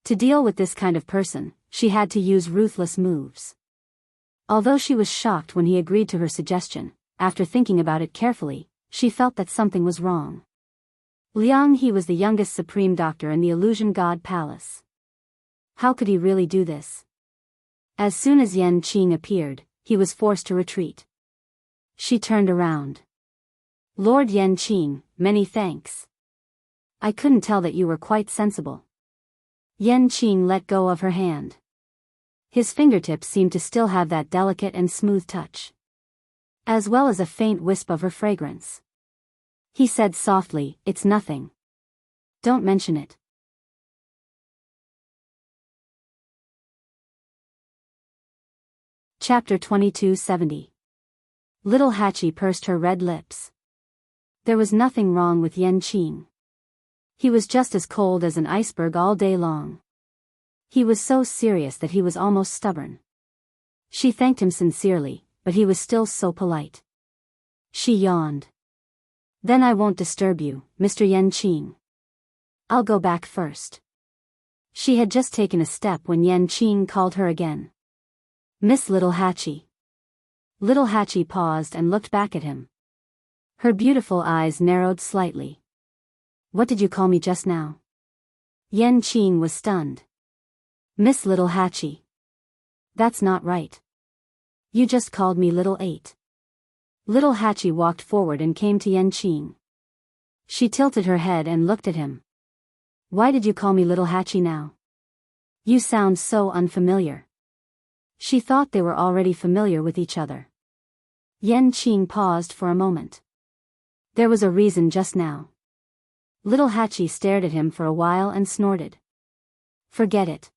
To deal with this kind of person, she had to use ruthless moves. Although she was shocked when he agreed to her suggestion, after thinking about it carefully, she felt that something was wrong. Liang He was the youngest supreme doctor in the illusion god palace. How could he really do this? As soon as Yan Qing appeared, he was forced to retreat. She turned around. Lord Yan Qing, many thanks. I couldn't tell that you were quite sensible. Yan Qing let go of her hand. His fingertips seemed to still have that delicate and smooth touch, as well as a faint wisp of her fragrance. He said softly, It's nothing. Don't mention it. Chapter 2270. Little Hachi pursed her red lips. There was nothing wrong with Yan Qing. He was just as cold as an iceberg all day long. He was so serious that he was almost stubborn. She thanked him sincerely, but he was still so polite. She yawned. Then I won't disturb you, Mr. Yanqing. I'll go back first. She had just taken a step when Yanqing called her again. Miss Little Hatchie. Little Hatchie paused and looked back at him. Her beautiful eyes narrowed slightly. What did you call me just now? Yanqing was stunned. Miss Little Hatchie. That's not right. You just called me Little 8. Little Hatchie walked forward and came to Yanqing. She tilted her head and looked at him. Why did you call me Little Hatchie now? You sound so unfamiliar. She thought they were already familiar with each other. Yanqing paused for a moment. There was a reason just now. Little Hatchie stared at him for a while and snorted. Forget it.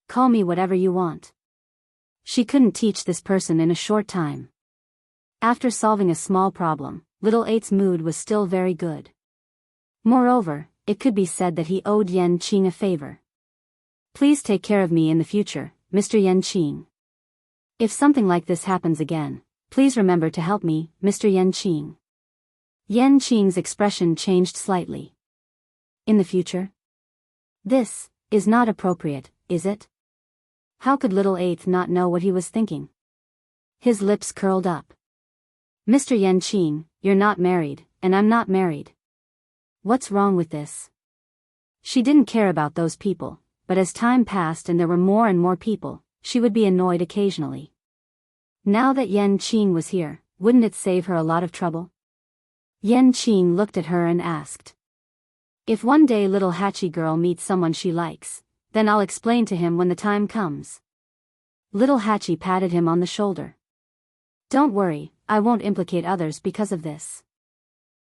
Call me whatever you want. She couldn't teach this person in a short time. After solving a small problem, Little 8's mood was still very good. Moreover, it could be said that he owed Yanqing a favor. Please take care of me in the future, Mr. Yanqing. If something like this happens again, please remember to help me, Mr. Yanqing. Yanqing's expression changed slightly. In the future? This is not appropriate, is it? How could Little 8 not know what he was thinking? His lips curled up. Mr. Yanqing, you're not married, and I'm not married. What's wrong with this? She didn't care about those people, but as time passed and there were more and more people, she would be annoyed occasionally. Now that Yanqing was here, wouldn't it save her a lot of trouble? Yanqing looked at her and asked. If one day Little Hatchie girl meets someone she likes, then I'll explain to him when the time comes. Little Hatchie patted him on the shoulder. Don't worry, I won't implicate others because of this.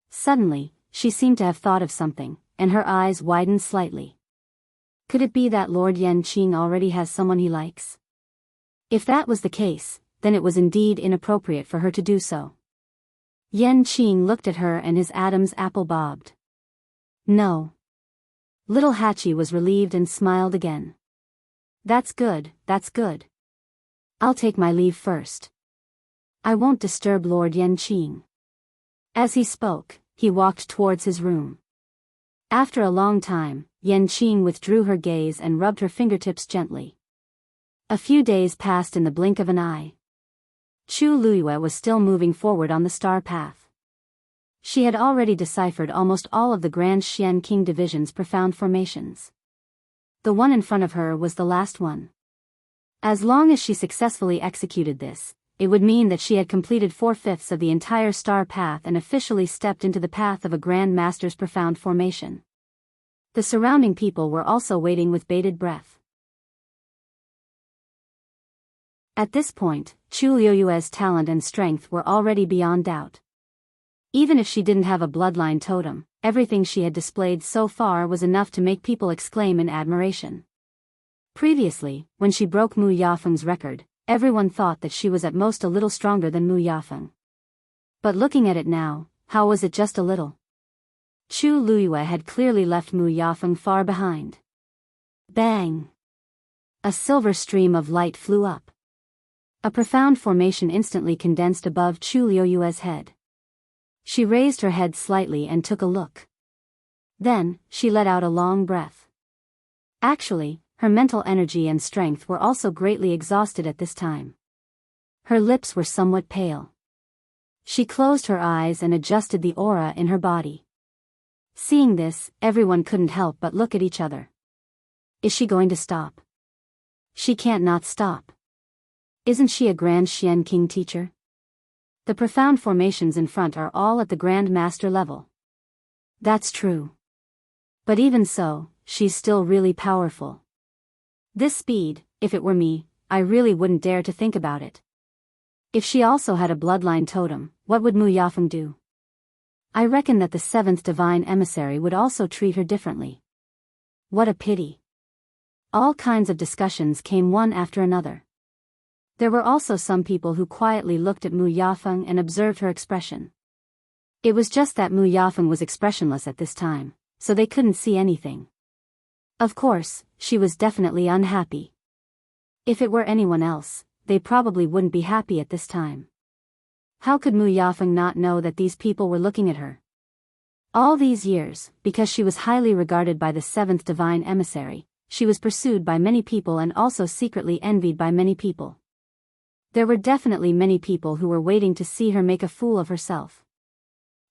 Suddenly, she seemed to have thought of something, and her eyes widened slightly. Could it be that Lord Yanqing already has someone he likes? If that was the case, then it was indeed inappropriate for her to do so. Yanqing looked at her and his Adam's apple bobbed. No. Little Hatchie was relieved and smiled again. That's good, that's good. I'll take my leave first. I won't disturb Lord Yanqing. As he spoke, he walked towards his room. After a long time, Yanqing withdrew her gaze and rubbed her fingertips gently. A few days passed in the blink of an eye. Chu Luiyue was still moving forward on the star path. She had already deciphered almost all of the Grand Xian King Division's profound formations. The one in front of her was the last one. As long as she successfully executed this, it would mean that she had completed 4/5 of the entire star path and officially stepped into the path of a Grand Master's profound formation. The surrounding people were also waiting with bated breath. At this point, Chu Luiyue's talent and strength were already beyond doubt. Even if she didn't have a bloodline totem, everything she had displayed so far was enough to make people exclaim in admiration. Previously, when she broke Mu Yafeng's record, everyone thought that she was at most a little stronger than Mu Yafeng. But looking at it now, how was it just a little? Chu Luiyue had clearly left Mu Yafeng far behind. Bang! A silver stream of light flew up. A profound formation instantly condensed above Chu Luiyue's head. She raised her head slightly and took a look. Then, she let out a long breath. Actually, her mental energy and strength were also greatly exhausted at this time. Her lips were somewhat pale. She closed her eyes and adjusted the aura in her body. Seeing this, everyone couldn't help but look at each other. Is she going to stop? She can't not stop. Isn't she a Grand Xian King teacher? The profound formations in front are all at the Grand Master level. That's true. But even so, she's still really powerful. This speed, if it were me, I really wouldn't dare to think about it. If she also had a bloodline totem, what would Mu Yafeng do? I reckon that the 7th divine emissary would also treat her differently. What a pity. All kinds of discussions came one after another. There were also some people who quietly looked at Mu Yafeng and observed her expression. It was just that Mu Yafeng was expressionless at this time, so they couldn't see anything. Of course, she was definitely unhappy. If it were anyone else, they probably wouldn't be happy at this time. How could Mu Yafeng not know that these people were looking at her? All these years, because she was highly regarded by the seventh divine emissary, she was pursued by many people and also secretly envied by many people. There were definitely many people who were waiting to see her make a fool of herself.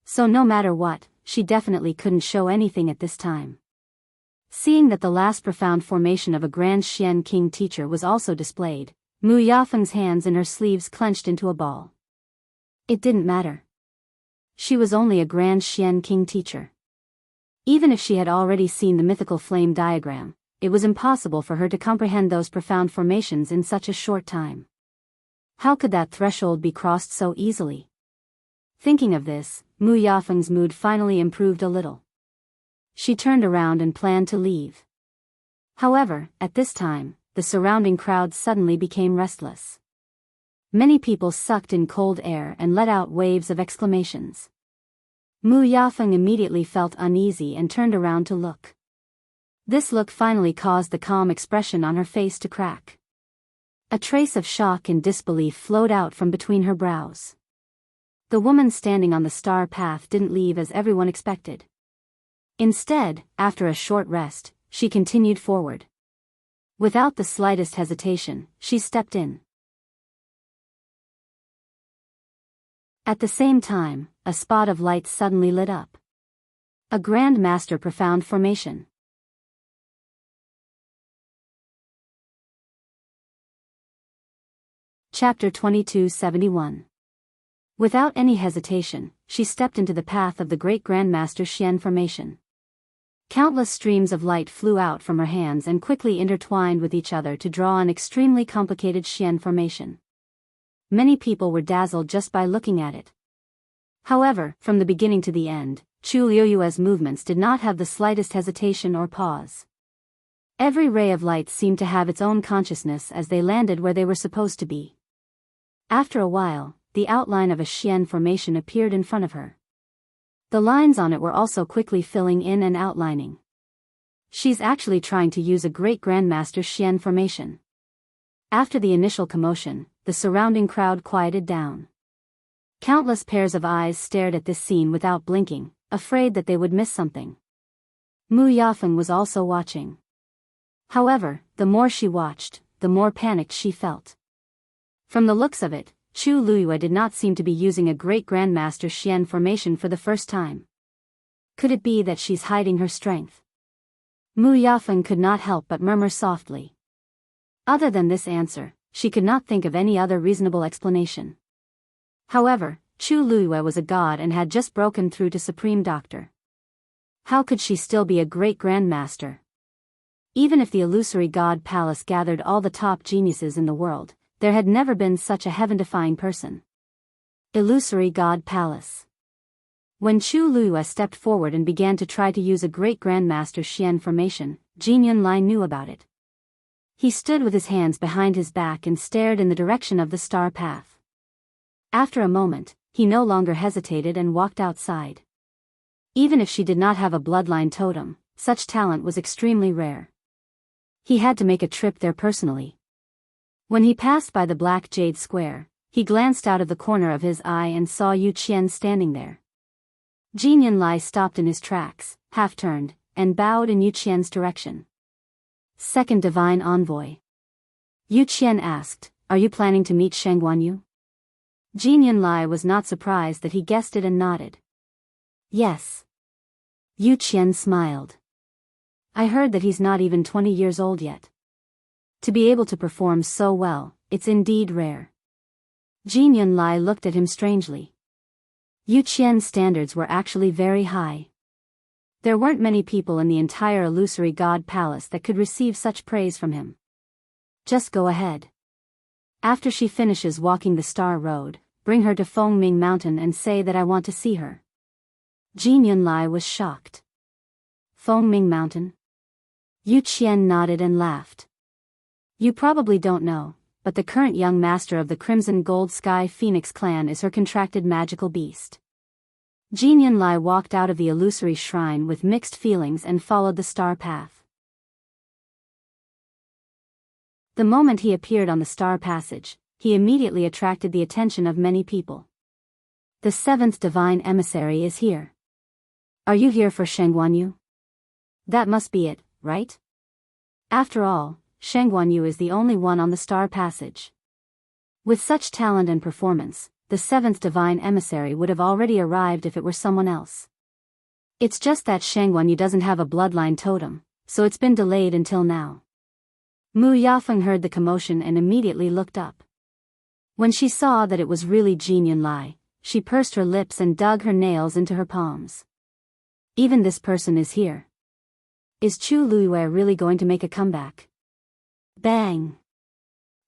So no matter what, she definitely couldn't show anything at this time. Seeing that the last profound formation of a Grand Xian King teacher was also displayed, Mu Yafeng's hands in her sleeves clenched into a ball. It didn't matter. She was only a Grand Xian King teacher. Even if she had already seen the mythical flame diagram, it was impossible for her to comprehend those profound formations in such a short time. How could that threshold be crossed so easily? Thinking of this, Mu Yafeng's mood finally improved a little. She turned around and planned to leave. However, at this time, the surrounding crowd suddenly became restless. Many people sucked in cold air and let out waves of exclamations. Mu Yafeng immediately felt uneasy and turned around to look. This look finally caused the calm expression on her face to crack. A trace of shock and disbelief flowed out from between her brows. The woman standing on the star path didn't leave as everyone expected. Instead, after a short rest, she continued forward. Without the slightest hesitation, she stepped in. At the same time, a spot of light suddenly lit up. A Grand Master profound formation. Chapter 2271. Without any hesitation, she stepped into the path of the great Grand Master Xian formation. Countless streams of light flew out from her hands and quickly intertwined with each other to draw an extremely complicated Xian formation. Many people were dazzled just by looking at it. However, from the beginning to the end, Chu Liuyue's movements did not have the slightest hesitation or pause. Every ray of light seemed to have its own consciousness as they landed where they were supposed to be. After a while, the outline of a Xian formation appeared in front of her. The lines on it were also quickly filling in and outlining. She's actually trying to use a great Grandmaster Xian formation. After the initial commotion, the surrounding crowd quieted down. Countless pairs of eyes stared at this scene without blinking, afraid that they would miss something. Mu Yafeng was also watching. However, the more she watched, the more panicked she felt. From the looks of it, Chu Luyue did not seem to be using a great Grandmaster Xian formation for the first time. Could it be that she's hiding her strength? Mu Yafeng could not help but murmur softly. Other than this answer, she could not think of any other reasonable explanation. However, Chu Luyue was a god and had just broken through to Supreme Doctor. How could she still be a great Grandmaster? Even if the illusory god palace gathered all the top geniuses in the world, there had never been such a heaven-defying person. Illusory God Palace. When Chu Luyue stepped forward and began to try to use a great Grandmaster Xian formation, Jin Yunlai knew about it. He stood with his hands behind his back and stared in the direction of the star path. After a moment, he no longer hesitated and walked outside. Even if she did not have a bloodline totem, such talent was extremely rare. He had to make a trip there personally. When he passed by the Black Jade Square, he glanced out of the corner of his eye and saw Yu Qian standing there. Jin Yunlai stopped in his tracks, half-turned, and bowed in Yu Qian's direction. Second Divine Envoy. Yu Qian asked, "Are you planning to meet Sheng Guanyu?" Jin Yunlai was not surprised that he guessed it and nodded. Yes. Yu Qian smiled. I heard that he's not even 20 years old yet. To be able to perform so well, it's indeed rare. Jin Yunlai looked at him strangely. Yu Qian's standards were actually very high. There weren't many people in the entire illusory god palace that could receive such praise from him. Just go ahead. After she finishes walking the Star Road, bring her to Fengming Mountain and say that I want to see her. Jin Yunlai was shocked. Fengming Mountain? Yu Qian nodded and laughed. You probably don't know, but the current young master of the Crimson Gold Sky Phoenix clan is her contracted magical beast. Jin Yunlai walked out of the illusory shrine with mixed feelings and followed the star path. The moment he appeared on the star passage, he immediately attracted the attention of many people. The seventh divine emissary is here. Are you here for Shengguanyu? That must be it, right? After all, Shengguanyu is the only one on the star passage. With such talent and performance, the seventh divine emissary would have already arrived if it were someone else. It's just that Shengguanyu doesn't have a bloodline totem, so it's been delayed until now. Mu Yafeng heard the commotion and immediately looked up. When she saw that it was really Jin Yunlai, she pursed her lips and dug her nails into her palms. Even this person is here. Is Chu Luiyue really going to make a comeback? Bang!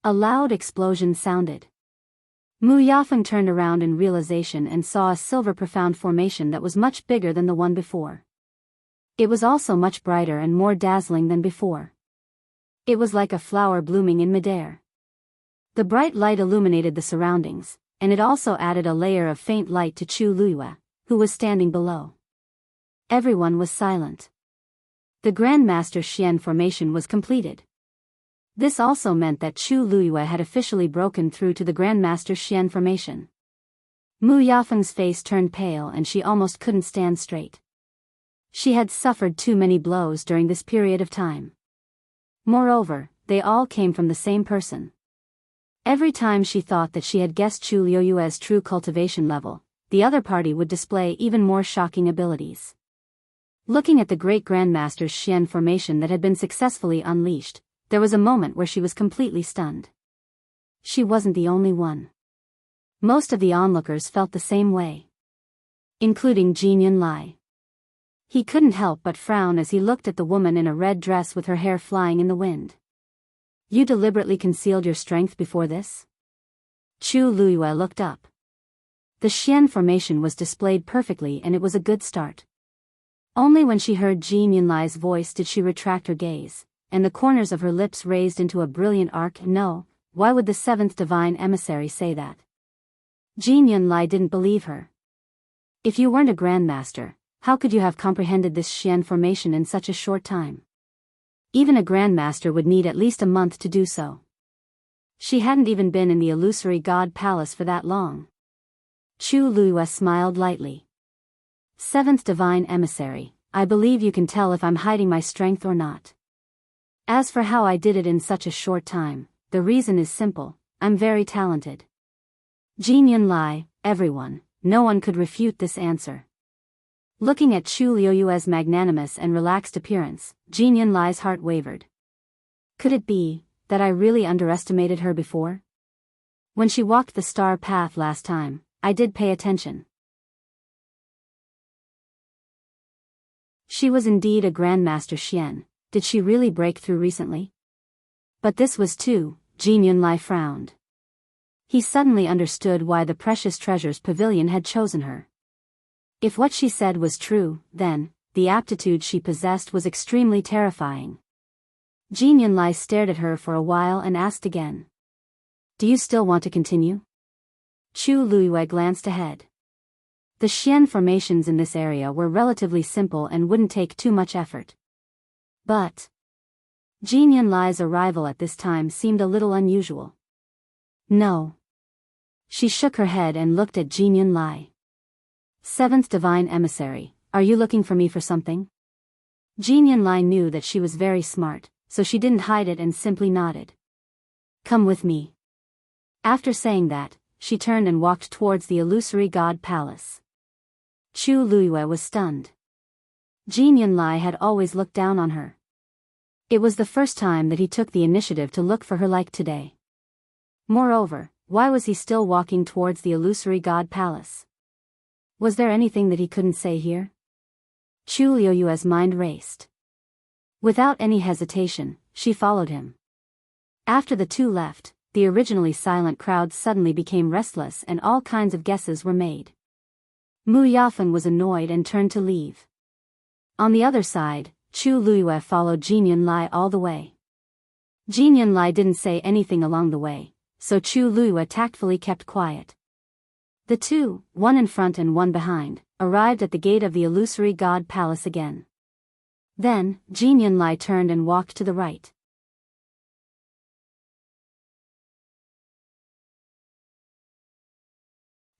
A loud explosion sounded. Mu Yafeng turned around in realization and saw a silver profound formation that was much bigger than the one before. It was also much brighter and more dazzling than before. It was like a flower blooming in midair. The bright light illuminated the surroundings, and it also added a layer of faint light to Chu Luiyue, who was standing below. Everyone was silent. The Grandmaster Xian formation was completed. This also meant that Chu Luiyue had officially broken through to the Grandmaster Xian formation. Mu Yafeng's face turned pale and she almost couldn't stand straight. She had suffered too many blows during this period of time. Moreover, they all came from the same person. Every time she thought that she had guessed Chu Luiyue's true cultivation level, the other party would display even more shocking abilities. Looking at the great Grandmaster's Xian formation that had been successfully unleashed, there was a moment where she was completely stunned. She wasn't the only one. Most of the onlookers felt the same way. Including Jin Yunlai. He couldn't help but frown as he looked at the woman in a red dress with her hair flying in the wind. You deliberately concealed your strength before this? Chu Luiyue looked up. The Xian formation was displayed perfectly and it was a good start. Only when she heard Jin Yunlai's voice did she retract her gaze, and the corners of her lips raised into a brilliant arc. No, why would the seventh divine emissary say that? Jin Yunlai didn't believe her. If you weren't a grandmaster, how could you have comprehended this Xian formation in such a short time? Even a grandmaster would need at least a month to do so. She hadn't even been in the illusory god palace for that long. Chu Luiyue smiled lightly. Seventh divine emissary, I believe you can tell if I'm hiding my strength or not. As for how I did it in such a short time, the reason is simple, I'm very talented. Jin Yunlai, everyone, no one could refute this answer. Looking at Chu Luiyue's magnanimous and relaxed appearance, Jin Yunlai's heart wavered. Could it be that I really underestimated her before? When she walked the star path last time, I did pay attention. She was indeed a Grandmaster Xian. Did she really break through recently? But this was too, Jin Yunlai frowned. He suddenly understood why the Precious Treasures Pavilion had chosen her. If what she said was true, then, the aptitude she possessed was extremely terrifying. Jin Yunlai stared at her for a while and asked again. Do you still want to continue? Chu Luiyue glanced ahead. The Xian formations in this area were relatively simple and wouldn't take too much effort. But Jin Yunlai's arrival at this time seemed a little unusual. No. She shook her head and looked at Jin Yunlai. Seventh divine emissary, are you looking for me for something? Jin Yunlai knew that she was very smart, so she didn't hide it and simply nodded. Come with me. After saying that, she turned and walked towards the illusory god palace. Chu Luiyue was stunned. Jin Yunlai had always looked down on her. It was the first time that he took the initiative to look for her like today. Moreover, why was he still walking towards the illusory god palace? Was there anything that he couldn't say here? Chu Luiyue's mind raced. Without any hesitation, she followed him. After the two left, the originally silent crowd suddenly became restless and all kinds of guesses were made. Mu Yafeng was annoyed and turned to leave. On the other side, Chu Luiyue followed Jin Yunlai all the way. Jin Yunlai didn't say anything along the way, so Chu Luiyue tactfully kept quiet. The two, one in front and one behind, arrived at the gate of the illusory god palace again. Then, Jin Yunlai turned and walked to the right.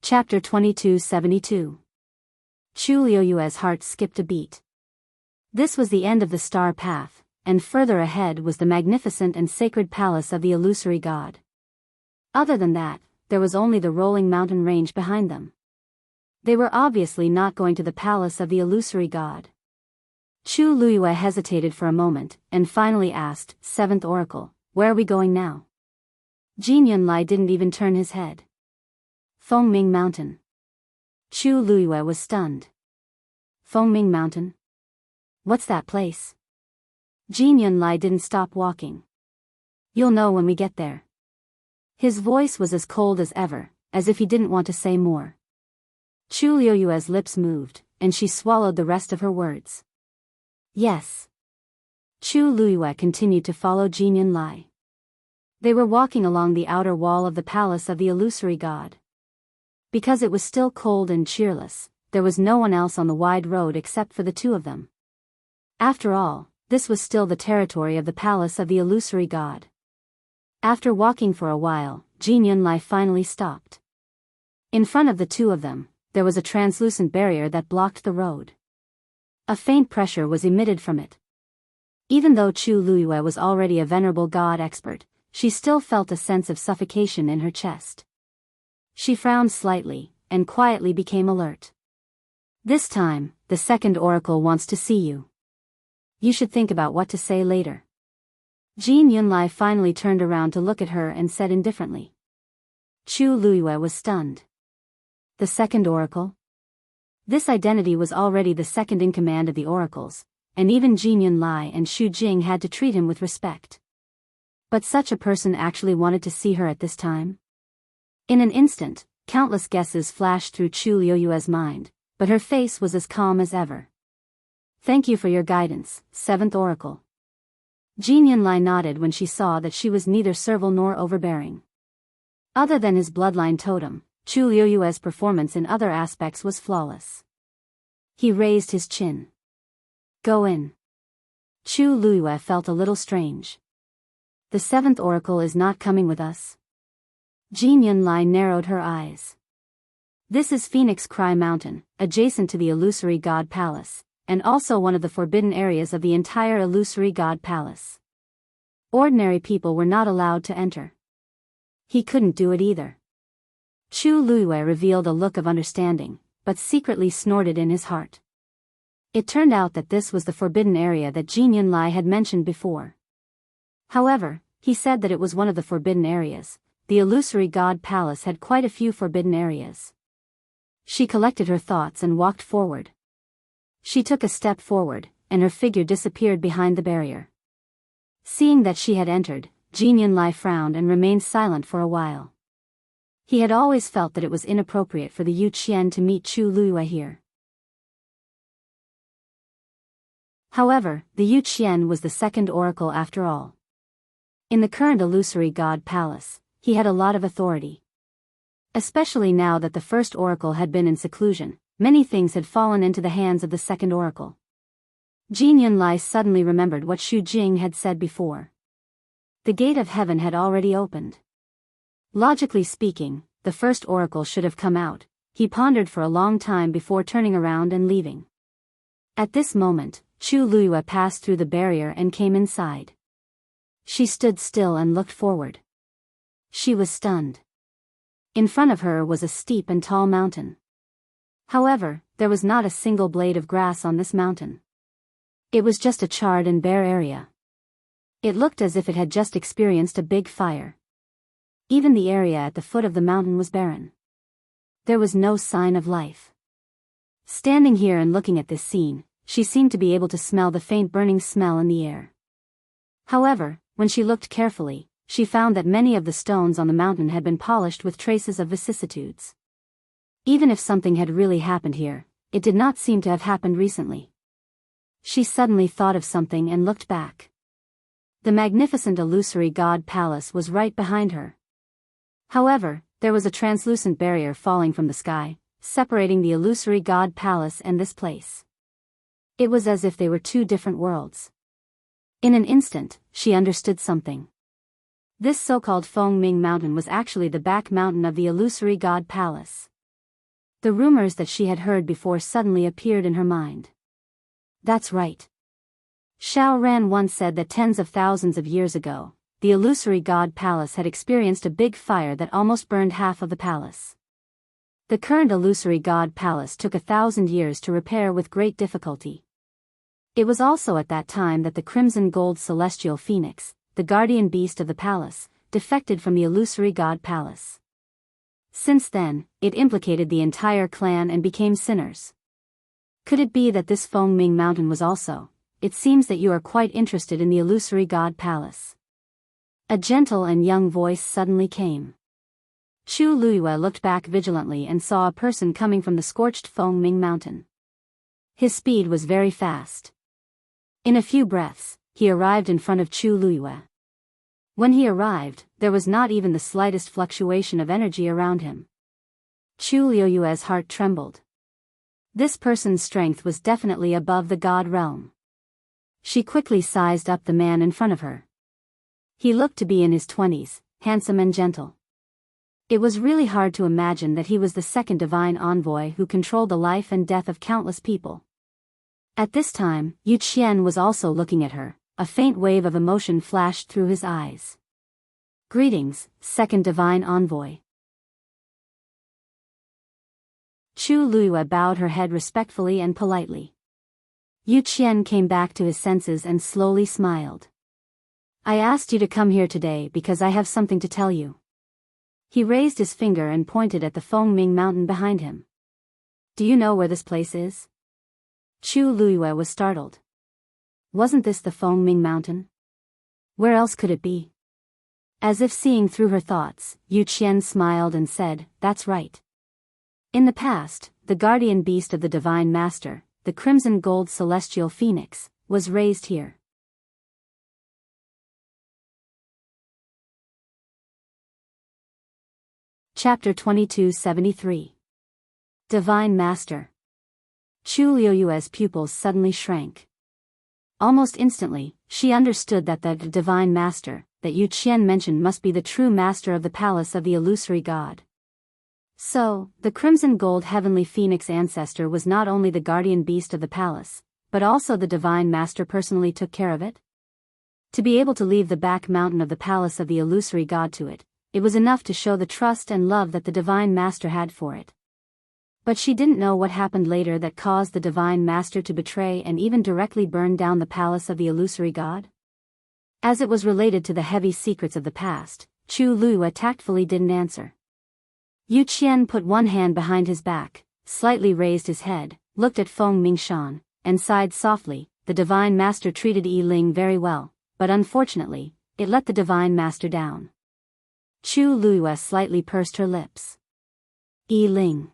Chapter 2272. Chu Liuyue's heart skipped a beat. This was the end of the star path, and further ahead was the magnificent and sacred palace of the illusory god. Other than that, there was only the rolling mountain range behind them. They were obviously not going to the palace of the illusory god. Chu Liyue hesitated for a moment, and finally asked, "Seventh Oracle, where are we going now?" Jin Yunlai didn't even turn his head. Fengming Mountain. Chu Liyue was stunned. Fengming Mountain? What's that place? Jin Yunlai didn't stop walking. You'll know when we get there. His voice was as cold as ever, as if he didn't want to say more. Chu Liyue's lips moved, and she swallowed the rest of her words. Yes. Chu Liyue continued to follow Jin Yunlai. They were walking along the outer wall of the palace of the illusory god. Because it was still cold and cheerless, there was no one else on the wide road except for the two of them. After all, this was still the territory of the palace of the illusory god. After walking for a while, Jin Yunlai finally stopped. In front of the two of them, there was a translucent barrier that blocked the road. A faint pressure was emitted from it. Even though Chu Liyue was already a venerable god expert, she still felt a sense of suffocation in her chest. She frowned slightly, and quietly became alert. This time, the second oracle wants to see you. You should think about what to say later. Jin Yunlai finally turned around to look at her and said indifferently. Chu Liyue was stunned. The second oracle? This identity was already the second in command of the oracles, and even Jin Yunlai and Xu Jing had to treat him with respect. But such a person actually wanted to see her at this time? In an instant, countless guesses flashed through Chu Liyue's mind, but her face was as calm as ever. Thank you for your guidance, Seventh Oracle. Jin Yunlai nodded when she saw that she was neither servile nor overbearing. Other than his bloodline totem, Chu Liyue's performance in other aspects was flawless. He raised his chin. Go in. Chu Liyue felt a little strange. The seventh oracle is not coming with us. Jin Yunlai narrowed her eyes. This is Phoenix Cry Mountain, adjacent to the illusory god palace, and also one of the forbidden areas of the entire illusory god palace. Ordinary people were not allowed to enter. He couldn't do it either. Chu Liyue revealed a look of understanding, but secretly snorted in his heart. It turned out that this was the forbidden area that Jin Yunlai had mentioned before. However, he said that it was one of the forbidden areas. The illusory god palace had quite a few forbidden areas. She collected her thoughts and walked forward. She took a step forward, and her figure disappeared behind the barrier. Seeing that she had entered, Jin Yunlai frowned and remained silent for a while. He had always felt that it was inappropriate for the Yu Qian to meet Chu Liyue here. However, the Yu Qian was the second oracle after all. In the current illusory god palace, he had a lot of authority. Especially now that the first oracle had been in seclusion, many things had fallen into the hands of the second oracle. Jin Yunlai suddenly remembered what Xu Jing had said before. The gate of heaven had already opened. Logically speaking, the first oracle should have come out. He pondered for a long time before turning around and leaving. At this moment, Chu Liyue passed through the barrier and came inside. She stood still and looked forward. She was stunned. In front of her was a steep and tall mountain. However, there was not a single blade of grass on this mountain. It was just a charred and bare area. It looked as if it had just experienced a big fire. Even the area at the foot of the mountain was barren. There was no sign of life. Standing here and looking at this scene, she seemed to be able to smell the faint burning smell in the air. However, when she looked carefully, she found that many of the stones on the mountain had been polished with traces of vicissitudes. Even if something had really happened here, it did not seem to have happened recently. She suddenly thought of something and looked back. The magnificent illusory god palace was right behind her. However, there was a translucent barrier falling from the sky, separating the illusory god palace and this place. It was as if they were two different worlds. In an instant, she understood something. This so-called Fengming Mountain was actually the back mountain of the illusory god palace. The rumors that she had heard before suddenly appeared in her mind. That's right. Xiao Ran once said that tens of thousands of years ago, the illusory god palace had experienced a big fire that almost burned half of the palace. The current illusory god palace took 1,000 years to repair with great difficulty. It was also at that time that the crimson gold celestial phoenix, the guardian beast of the palace, defected from the illusory god palace. Since then, it implicated the entire clan and became sinners. Could it be that this Feng Ming mountain was also? It seems that you are quite interested in the illusory god palace. A gentle and young voice suddenly came. Chu Luiyue looked back vigilantly and saw a person coming from the scorched Feng Ming mountain. His speed was very fast. In a few breaths, he arrived in front of Chu Luiyue. When he arrived, there was not even the slightest fluctuation of energy around him. Chu Luiyue's heart trembled. This person's strength was definitely above the god realm. She quickly sized up the man in front of her. He looked to be in his 20s, handsome and gentle. It was really hard to imagine that he was the second divine envoy who controlled the life and death of countless people. At this time, Yu Qian was also looking at her. A faint wave of emotion flashed through his eyes. Greetings, second divine envoy. Chu Luiyue bowed her head respectfully and politely. Yu Qian came back to his senses and slowly smiled. I asked you to come here today because I have something to tell you. He raised his finger and pointed at the Feng Ming mountain behind him. Do you know where this place is? Chu Luiyue was startled. Wasn't this the Feng Ming mountain? Where else could it be? As if seeing through her thoughts, Yu Qian smiled and said, that's right. In the past, the guardian beast of the Divine Master, the crimson gold celestial phoenix, was raised here. Chapter 2273. Divine Master. Chu Luiyue's pupils suddenly shrank. Almost instantly, she understood that the Divine Master, that Yu Qian mentioned must be the true master of the palace of the illusory god. So, the crimson gold heavenly phoenix ancestor was not only the guardian beast of the palace, but also the Divine Master personally took care of it? To be able to leave the back mountain of the palace of the illusory god to it, it was enough to show the trust and love that the Divine Master had for it. But she didn't know what happened later that caused the Divine Master to betray and even directly burn down the palace of the illusory god. As it was related to the heavy secrets of the past, Chu Luiyue tactfully didn't answer. Yu Qian put one hand behind his back, slightly raised his head, looked at Feng Mingshan, and sighed softly. The Divine Master treated Yi Ling very well, but unfortunately, it let the Divine Master down. Chu Luiyue slightly pursed her lips. Yi Ling.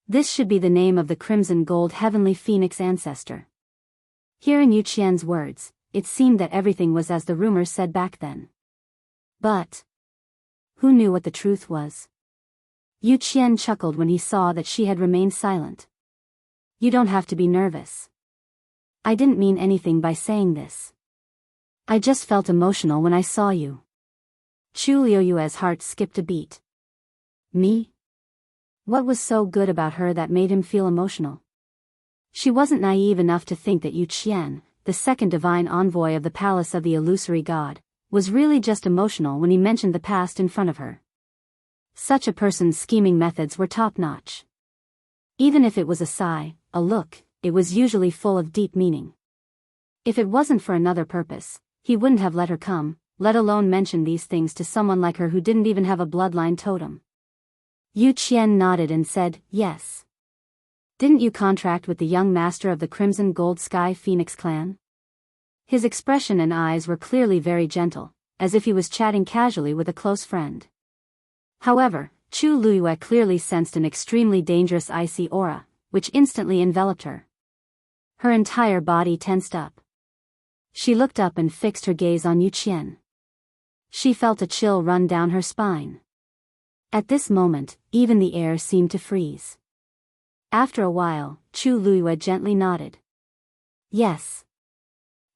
This should be the name of the crimson gold heavenly phoenix ancestor. Hearing Yu Qian's words, it seemed that everything was as the rumors said back then. But who knew what the truth was? Yu Qian chuckled when he saw that she had remained silent. You don't have to be nervous. I didn't mean anything by saying this. I just felt emotional when I saw you. Chu Luiyue's heart skipped a beat. Me? What was so good about her that made him feel emotional? She wasn't naive enough to think that Yu Qian, the second divine envoy of the palace of the illusory god, was really just emotional when he mentioned the past in front of her. Such a person's scheming methods were top-notch. Even if it was a sigh, a look, it was usually full of deep meaning. If it wasn't for another purpose, he wouldn't have let her come, let alone mention these things to someone like her who didn't even have a bloodline totem. Yu Qian nodded and said, yes. Didn't you contract with the young master of the Crimson Gold Sky Phoenix clan? His expression and eyes were clearly very gentle, as if he was chatting casually with a close friend. However, Chu Luiyue clearly sensed an extremely dangerous icy aura, which instantly enveloped her. Her entire body tensed up. She looked up and fixed her gaze on Yu Qian. She felt a chill run down her spine. At this moment, even the air seemed to freeze. After a while, Chu Luiyue gently nodded. Yes.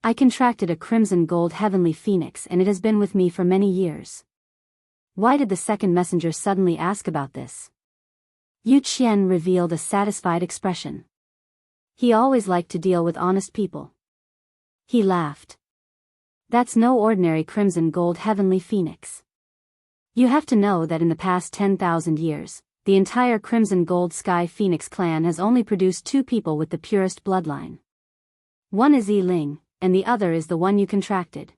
I contracted a crimson gold heavenly phoenix and it has been with me for many years. Why did the second messenger suddenly ask about this? Yu Qian revealed a satisfied expression. He always liked to deal with honest people. He laughed. That's no ordinary crimson gold heavenly phoenix. You have to know that in the past 10,000 years, the entire crimson gold sky phoenix clan has only produced 2 people with the purest bloodline. One is Yi Ling, and the other is the one you contracted.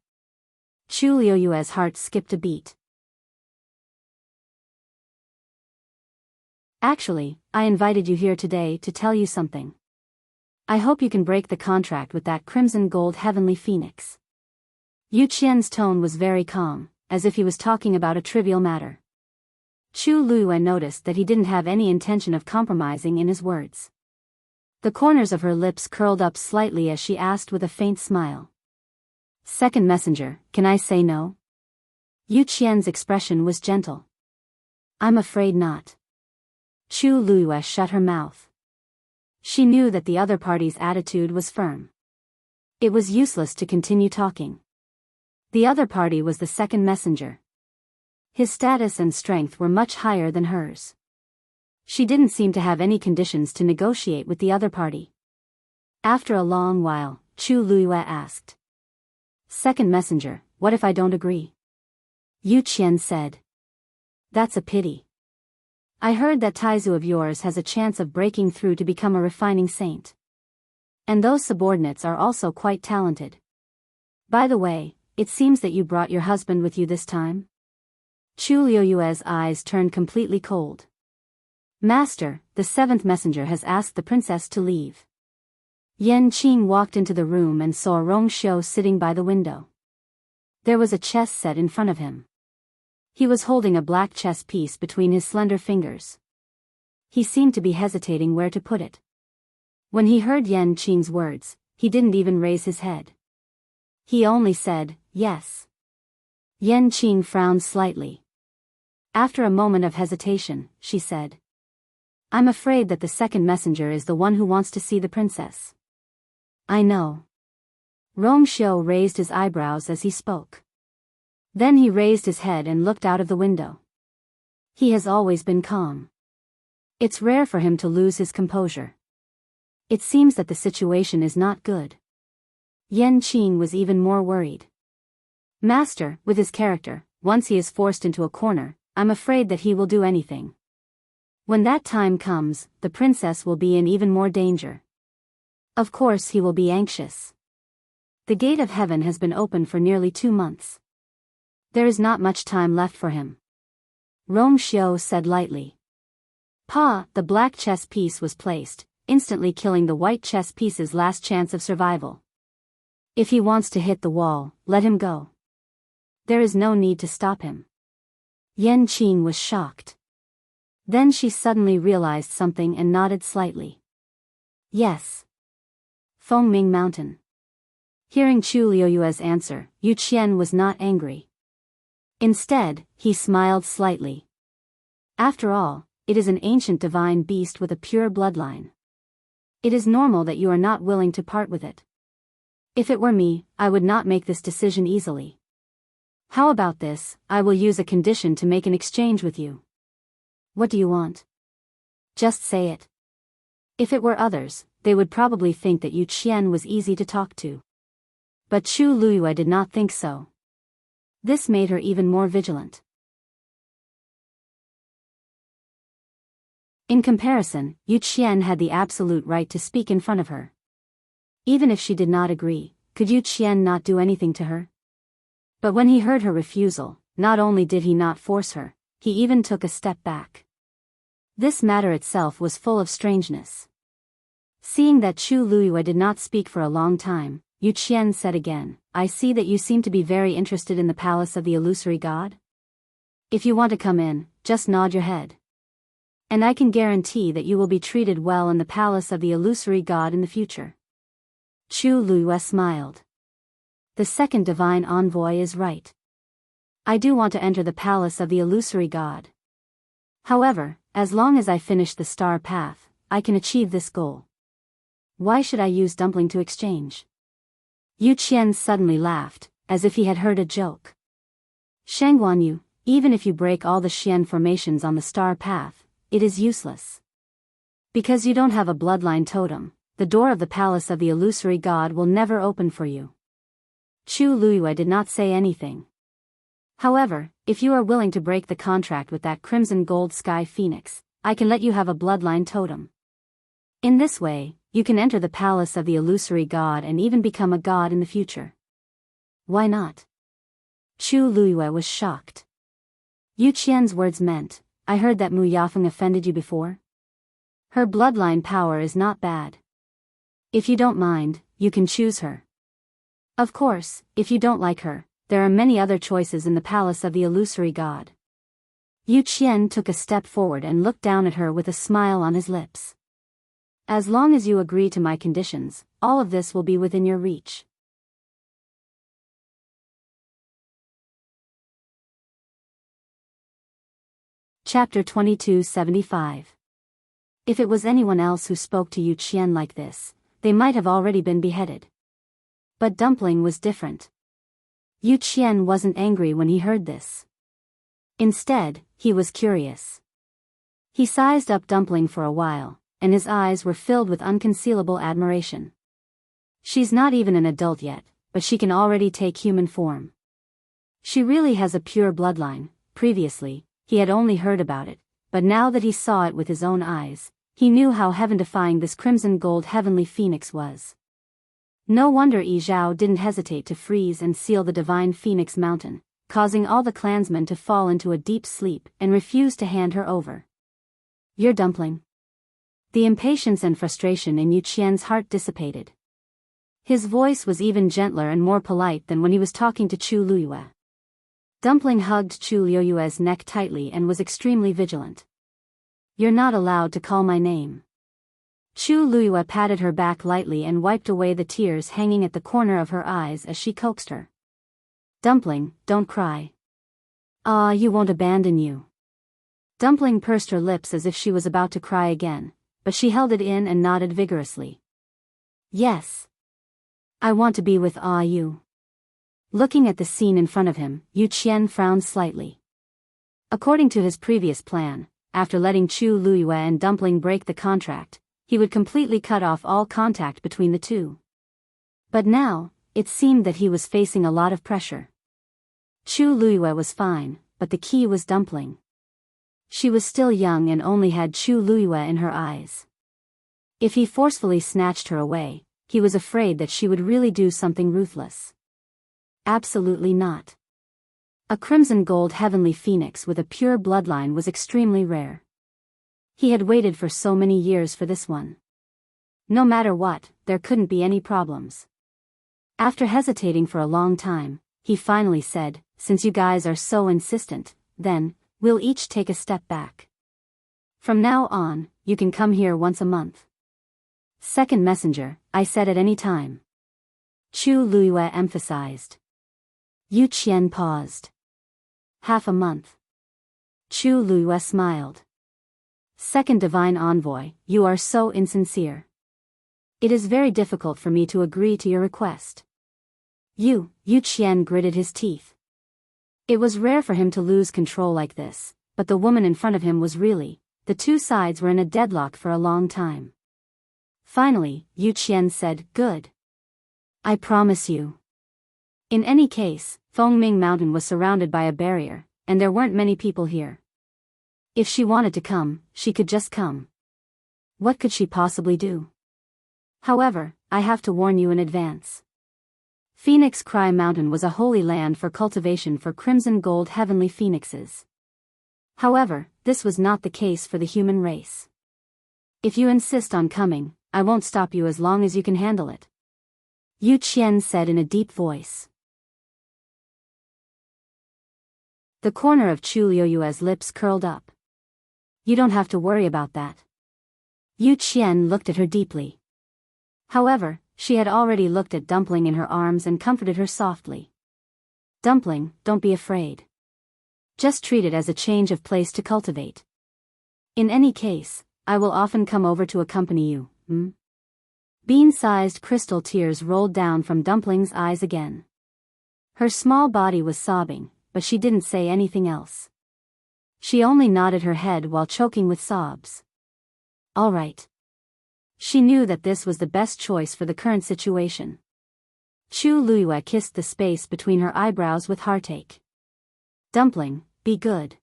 Chu Liuyue's heart skipped a beat. Actually, I invited you here today to tell you something. I hope you can break the contract with that crimson gold heavenly phoenix. Yu Qian's tone was very calm, as if he was talking about a trivial matter. Chu Luyue noticed that he didn't have any intention of compromising in his words. The corners of her lips curled up slightly as she asked with a faint smile. Second messenger, can I say no? Yu Qian's expression was gentle. I'm afraid not. Chu Luyue shut her mouth. She knew that the other party's attitude was firm. It was useless to continue talking. The other party was the second messenger. His status and strength were much higher than hers. She didn't seem to have any conditions to negotiate with the other party. After a long while, Chu Luyue asked. Second messenger, what if I don't agree? Yu Qian said. That's a pity. I heard that Taizu of yours has a chance of breaking through to become a refining saint. And those subordinates are also quite talented. By the way, it seems that you brought your husband with you this time? Chu Liuyue's eyes turned completely cold. Master, the 7th messenger has asked the princess to leave. Yan Qing walked into the room and saw Rong Xiu sitting by the window. There was a chess set in front of him. He was holding a black chess piece between his slender fingers. He seemed to be hesitating where to put it. When he heard Yan Qing's words, he didn't even raise his head. He only said, yes. Yan Qing frowned slightly. After a moment of hesitation, she said. I'm afraid that the second messenger is the one who wants to see the princess. I know. Rong Xiu raised his eyebrows as he spoke. Then he raised his head and looked out of the window. He has always been calm. It's rare for him to lose his composure. It seems that the situation is not good. Yan Qing was even more worried. Master, with his character, once he is forced into a corner, I'm afraid that he will do anything. When that time comes, the princess will be in even more danger. Of course he will be anxious. The gate of heaven has been open for nearly 2 months. There is not much time left for him. Rong Xiu said lightly. Pa, the black chess piece was placed, instantly killing the white chess piece's last chance of survival. If he wants to hit the wall, let him go. There is no need to stop him. Yan Qing was shocked. Then she suddenly realized something and nodded slightly. Yes. Fengming Mountain. Hearing Chu Liuyue's answer, Yu Qian was not angry. Instead, he smiled slightly. After all, it is an ancient divine beast with a pure bloodline. It is normal that you are not willing to part with it. If it were me, I would not make this decision easily. How about this, I will use a condition to make an exchange with you. What do you want? Just say it. If it were others, they would probably think that Yu Qian was easy to talk to. But Chu Luyue did not think so. This made her even more vigilant. In comparison, Yu Qian had the absolute right to speak in front of her. Even if she did not agree, could Yu Qian not do anything to her? But when he heard her refusal, not only did he not force her, he even took a step back. This matter itself was full of strangeness. Seeing that Chu Luyue did not speak for a long time, Yu Qian said again, I see that you seem to be very interested in the palace of the illusory god. If you want to come in, just nod your head. And I can guarantee that you will be treated well in the palace of the illusory god in the future. Chu Luyue smiled. The second divine envoy is right. I do want to enter the palace of the illusory god. However, as long as I finish the star path, I can achieve this goal. Why should I use dumpling to exchange? Yu Qian suddenly laughed, as if he had heard a joke. Shangguanyu, even if you break all the Xian formations on the star path, it is useless. Because you don't have a bloodline totem, the door of the palace of the illusory god will never open for you. Chu Luiyue did not say anything. However, if you are willing to break the contract with that crimson gold sky phoenix, I can let you have a bloodline totem. In this way, you can enter the palace of the illusory god and even become a god in the future. Why not? Chu Luiyue was shocked. Yu Qian's words meant, I heard that Mu Yafeng offended you before? Her bloodline power is not bad. If you don't mind, you can choose her. Of course, if you don't like her, there are many other choices in the palace of the illusory god. Yu Qian took a step forward and looked down at her with a smile on his lips. As long as you agree to my conditions, all of this will be within your reach. Chapter 2275. If it was anyone else who spoke to Yu Qian like this, they might have already been beheaded. But Dumpling was different. Yu Qian wasn't angry when he heard this. Instead, he was curious. He sized up Dumpling for a while, and his eyes were filled with unconcealable admiration. She's not even an adult yet, but she can already take human form. She really has a pure bloodline. Previously, he had only heard about it, but now that he saw it with his own eyes, he knew how heaven-defying this crimson gold heavenly phoenix was. No wonder Yi Zhao didn't hesitate to freeze and seal the divine phoenix mountain, causing all the clansmen to fall into a deep sleep and refuse to hand her over. Your Dumpling. The impatience and frustration in Yu Qian's heart dissipated. His voice was even gentler and more polite than when he was talking to Chu Luiyue. Dumpling hugged Chu Luiyue's neck tightly and was extremely vigilant. You're not allowed to call my name. Chu Luiyue patted her back lightly and wiped away the tears hanging at the corner of her eyes as she coaxed her. Dumpling, don't cry. You won't abandon you. Dumpling pursed her lips as if she was about to cry again, but she held it in and nodded vigorously. Yes. I want to be with you. Looking at the scene in front of him, Yu Qian frowned slightly. According to his previous plan, after letting Chu Luiyue and Dumpling break the contract, he would completely cut off all contact between the two. But now, it seemed that he was facing a lot of pressure. Chu Luiyue was fine, but the key was Dumpling. She was still young and only had Chu Luiyue in her eyes. If he forcefully snatched her away, he was afraid that she would really do something ruthless. Absolutely not. A crimson gold heavenly phoenix with a pure bloodline was extremely rare. He had waited for so many years for this one. No matter what, there couldn't be any problems. After hesitating for a long time, he finally said, since you guys are so insistent, then, we'll each take a step back. From now on, you can come here once a month. Second messenger, I said at any time. Chu Luiyue emphasized. Yu Qian paused. Half a month. Chu Luiyue smiled. Second divine envoy, you are so insincere. It is very difficult for me to agree to your request. Yu Qian gritted his teeth. It was rare for him to lose control like this, but the woman in front of him was really, the two sides were in a deadlock for a long time. Finally, Yu Qian said, good. I promise you. In any case, Fengming Mountain was surrounded by a barrier, and there weren't many people here. If she wanted to come, she could just come. What could she possibly do? However, I have to warn you in advance. Phoenix Cry Mountain was a holy land for cultivation for crimson gold heavenly phoenixes. However, this was not the case for the human race. If you insist on coming, I won't stop you as long as you can handle it. Yu Qian said in a deep voice. The corner of Chu Luiyue's lips curled up. You don't have to worry about that. Yu Qian looked at her deeply. However, she had already looked at Dumpling in her arms and comforted her softly. Dumpling, don't be afraid. Just treat it as a change of place to cultivate. In any case, I will often come over to accompany you, Bean-sized crystal tears rolled down from Dumpling's eyes again. Her small body was sobbing, but she didn't say anything else. She only nodded her head while choking with sobs. All right. She knew that this was the best choice for the current situation. Chu Luiyue kissed the space between her eyebrows with heartache. Dumpling, be good.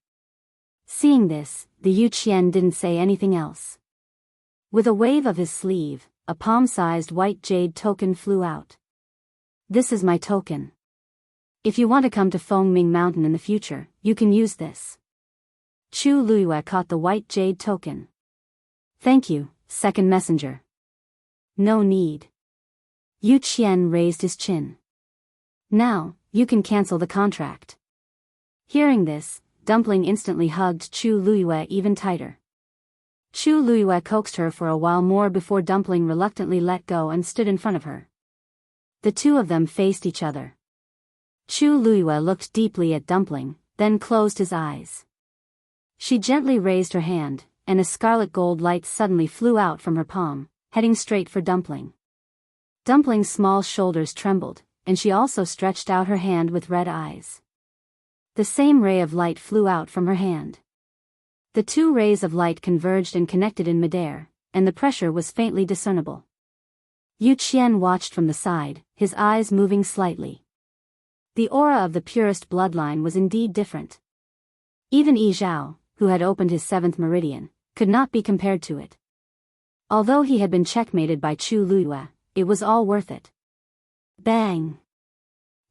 Seeing this, the Yu Qian didn't say anything else. With a wave of his sleeve, a palm-sized white jade token flew out. This is my token. If you want to come to Fengming Mountain in the future, you can use this. Chu Luiyue caught the white jade token. Thank you, second messenger. No need. Yu Qian raised his chin. Now, you can cancel the contract. Hearing this, Dumpling instantly hugged Chu Luiyue even tighter. Chu Luiyue coaxed her for a while more before Dumpling reluctantly let go and stood in front of her. The two of them faced each other. Chu Luiyue looked deeply at Dumpling, then closed his eyes. She gently raised her hand, and a scarlet gold light suddenly flew out from her palm, heading straight for Dumpling. Dumpling's small shoulders trembled, and she also stretched out her hand with red eyes. The same ray of light flew out from her hand. The two rays of light converged and connected in midair, and the pressure was faintly discernible. Yu Qian watched from the side, his eyes moving slightly. The aura of the purest bloodline was indeed different. Even Yi Zhao, who had opened his seventh meridian, could not be compared to it. Although he had been checkmated by Chu Luiyue, it was all worth it. Bang!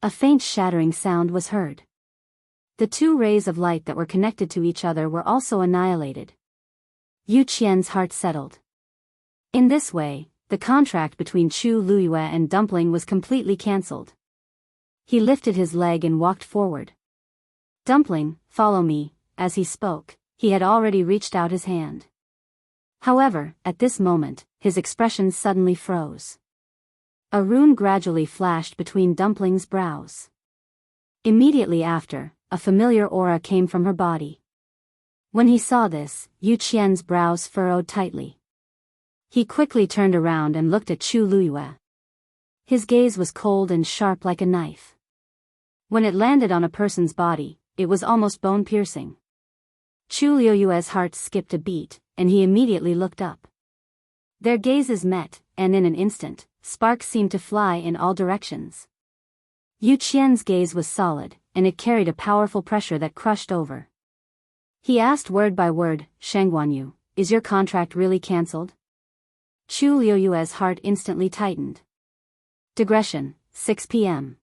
A faint shattering sound was heard. The two rays of light that were connected to each other were also annihilated. Yu Qian's heart settled. In this way, the contract between Chu Luiyue and Dumpling was completely cancelled. He lifted his leg and walked forward. Dumpling, follow me. As he spoke, he had already reached out his hand. However, at this moment, his expression suddenly froze. A rune gradually flashed between Dumpling's brows. Immediately after, a familiar aura came from her body. When he saw this, Yu Qian's brows furrowed tightly. He quickly turned around and looked at Chu Luiyue. His gaze was cold and sharp like a knife. When it landed on a person's body, it was almost bone-piercing. Chu Luiyue's heart skipped a beat, and he immediately looked up. Their gazes met, and in an instant, sparks seemed to fly in all directions. Yu Qian's gaze was solid, and it carried a powerful pressure that crushed over. He asked word by word, Shangguanyu, is your contract really cancelled? Chu Luiyue's heart instantly tightened. Digression, 6 p.m.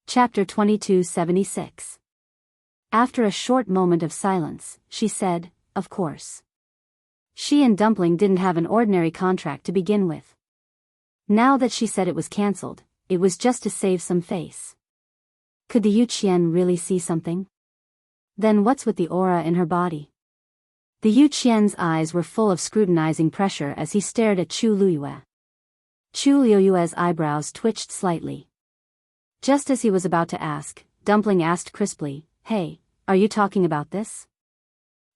Chapter 2276. After a short moment of silence, she said, of course. She and Dumpling didn't have an ordinary contract to begin with. Now that she said it was cancelled, it was just to save some face. Could the Yu Qian really see something? Then what's with the aura in her body? The Yu Qian's eyes were full of scrutinizing pressure as he stared at Chu Luiyue. Chu Luiyue's eyebrows twitched slightly. Just as he was about to ask, Dumpling asked crisply, hey, are you talking about this?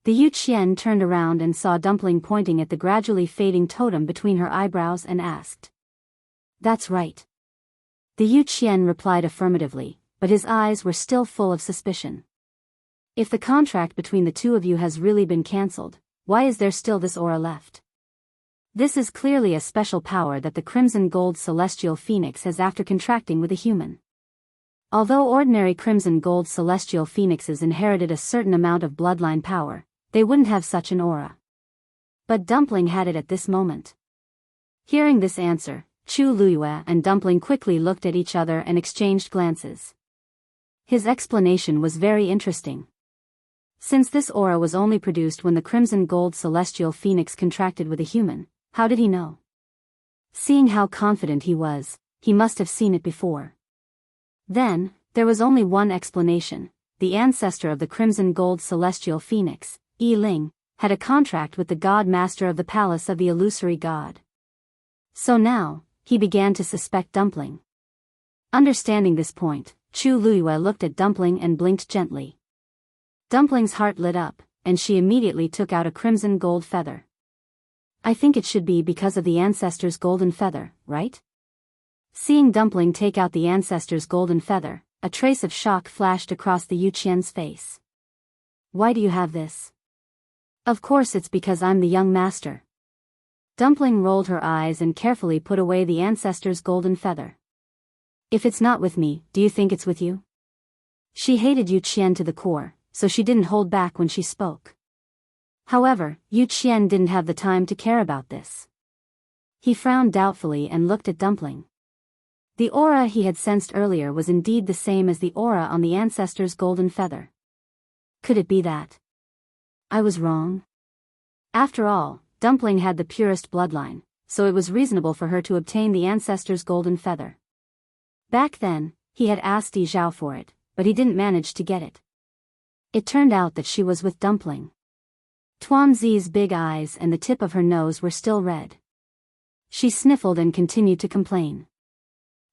The Yu Qian turned around and saw Dumpling pointing at the gradually fading totem between her eyebrows and asked. That's right. The Yu Qian replied affirmatively, but his eyes were still full of suspicion. If the contract between the two of you has really been cancelled, why is there still this aura left? This is clearly a special power that the Crimson Gold Celestial Phoenix has after contracting with a human. Although ordinary Crimson Gold Celestial Phoenixes inherited a certain amount of bloodline power, they wouldn't have such an aura. But Dumpling had it at this moment. Hearing this answer, Chu Luiyue and Dumpling quickly looked at each other and exchanged glances. His explanation was very interesting. Since this aura was only produced when the Crimson Gold Celestial Phoenix contracted with a human, how did he know? Seeing how confident he was, he must have seen it before. Then, there was only one explanation. The ancestor of the Crimson Gold Celestial Phoenix, Yi Ling, had a contract with the God Master of the Palace of the Illusory God. So now, he began to suspect Dumpling. Understanding this point, Chu Luiyue looked at Dumpling and blinked gently. Dumpling's heart lit up, and she immediately took out a crimson gold feather. I think it should be because of the ancestor's golden feather, right? Seeing Dumpling take out the ancestor's golden feather, a trace of shock flashed across the Yuqian's face. Why do you have this? Of course it's because I'm the young master. Dumpling rolled her eyes and carefully put away the ancestor's golden feather. If it's not with me, do you think it's with you? She hated Yuqian to the core, so she didn't hold back when she spoke. However, Yuqian didn't have the time to care about this. He frowned doubtfully and looked at Dumpling. The aura he had sensed earlier was indeed the same as the aura on the ancestor's golden feather. Could it be that I was wrong? After all, Dumpling had the purest bloodline, so it was reasonable for her to obtain the ancestor's golden feather. Back then, he had asked Biyao for it, but he didn't manage to get it. It turned out that she was with Dumpling. Tuanzi's big eyes and the tip of her nose were still red. She sniffled and continued to complain.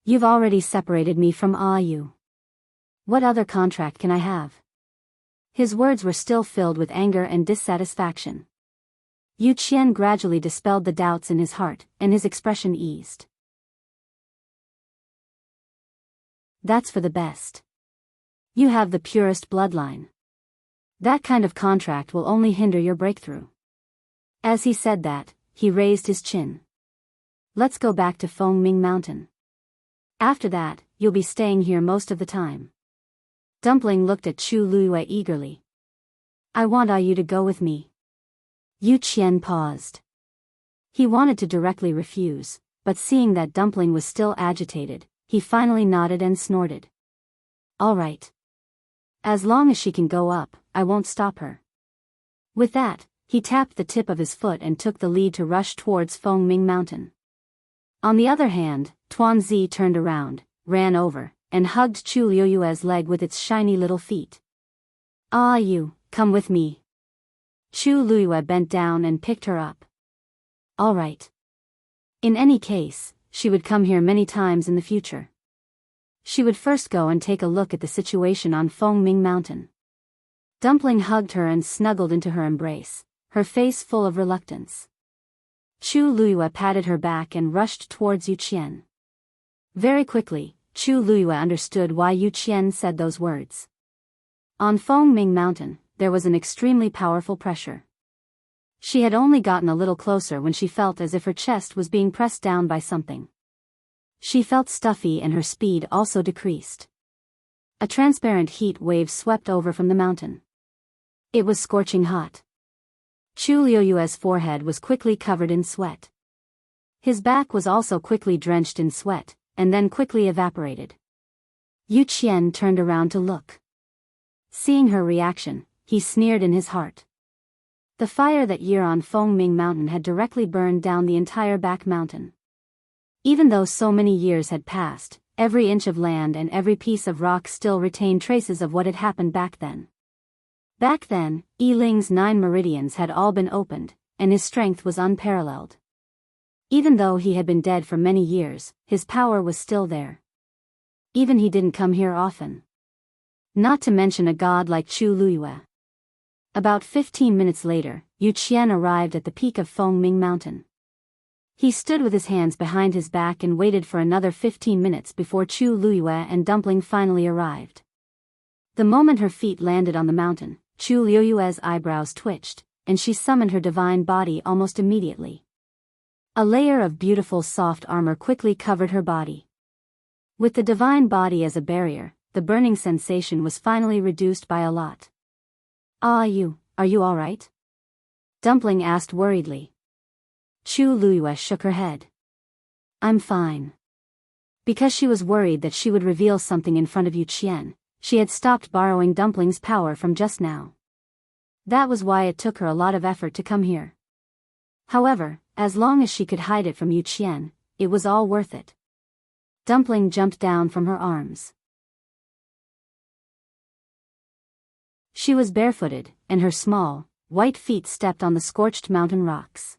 You've already separated me from Yu. What other contract can I have? His words were still filled with anger and dissatisfaction. Yuqian gradually dispelled the doubts in his heart, and his expression eased. That's for the best. You have the purest bloodline. That kind of contract will only hinder your breakthrough. As he said that, he raised his chin. Let's go back to Fengming Mountain. After that, you'll be staying here most of the time. Dumpling looked at Chu Luiyue eagerly. I want Yu to go with me. Yuqian paused. He wanted to directly refuse, but seeing that Dumpling was still agitated, he finally nodded and snorted. All right. As long as she can go up, I won't stop her. With that, he tapped the tip of his foot and took the lead to rush towards Fengming Mountain. On the other hand, Tuanzi turned around, ran over, and hugged Chu Luiyue's leg with its shiny little feet. Yu, come with me. Chu Luiyue bent down and picked her up. All right. In any case, she would come here many times in the future. She would first go and take a look at the situation on Fengming Mountain. Dumpling hugged her and snuggled into her embrace, her face full of reluctance. Chu Luiyue patted her back and rushed towards Yuqian. Very quickly, Chu Luiyue understood why Yuqian said those words. On Fengming Mountain, there was an extremely powerful pressure. She had only gotten a little closer when she felt as if her chest was being pressed down by something. She felt stuffy and her speed also decreased. A transparent heat wave swept over from the mountain. It was scorching hot. Chu Luiyue's forehead was quickly covered in sweat. His back was also quickly drenched in sweat, and then quickly evaporated. Yuqian turned around to look. Seeing her reaction, he sneered in his heart. The fire that year on Fengming Mountain had directly burned down the entire back mountain. Even though so many years had passed, every inch of land and every piece of rock still retained traces of what had happened back then. Back then, Yiling's 9 meridians had all been opened, and his strength was unparalleled. Even though he had been dead for many years, his power was still there. Even he didn't come here often. Not to mention a god like Chu Luiyue. About 15 minutes later, Yuqian arrived at the peak of Fengming Mountain. He stood with his hands behind his back and waited for another 15 minutes before Chu Luiyue and Dumpling finally arrived. The moment her feet landed on the mountain, Chu Luiyue's eyebrows twitched, and she summoned her divine body almost immediately. A layer of beautiful soft armor quickly covered her body. With the divine body as a barrier, the burning sensation was finally reduced by a lot. Yu, are you all right? Dumpling asked worriedly. Chu Luiyue shook her head. I'm fine. Because she was worried that she would reveal something in front of Yuqian, she had stopped borrowing Dumpling's power from just now. That was why it took her a lot of effort to come here. However, as long as she could hide it from Yuqian, it was all worth it. Dumpling jumped down from her arms. She was barefooted, and her small, white feet stepped on the scorched mountain rocks.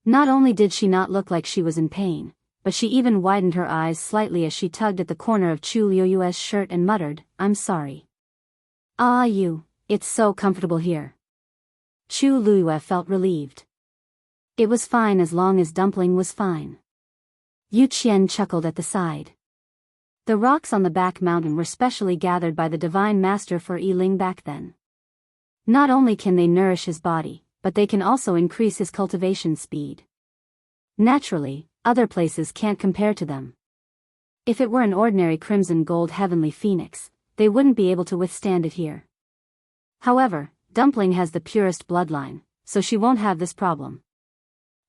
Not only did she not look like she was in pain, but she even widened her eyes slightly as she tugged at the corner of Chu Luiyue's shirt and muttered, I'm sorry. Yu, it's so comfortable here. Chu Luiyue felt relieved. It was fine as long as Dumpling was fine. Yu Qian chuckled at the side. The rocks on the back mountain were specially gathered by the divine master for Ling back then. Not only can they nourish his body, but they can also increase his cultivation speed. Naturally, other places can't compare to them. If it were an ordinary crimson gold heavenly phoenix, they wouldn't be able to withstand it here. However, Dumpling has the purest bloodline, so she won't have this problem.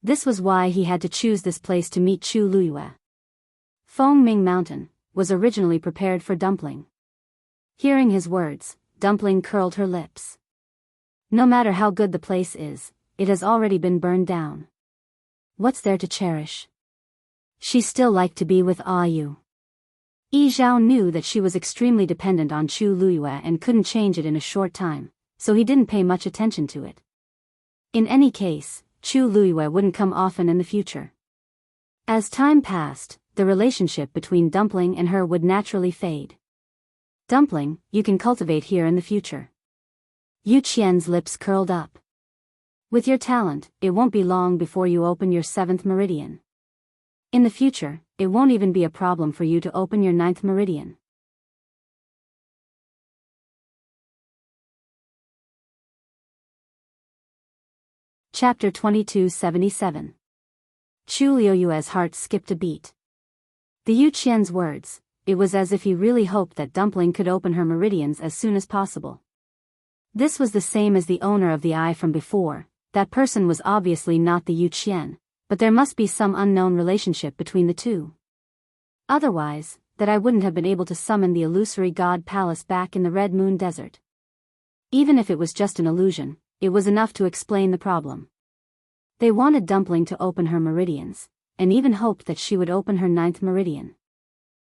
This was why he had to choose this place to meet Chu Luyue. Fengming Mountain was originally prepared for Dumpling. Hearing his words, Dumpling curled her lips. No matter how good the place is, it has already been burned down. What's there to cherish? She still liked to be with Yu. Yi Zhao knew that she was extremely dependent on Chu Luyue and couldn't change it in a short time, so he didn't pay much attention to it. In any case, Chu Luyue wouldn't come often in the future. As time passed, the relationship between Dumpling and her would naturally fade. Dumpling, you can cultivate here in the future. Yu Qian's lips curled up. With your talent, it won't be long before you open your 7th meridian. In the future, it won't even be a problem for you to open your 9th meridian. Chapter 2277. Chu Liyue's heart skipped a beat. The Yu Qian's words, it was as if he really hoped that Dumpling could open her meridians as soon as possible. This was the same as the owner of the eye from before. That person was obviously not the Yu Qian, but there must be some unknown relationship between the two. Otherwise, that I wouldn't have been able to summon the illusory god palace back in the Red Moon Desert. Even if it was just an illusion, it was enough to explain the problem. They wanted Dumpling to open her meridians, and even hoped that she would open her 9th meridian.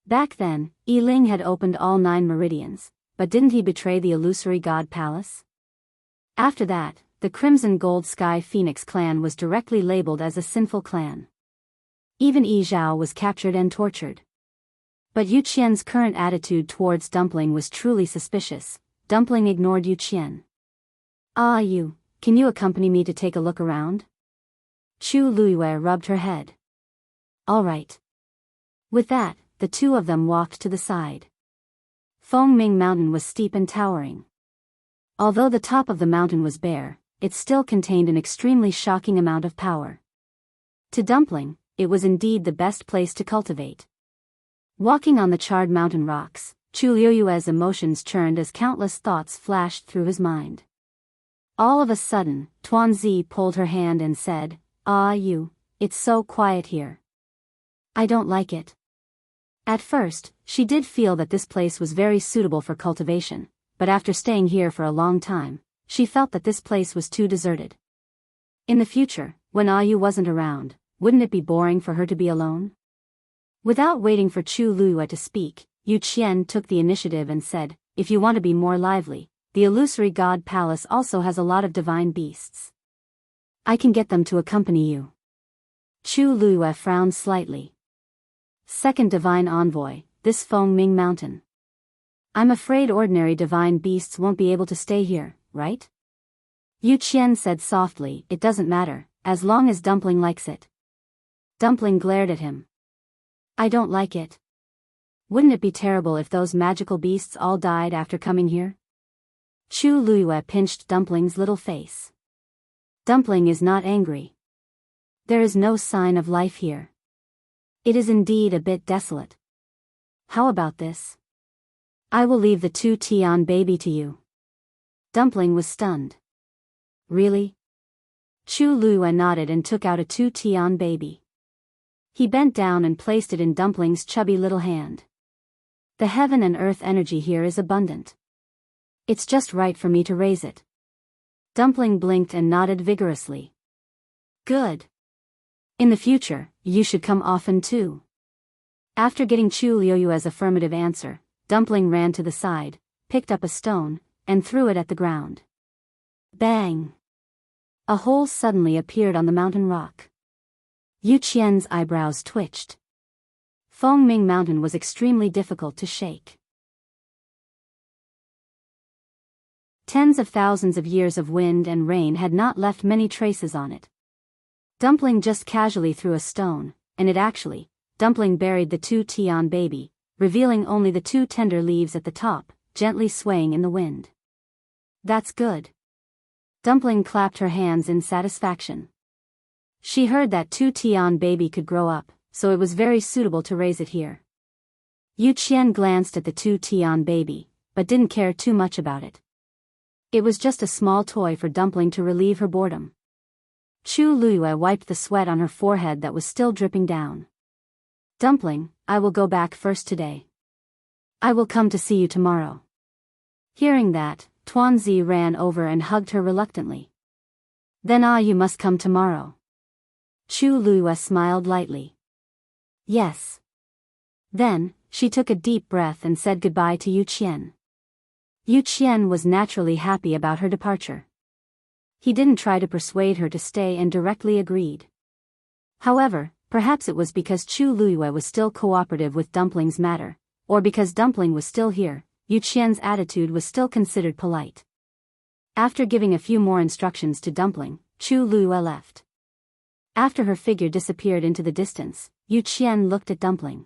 Back then, Ling had opened all 9 meridians, but didn't he betray the illusory god palace? After that, the Crimson Gold Sky Phoenix clan was directly labeled as a sinful clan. Even Yi Zhao was captured and tortured. But Yu Qian's current attitude towards Dumpling was truly suspicious. Dumpling ignored Yu Qian. Yu, can you accompany me to take a look around? Chu Luyue rubbed her head. All right. With that, the two of them walked to the side. Fengming Mountain was steep and towering. Although the top of the mountain was bare, it still contained an extremely shocking amount of power. To Dumpling, it was indeed the best place to cultivate. Walking on the charred mountain rocks, Chu Liyue's emotions churned as countless thoughts flashed through his mind. All of a sudden, Tuanzi pulled her hand and said, Yu, it's so quiet here. I don't like it. At first, she did feel that this place was very suitable for cultivation, but after staying here for a long time, she felt that this place was too deserted. In the future, when Yu wasn't around, wouldn't it be boring for her to be alone? Without waiting for Chu Luyue to speak, Yu Qian took the initiative and said, if you want to be more lively, the illusory god palace also has a lot of divine beasts. I can get them to accompany you. Chu Luyue frowned slightly. Second divine envoy, this Fengming Mountain. I'm afraid ordinary divine beasts won't be able to stay here, right? Yu Qian said softly, it doesn't matter, as long as Dumpling likes it. Dumpling glared at him. I don't like it. Wouldn't it be terrible if those magical beasts all died after coming here? Chu Luyue pinched Dumpling's little face. Dumpling is not angry. There is no sign of life here. It is indeed a bit desolate. How about this? I will leave the 2 Tian baby to you. Dumpling was stunned. Really? Chu Luyue nodded and took out a 2 Tian baby. He bent down and placed it in Dumpling's chubby little hand. The heaven and earth energy here is abundant. It's just right for me to raise it. Dumpling blinked and nodded vigorously. Good. In the future, you should come often too. After getting Chu Liyue's affirmative answer, Dumpling ran to the side, picked up a stone, and threw it at the ground. Bang! A hole suddenly appeared on the mountain rock. Yu Qian's eyebrows twitched. Fengming Mountain was extremely difficult to shake. Tens of thousands of years of wind and rain had not left many traces on it. Dumpling just casually threw a stone, and it actually, Dumpling buried the two Tian baby, revealing only the two tender leaves at the top, gently swaying in the wind. That's good. Dumpling clapped her hands in satisfaction. She heard that two Tian baby could grow up, so it was very suitable to raise it here. Yu Qian glanced at the two Tian baby, but didn't care too much about it. It was just a small toy for Dumpling to relieve her boredom. Chu Luyue wiped the sweat on her forehead that was still dripping down. Dumpling, I will go back first today. I will come to see you tomorrow. Hearing that, Tuanzi ran over and hugged her reluctantly. Then you must come tomorrow. Chu Luyue smiled lightly. Yes. Then, she took a deep breath and said goodbye to Yu Qian. Yu Qian was naturally happy about her departure. He didn't try to persuade her to stay and directly agreed. However, perhaps it was because Chu Luyue was still cooperative with Dumpling's matter, or because Dumpling was still here, Yu Qian's attitude was still considered polite. After giving a few more instructions to Dumpling, Chu Luyue left. After her figure disappeared into the distance, Yu Qian looked at Dumpling.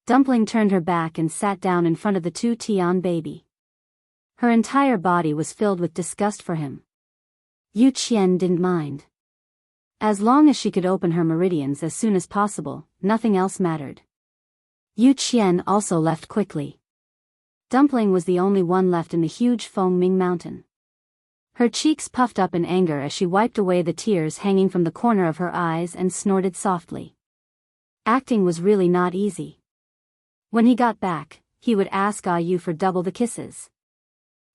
Dumpling turned her back and sat down in front of the two Tian baby. Her entire body was filled with disgust for him. Yu Qian didn't mind. As long as she could open her meridians as soon as possible, nothing else mattered. Yu Qian also left quickly. Dumpling was the only one left in the huge Fengming mountain. Her cheeks puffed up in anger as she wiped away the tears hanging from the corner of her eyes and snorted softly. Acting was really not easy. When he got back, he would ask Yu for double the kisses.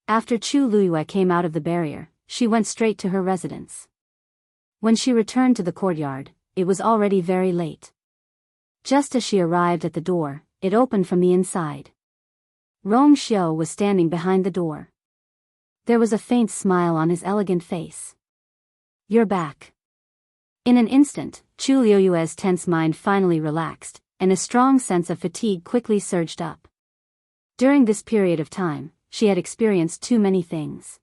After Chu Luyue came out of the barrier, she went straight to her residence. When she returned to the courtyard, it was already very late. Just as she arrived at the door, it opened from the inside. Rong Xiu was standing behind the door. There was a faint smile on his elegant face. You're back. In an instant, Chu Liyue's tense mind finally relaxed, and a strong sense of fatigue quickly surged up. During this period of time, she had experienced too many things.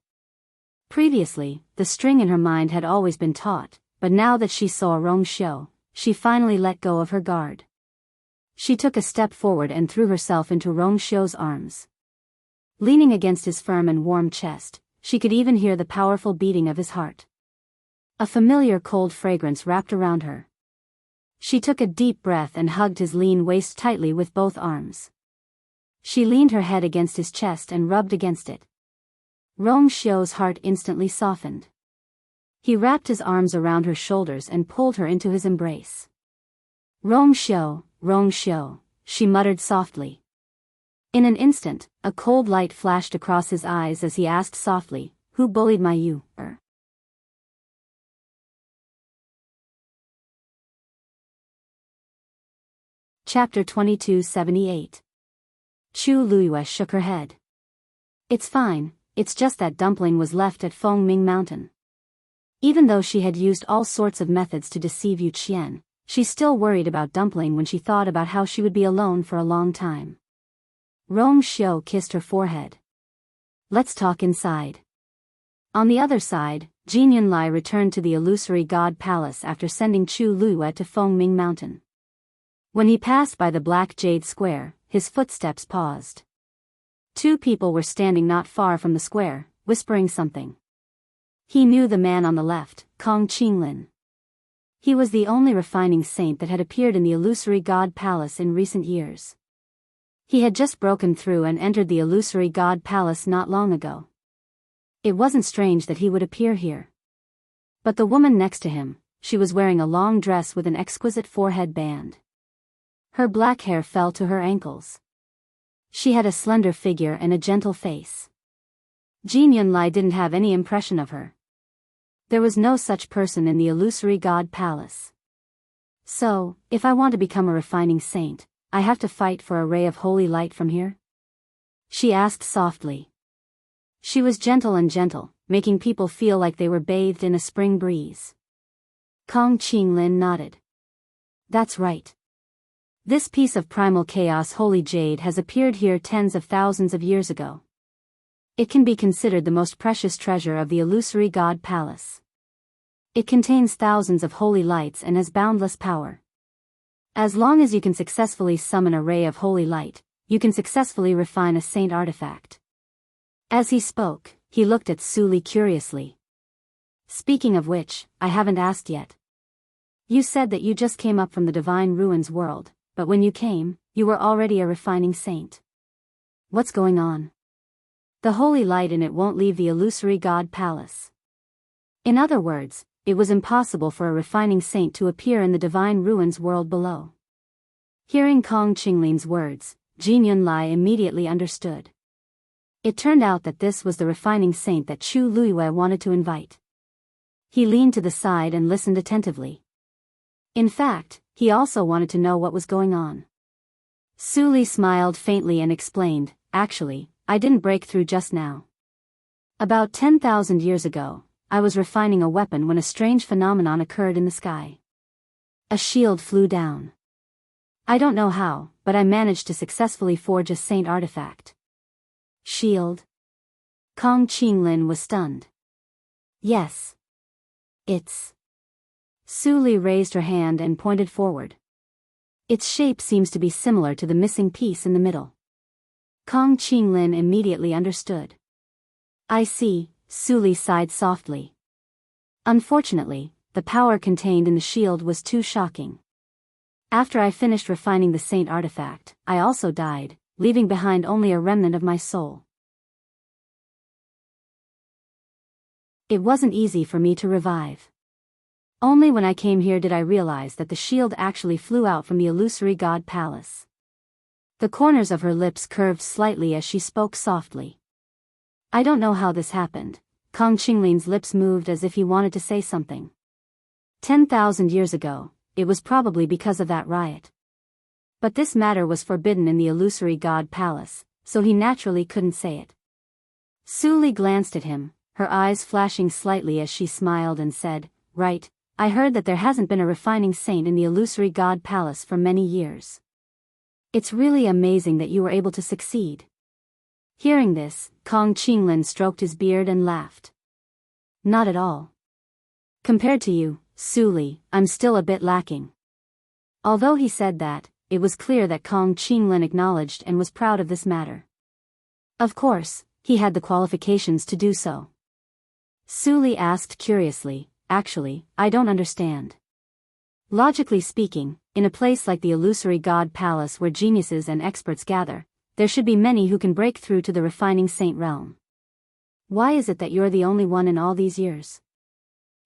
Previously, the string in her mind had always been taut, but now that she saw Rong Xiu, she finally let go of her guard. She took a step forward and threw herself into Rong Xiu's arms. Leaning against his firm and warm chest, she could even hear the powerful beating of his heart. A familiar cold fragrance wrapped around her. She took a deep breath and hugged his lean waist tightly with both arms. She leaned her head against his chest and rubbed against it. Rong Xiu's heart instantly softened. He wrapped his arms around her shoulders and pulled her into his embrace. Rong Xiu, she muttered softly. In an instant, a cold light flashed across his eyes as he asked softly, "Who bullied my Yu?" Chapter 2278. Chu Luyue shook her head. It's fine, it's just that Dumpling was left at Fengming Mountain. Even though she had used all sorts of methods to deceive Yu Qian, she still worried about Dumpling when she thought about how she would be alone for a long time. Rong Xiu kissed her forehead. Let's talk inside. On the other side, Jin Yunlai returned to the illusory god palace after sending Chu Luyue to Fengming Mountain. When he passed by the Black Jade Square, his footsteps paused. Two people were standing not far from the square, whispering something. He knew the man on the left, Kong Qinglin. He was the only refining saint that had appeared in the illusory god palace in recent years. He had just broken through and entered the illusory god palace not long ago. It wasn't strange that he would appear here. But the woman next to him, she was wearing a long dress with an exquisite forehead band. Her black hair fell to her ankles. She had a slender figure and a gentle face. Jin Yunlai didn't have any impression of her. There was no such person in the illusory god palace. So, if I want to become a refining saint, I have to fight for a ray of holy light from here? She asked softly. She was gentle, making people feel like they were bathed in a spring breeze. Kong Qinglin nodded. That's right. This piece of primal chaos holy jade has appeared here tens of thousands of years ago. It can be considered the most precious treasure of the illusory god palace. It contains thousands of holy lights and has boundless power. As long as you can successfully summon a ray of holy light, you can successfully refine a saint artifact. As he spoke, he looked at Su Li curiously. Speaking of which, I haven't asked yet. You said that you just came up from the Divine Ruins world, but when you came, you were already a refining saint. What's going on? The holy light in it won't leave the illusory god palace. In other words, it was impossible for a refining saint to appear in the Divine Ruins world below. Hearing Kong Qinglin's words, Jin Yunlai immediately understood. It turned out that this was the refining saint that Chu Luiyue wanted to invite. He leaned to the side and listened attentively. In fact, he also wanted to know what was going on. Su Li smiled faintly and explained, actually, I didn't break through just now. About 10,000 years ago, I was refining a weapon when a strange phenomenon occurred in the sky. A shield flew down. I don't know how, but I managed to successfully forge a saint artifact. Shield? Kong Qinglin was stunned. Yes. It's... Su Li raised her hand and pointed forward. Its shape seems to be similar to the missing piece in the middle. Kong Qinglin immediately understood. I see, Su Li sighed softly. Unfortunately, the power contained in the shield was too shocking. After I finished refining the saint artifact, I also died, leaving behind only a remnant of my soul. It wasn't easy for me to revive. Only when I came here did I realize that the shield actually flew out from the illusory god palace. The corners of her lips curved slightly as she spoke softly. I don't know how this happened. Kong Qinglin's lips moved as if he wanted to say something. 10,000 years ago, it was probably because of that riot. But this matter was forbidden in the illusory god palace, so he naturally couldn't say it. Su Li glanced at him, her eyes flashing slightly as she smiled and said, right, I heard that there hasn't been a refining saint in the illusory god palace for many years. It's really amazing that you were able to succeed. Hearing this, Kong Qinglin stroked his beard and laughed. Not at all. Compared to you, Su Li, I'm still a bit lacking. Although he said that, it was clear that Kong Qinglin acknowledged and was proud of this matter. Of course, he had the qualifications to do so. Su Li asked curiously, actually, I don't understand. Logically speaking, in a place like the illusory god palace where geniuses and experts gather, there should be many who can break through to the refining saint realm. Why is it that you're the only one in all these years?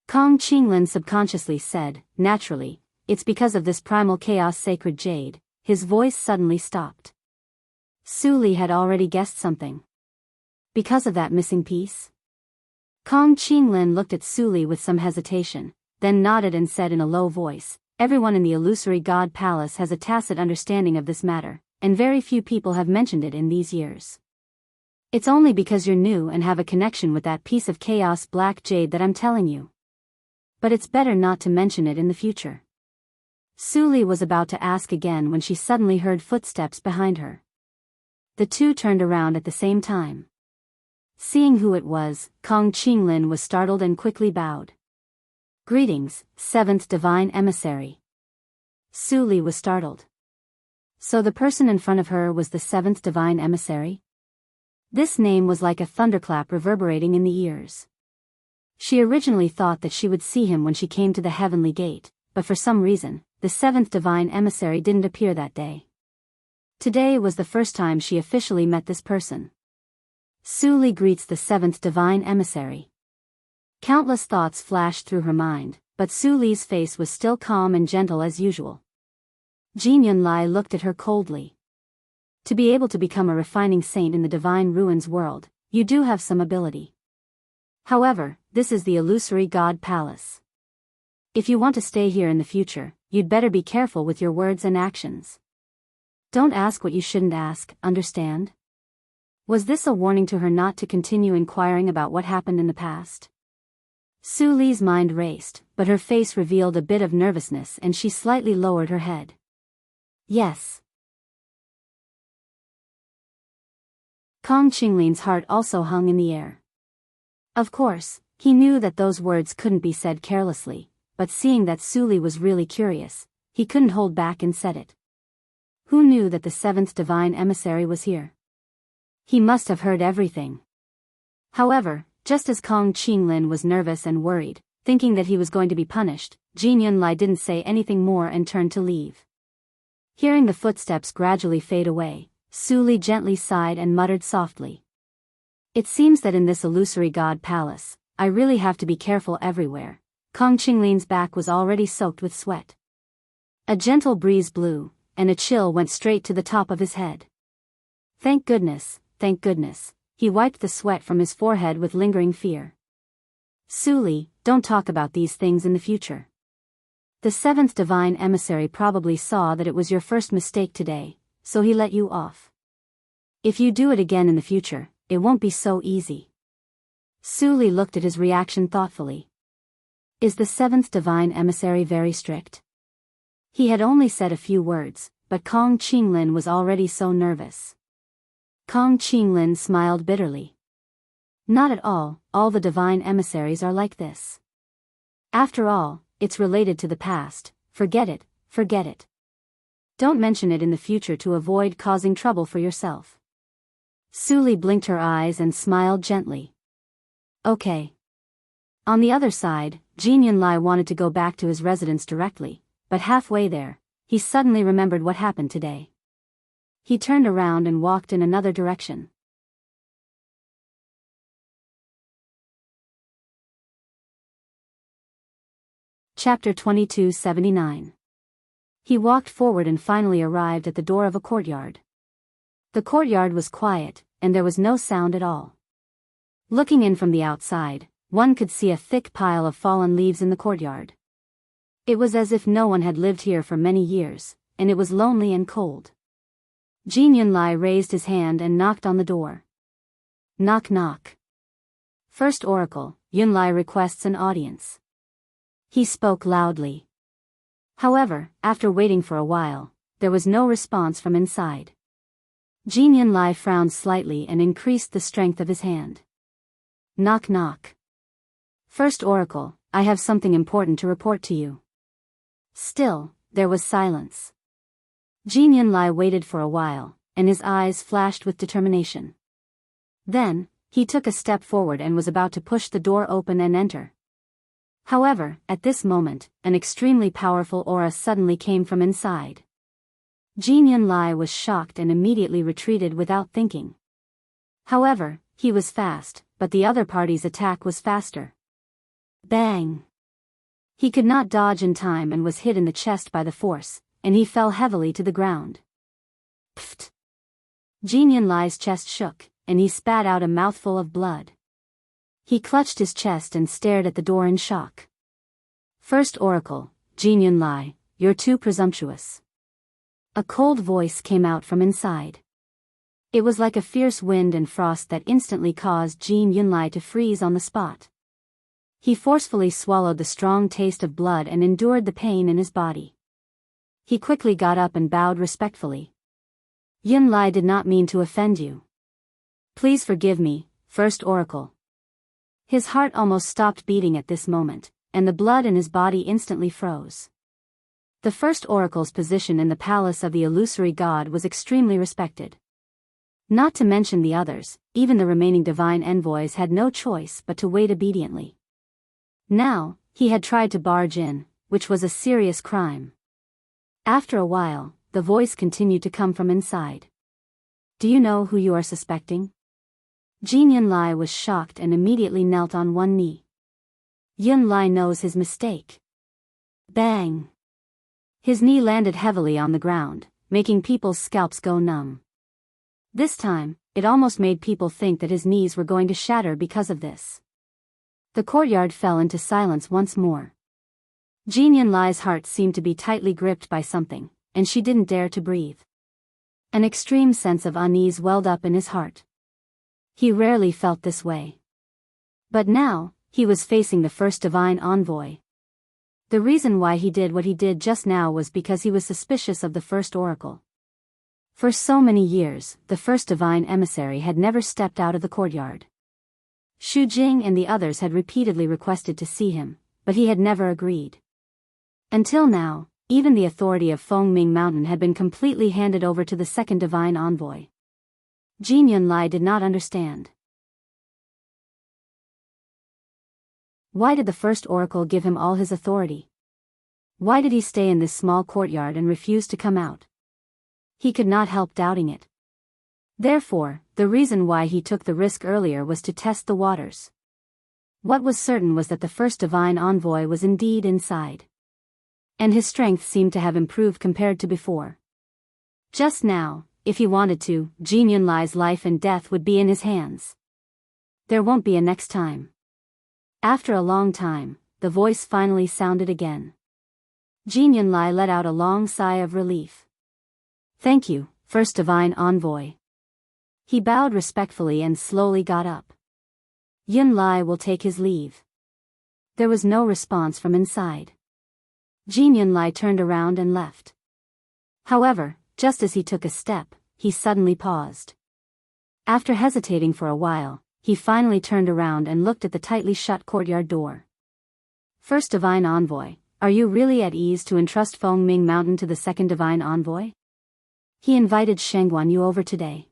Kong Qinglin subconsciously said, naturally, it's because of this primal chaos sacred jade. His voice suddenly stopped. Su Li had already guessed something. Because of that missing piece? Kong Qinglin looked at Su Li with some hesitation, then nodded and said in a low voice, everyone in the illusory god palace has a tacit understanding of this matter, and very few people have mentioned it in these years. It's only because you're new and have a connection with that piece of chaos black jade that I'm telling you. But it's better not to mention it in the future. Su Li was about to ask again when she suddenly heard footsteps behind her. The two turned around at the same time. Seeing who it was, Kong Qinglin was startled and quickly bowed. Greetings, seventh divine emissary. Su Li was startled. So the person in front of her was the seventh divine emissary? This name was like a thunderclap reverberating in the ears. She originally thought that she would see him when she came to the heavenly gate, but for some reason, the seventh divine emissary didn't appear that day. Today was the first time she officially met this person. Su Li greets the seventh divine emissary. Countless thoughts flashed through her mind, but Su Li's face was still calm and gentle as usual. Jin Yunlai looked at her coldly. To be able to become a refining saint in the Divine Ruins world, you do have some ability. However, this is the illusory god palace. If you want to stay here in the future, you'd better be careful with your words and actions. Don't ask what you shouldn't ask, understand? Was this a warning to her not to continue inquiring about what happened in the past? Su Li's mind raced, but her face revealed a bit of nervousness and she slightly lowered her head. Yes. Kong Qinglin's heart also hung in the air. Of course, he knew that those words couldn't be said carelessly, but seeing that Su Li was really curious, he couldn't hold back and said it. Who knew that the seventh divine emissary was here? He must have heard everything. However, just as Kong Qinglin was nervous and worried, thinking that he was going to be punished, Jin Yunlai didn't say anything more and turned to leave. Hearing the footsteps gradually fade away, Su Li gently sighed and muttered softly. It seems that in this illusory god palace, I really have to be careful everywhere. Kong Qinglin's back was already soaked with sweat. A gentle breeze blew, and a chill went straight to the top of his head. Thank goodness, he wiped the sweat from his forehead with lingering fear. Su Li, don't talk about these things in the future. The seventh divine emissary probably saw that it was your first mistake today, so he let you off. If you do it again in the future, it won't be so easy. Su Li looked at his reaction thoughtfully. Is the seventh divine emissary very strict? He had only said a few words, but Kong Qinglin was already so nervous. Kong Qinglin smiled bitterly. Not at all the divine emissaries are like this. After all, it's related to the past, forget it. Don't mention it in the future to avoid causing trouble for yourself. Su Li blinked her eyes and smiled gently. Okay. On the other side, Jin Yunlai wanted to go back to his residence directly, but halfway there, he suddenly remembered what happened today. He turned around and walked in another direction. Chapter 2279. He walked forward and finally arrived at the door of a courtyard. The courtyard was quiet, and there was no sound at all. Looking in from the outside, one could see a thick pile of fallen leaves in the courtyard. It was as if no one had lived here for many years, and it was lonely and cold. Jin Yunlai raised his hand and knocked on the door. Knock knock. First Oracle, Yunlai requests an audience. He spoke loudly. However, after waiting for a while, there was no response from inside. Jin Yunlai frowned slightly and increased the strength of his hand. Knock knock. First Oracle, I have something important to report to you. Still, there was silence. Jin Yunlai waited for a while, and his eyes flashed with determination. Then, he took a step forward and was about to push the door open and enter. However, at this moment, an extremely powerful aura suddenly came from inside. Jin Yunlai was shocked and immediately retreated without thinking. However, he was fast, but the other party's attack was faster. Bang! He could not dodge in time and was hit in the chest by the force, and he fell heavily to the ground. Pfft! Jin Yunlai's chest shook, and he spat out a mouthful of blood. He clutched his chest and stared at the door in shock. First Oracle, Jin Yunlai, you're too presumptuous. A cold voice came out from inside. It was like a fierce wind and frost that instantly caused Jin Yunlai to freeze on the spot. He forcefully swallowed the strong taste of blood and endured the pain in his body. He quickly got up and bowed respectfully. Yunlai did not mean to offend you. Please forgive me, First Oracle. His heart almost stopped beating at this moment, and the blood in his body instantly froze. The First Oracle's position in the palace of the illusory god was extremely respected. Not to mention the others, even the remaining divine envoys had no choice but to wait obediently. Now, he had tried to barge in, which was a serious crime. After a while, the voice continued to come from inside. Do you know who you are suspecting? Jin Yunlai was shocked and immediately knelt on one knee. Yunlai knows his mistake. Bang! His knee landed heavily on the ground, making people's scalps go numb. This time, it almost made people think that his knees were going to shatter because of this. The courtyard fell into silence once more. Jin Yunlai's heart seemed to be tightly gripped by something, and she didn't dare to breathe. An extreme sense of unease welled up in his heart. He rarely felt this way. But now, he was facing the first divine envoy. The reason why he did what he did just now was because he was suspicious of the First Oracle. For so many years, the first divine emissary had never stepped out of the courtyard. Xu Jing and the others had repeatedly requested to see him, but he had never agreed. Until now, Even the authority of Fengming Mountain had been completely handed over to the second divine envoy. Jin Yunlai did not understand. Why did the first oracle give him all his authority? Why did he stay in this small courtyard and refuse to come out? He could not help doubting it. Therefore, the reason why he took the risk earlier was to test the waters. What was certain was that the first divine envoy was indeed inside. And his strength seemed to have improved compared to before. Just now, if he wanted to, Jin Yunlai's life and death would be in his hands. There won't be a next time. After a long time, the voice finally sounded again. Jin Yunlai let out a long sigh of relief. Thank you, first divine envoy. He bowed respectfully and slowly got up. Yunlai will take his leave. There was no response from inside. Jin Yunlai turned around and left. However, just as he took a step, he suddenly paused. After hesitating for a while, he finally turned around and looked at the tightly shut courtyard door. First divine envoy, are you really at ease to entrust Fengming Mountain to the second divine envoy? He invited Sheng Guanyu over today.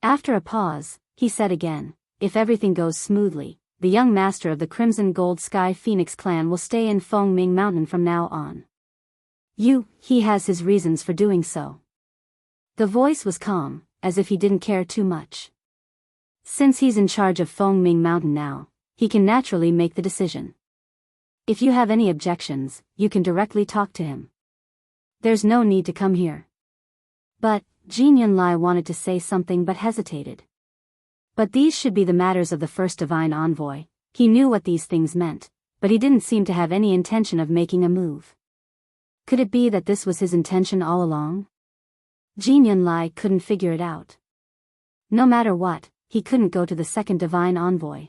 After a pause, he said again, if everything goes smoothly, the young master of the Crimson Gold Sky Phoenix clan will stay in Fengming Mountain from now on. He has his reasons for doing so. The voice was calm, as if he didn't care too much. Since he's in charge of Fengming Mountain now, he can naturally make the decision. If you have any objections, you can directly talk to him. There's no need to come here. But, Jin Yunlai wanted to say something but hesitated. But these should be the matters of the first divine envoy. He knew what these things meant, but he didn't seem to have any intention of making a move. Could it be that this was his intention all along? Jin Yunlai couldn't figure it out. No matter what, he couldn't go to the second divine envoy.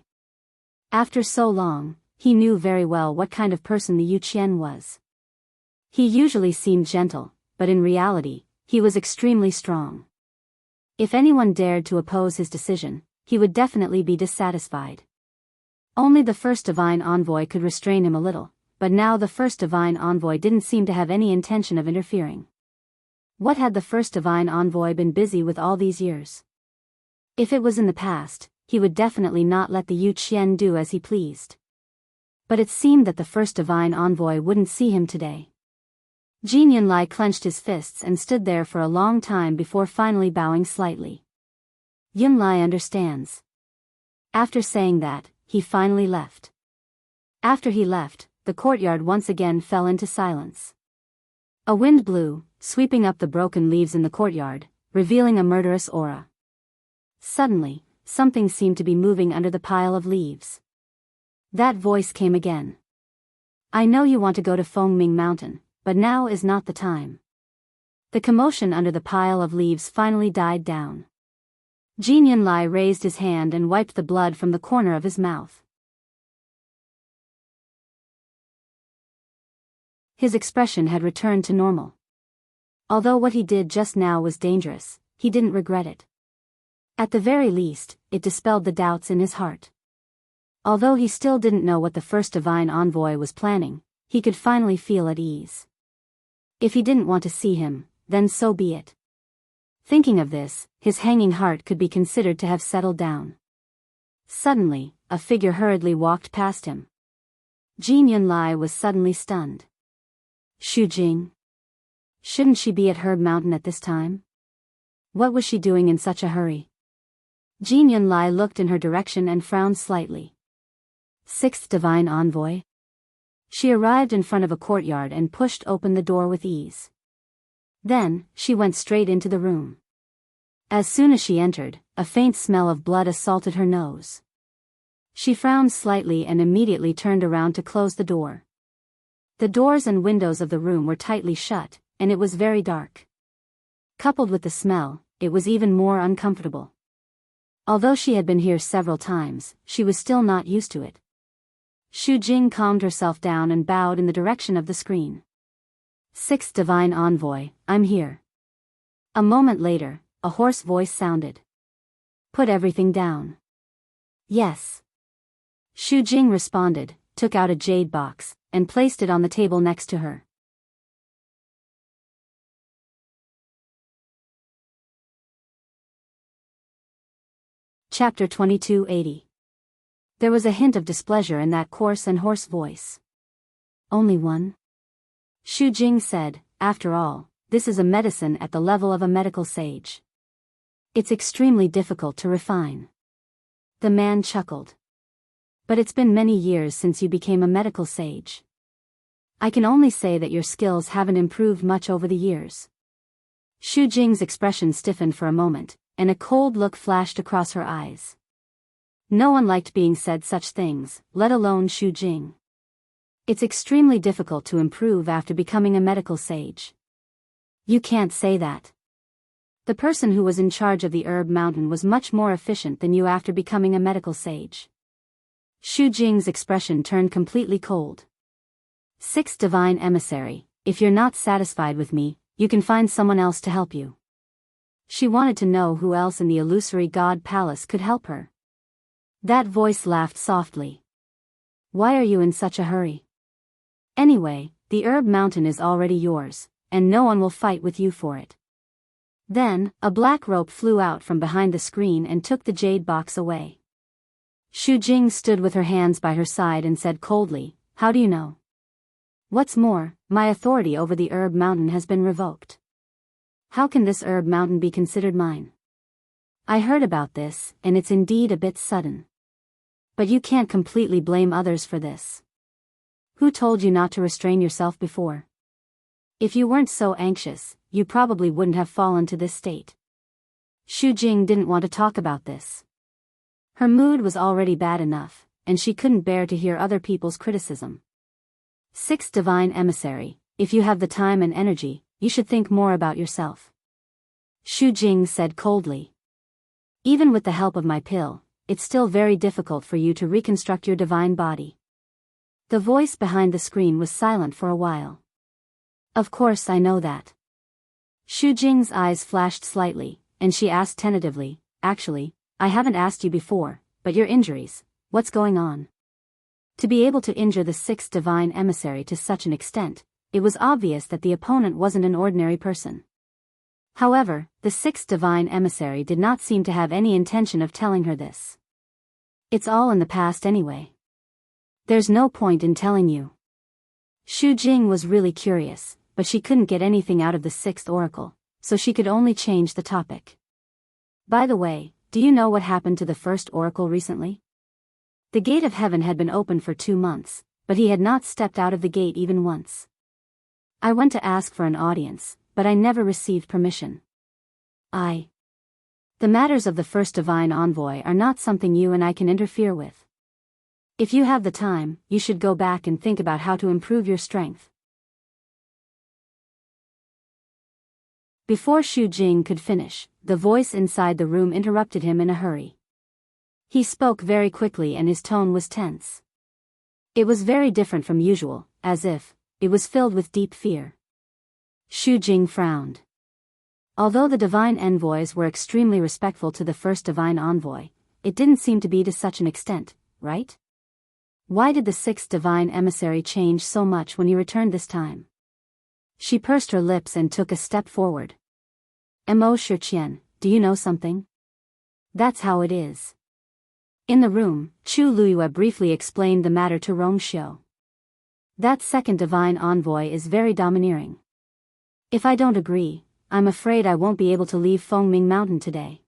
After so long, he knew very well what kind of person the Yu Qian was. He usually seemed gentle, but in reality, he was extremely strong. If anyone dared to oppose his decision, he would definitely be dissatisfied. Only the first divine envoy could restrain him a little, but now the first divine envoy didn't seem to have any intention of interfering. What had the first divine envoy been busy with all these years? If it was in the past, he would definitely not let the Yu Qian do as he pleased. But it seemed that the first divine envoy wouldn't see him today. Jin Yunlai clenched his fists and stood there for a long time before finally bowing slightly. Yunlai understands. After saying that, he finally left. After he left, the courtyard once again fell into silence. A wind blew, sweeping up the broken leaves in the courtyard, revealing a murderous aura. Suddenly, something seemed to be moving under the pile of leaves. That voice came again. I know you want to go to Fengming Mountain, but now is not the time. The commotion under the pile of leaves finally died down. Jin Yunlai raised his hand and wiped the blood from the corner of his mouth. His expression had returned to normal. Although what he did just now was dangerous, he didn't regret it. At the very least, it dispelled the doubts in his heart. Although he still didn't know what the first divine envoy was planning, he could finally feel at ease. If he didn't want to see him, then so be it. Thinking of this, his hanging heart could be considered to have settled down. Suddenly, a figure hurriedly walked past him. Jin Yunlai was suddenly stunned. Xu Jing. Shouldn't she be at Herb Mountain at this time? What was she doing in such a hurry? Jin Yunlai looked in her direction and frowned slightly. Sixth divine envoy? She arrived in front of a courtyard and pushed open the door with ease. Then, she went straight into the room. As soon as she entered, a faint smell of blood assaulted her nose. She frowned slightly and immediately turned around to close the door. The doors and windows of the room were tightly shut, and it was very dark. Coupled with the smell, it was even more uncomfortable. Although she had been here several times, she was still not used to it. Xu Jing calmed herself down and bowed in the direction of the screen. Sixth divine envoy, I'm here. A moment later, a hoarse voice sounded. Put everything down. Yes. Xu Jing responded, took out a jade box, and placed it on the table next to her. Chapter 2280. There was a hint of displeasure in that coarse and hoarse voice. Only one? Xu Jing said, after all, this is a medicine at the level of a medical sage. It's extremely difficult to refine. The man chuckled. But it's been many years since you became a medical sage. I can only say that your skills haven't improved much over the years. Xu Jing's expression stiffened for a moment, and a cold look flashed across her eyes. No one liked being said such things, let alone Xu Jing. It's extremely difficult to improve after becoming a medical sage. You can't say that. The person who was in charge of the herb mountain was much more efficient than you after becoming a medical sage. Xu Jing's expression turned completely cold. Sixth Divine Emissary, if you're not satisfied with me, you can find someone else to help you. She wanted to know who else in the illusory god palace could help her. That voice laughed softly. Why are you in such a hurry? Anyway, the herb mountain is already yours, and no one will fight with you for it. Then, a black rope flew out from behind the screen and took the jade box away. Xu Jing stood with her hands by her side and said coldly, how do you know? What's more, my authority over the herb mountain has been revoked. How can this herb mountain be considered mine? I heard about this, and it's indeed a bit sudden. But you can't completely blame others for this. Who told you not to restrain yourself before? If you weren't so anxious, you probably wouldn't have fallen to this state. Xu Jing didn't want to talk about this. Her mood was already bad enough, and she couldn't bear to hear other people's criticism. Sixth Divine Emissary, if you have the time and energy, you should think more about yourself. Xu Jing said coldly. Even with the help of my pill, it's still very difficult for you to reconstruct your divine body. The voice behind the screen was silent for a while. Of course I know that. Xu Jing's eyes flashed slightly, and she asked tentatively, actually, I haven't asked you before, but your injuries, what's going on? To be able to injure the sixth divine emissary to such an extent, it was obvious that the opponent wasn't an ordinary person. However, the sixth divine emissary did not seem to have any intention of telling her this. It's all in the past anyway. There's no point in telling you. Xu Jing was really curious, but she couldn't get anything out of the sixth oracle, so she could only change the topic. By the way, do you know what happened to the first oracle recently? The gate of heaven had been open for 2 months, but he had not stepped out of the gate even once. I went to ask for an audience, but I never received permission. The matters of the first divine envoy are not something you and I can interfere with. If you have the time, you should go back and think about how to improve your strength. Before Xu Jing could finish, the voice inside the room interrupted him in a hurry. He spoke very quickly and his tone was tense. It was very different from usual, as if it was filled with deep fear. Xu Jing frowned. Although the divine envoys were extremely respectful to the first divine envoy, it didn't seem to be to such an extent, right? Why did the sixth divine emissary change so much when he returned this time? She pursed her lips and took a step forward. Mo Shiqian, do you know something? That's how it is. In the room, Chu Luiyue briefly explained the matter to Rong Xiu. That second divine envoy is very domineering. If I don't agree, I'm afraid I won't be able to leave Fengming Mountain today.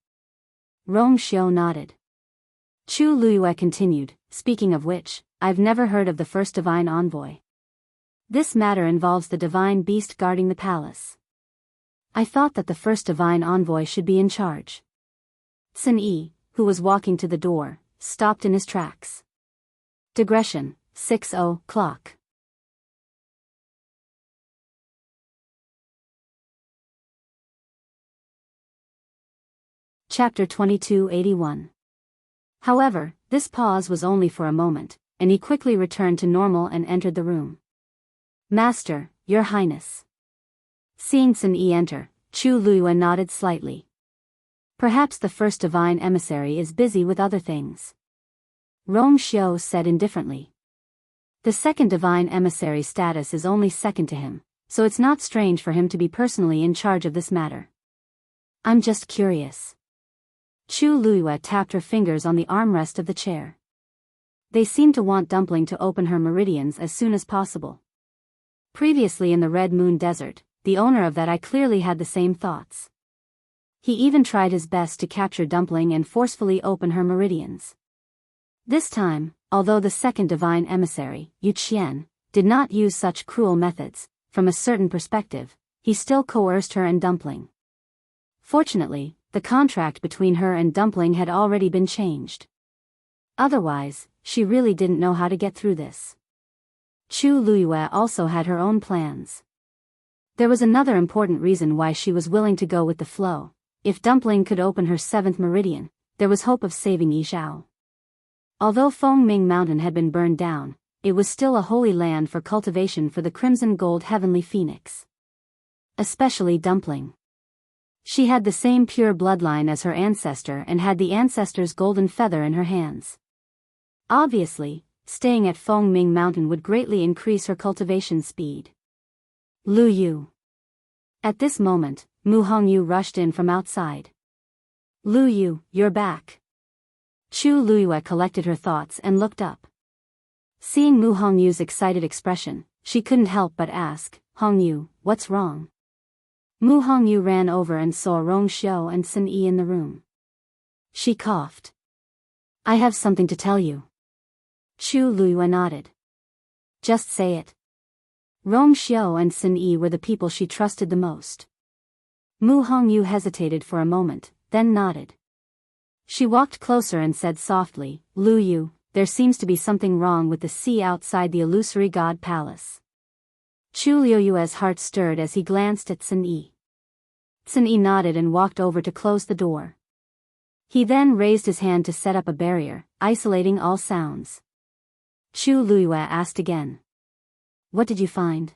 Rong Xiu nodded. Chu Luiyue continued, speaking of which, I've never heard of the first divine envoy. This matter involves the divine beast guarding the palace. I thought that the first divine envoy should be in charge. Sun Yi, who was walking to the door, stopped in his tracks. Digression, 6:00. Chapter 2281. However, this pause was only for a moment, and he quickly returned to normal and entered the room. Master, Your Highness. Seeing Sun Yi enter, Chu Luiyue nodded slightly. Perhaps the first divine emissary is busy with other things. Rong Xiu said indifferently. The second divine emissary's status is only second to him, so it's not strange for him to be personally in charge of this matter. I'm just curious. Chu Luiyue tapped her fingers on the armrest of the chair. They seemed to want Dumpling to open her meridians as soon as possible. Previously in the Red Moon Desert, the owner of that eye clearly had the same thoughts. He even tried his best to capture Dumpling and forcefully open her meridians. This time, although the second divine emissary, Yu Qian, did not use such cruel methods, from a certain perspective, he still coerced her and Dumpling. Fortunately, the contract between her and Dumpling had already been changed. Otherwise, she really didn't know how to get through this. Chu Luiyue also had her own plans. There was another important reason why she was willing to go with the flow. If Dumpling could open her seventh meridian, there was hope of saving Yizhao. Although Fengming Mountain had been burned down, it was still a holy land for cultivation for the crimson gold heavenly phoenix. Especially Dumpling. She had the same pure bloodline as her ancestor and had the ancestor's golden feather in her hands. Obviously, staying at Fengming Mountain would greatly increase her cultivation speed. Lu Yu. At this moment, Mu Hongyu rushed in from outside. Lu Yu, you're back. Chu Luiyue collected her thoughts and looked up. Seeing Mu Hongyu's excited expression, she couldn't help but ask, Hongyu, what's wrong? Mu Hongyu ran over and saw Rong Xiao and Sun Yi in the room. She coughed. I have something to tell you. Chu Luiyue nodded. Just say it. Rong Xiao and Sun Yi were the people she trusted the most. Mu Hongyu hesitated for a moment, then nodded. She walked closer and said softly, Lu Yu, there seems to be something wrong with the sea outside the illusory god palace. Chu Luiyue's heart stirred as he glanced at Sun Yi. Sun Yi nodded and walked over to close the door. He then raised his hand to set up a barrier, isolating all sounds. Chu Luiyue asked again. What did you find?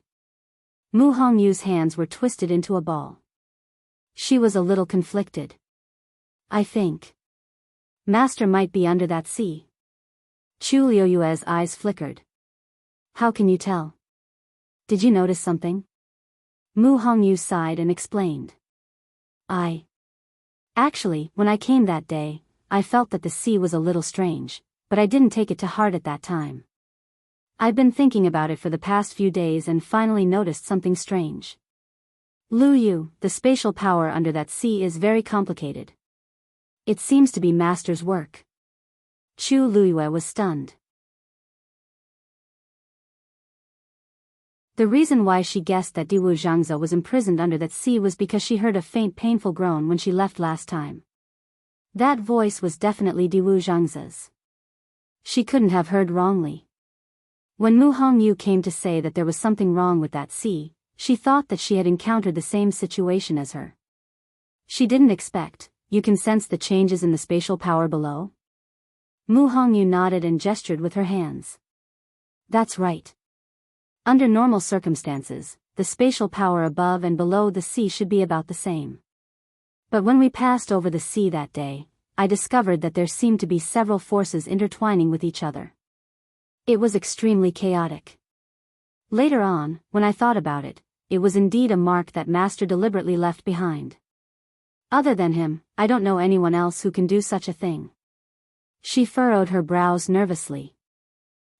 Mu Hongyu's hands were twisted into a ball. She was a little conflicted. I think Master might be under that sea. Chu Luiyue's eyes flickered. How can you tell? Did you notice something? Mu Hongyu sighed and explained. Actually, when I came that day, I felt that the sea was a little strange, but I didn't take it to heart at that time. I've been thinking about it for the past few days and finally noticed something strange. Lu Yu, the spatial power under that sea is very complicated. It seems to be Master's work. Chu Luiyue was stunned. The reason why she guessed that Diwu Zhangze was imprisoned under that sea was because she heard a faint painful groan when she left last time. That voice was definitely Diwu Zhangze's. She couldn't have heard wrongly. When Mu Hongyu came to say that there was something wrong with that sea, she thought that she had encountered the same situation as her. She didn't expect, you can sense the changes in the spatial power below? Mu Hongyu nodded and gestured with her hands. That's right. Under normal circumstances, the spatial power above and below the sea should be about the same. But when we passed over the sea that day, I discovered that there seemed to be several forces intertwining with each other. It was extremely chaotic. Later on, when I thought about it, it was indeed a mark that Master deliberately left behind. Other than him, I don't know anyone else who can do such a thing. She furrowed her brows nervously.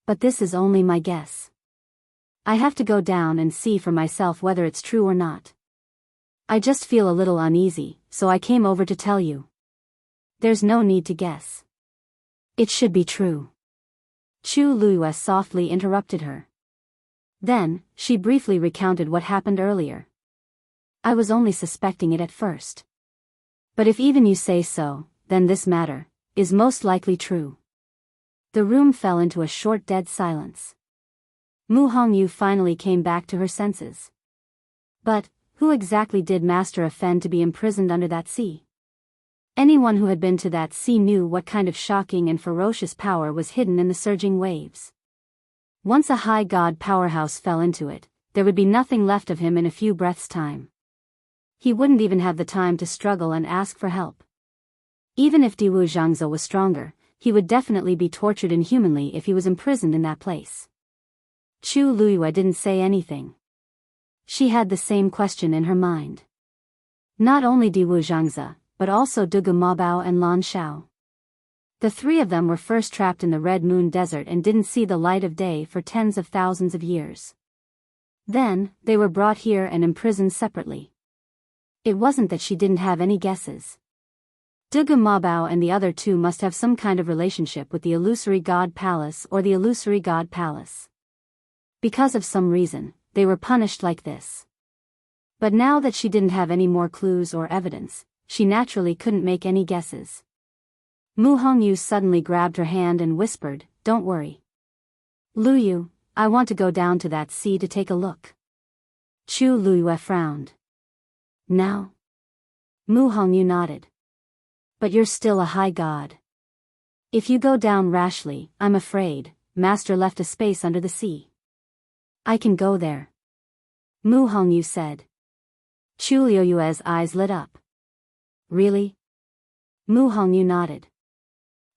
But this is only my guess. I have to go down and see for myself whether it's true or not. I just feel a little uneasy, so I came over to tell you. There's no need to guess. It should be true. Chu Luiyue softly interrupted her. Then, she briefly recounted what happened earlier. I was only suspecting it at first. But if even you say so, then this matter is most likely true. The room fell into a short dead silence. Mu Hongyu finally came back to her senses. But, who exactly did Master offend to be imprisoned under that sea? Anyone who had been to that sea knew what kind of shocking and ferocious power was hidden in the surging waves. Once a high god powerhouse fell into it, there would be nothing left of him in a few breaths' time. He wouldn't even have the time to struggle and ask for help. Even if Diwu Zhangze was stronger, he would definitely be tortured inhumanly if he was imprisoned in that place. Chu Luiyue didn't say anything. She had the same question in her mind. Not only Diwu Zhangze, but but also Dugu Mabao and Lan Shao. The three of them were first trapped in the Red Moon Desert and didn't see the light of day for tens of thousands of years. Then, they were brought here and imprisoned separately. It wasn't that she didn't have any guesses. Dugu Mabao and the other two must have some kind of relationship with the illusory god palace or the illusory god palace. Because of some reason, they were punished like this. But now that she didn't have any more clues or evidence, she naturally couldn't make any guesses. Mu Hongyu suddenly grabbed her hand and whispered, "Don't worry. Luyu, I want to go down to that sea to take a look." Chu Luyue frowned. "Now?" Mu Hongyu nodded. "But you're still a high god. If you go down rashly, I'm afraid, Master left a space under the sea." "I can go there," Mu Hongyu said. Chu Liyue's eyes lit up. "Really?" Mu Hongyu nodded.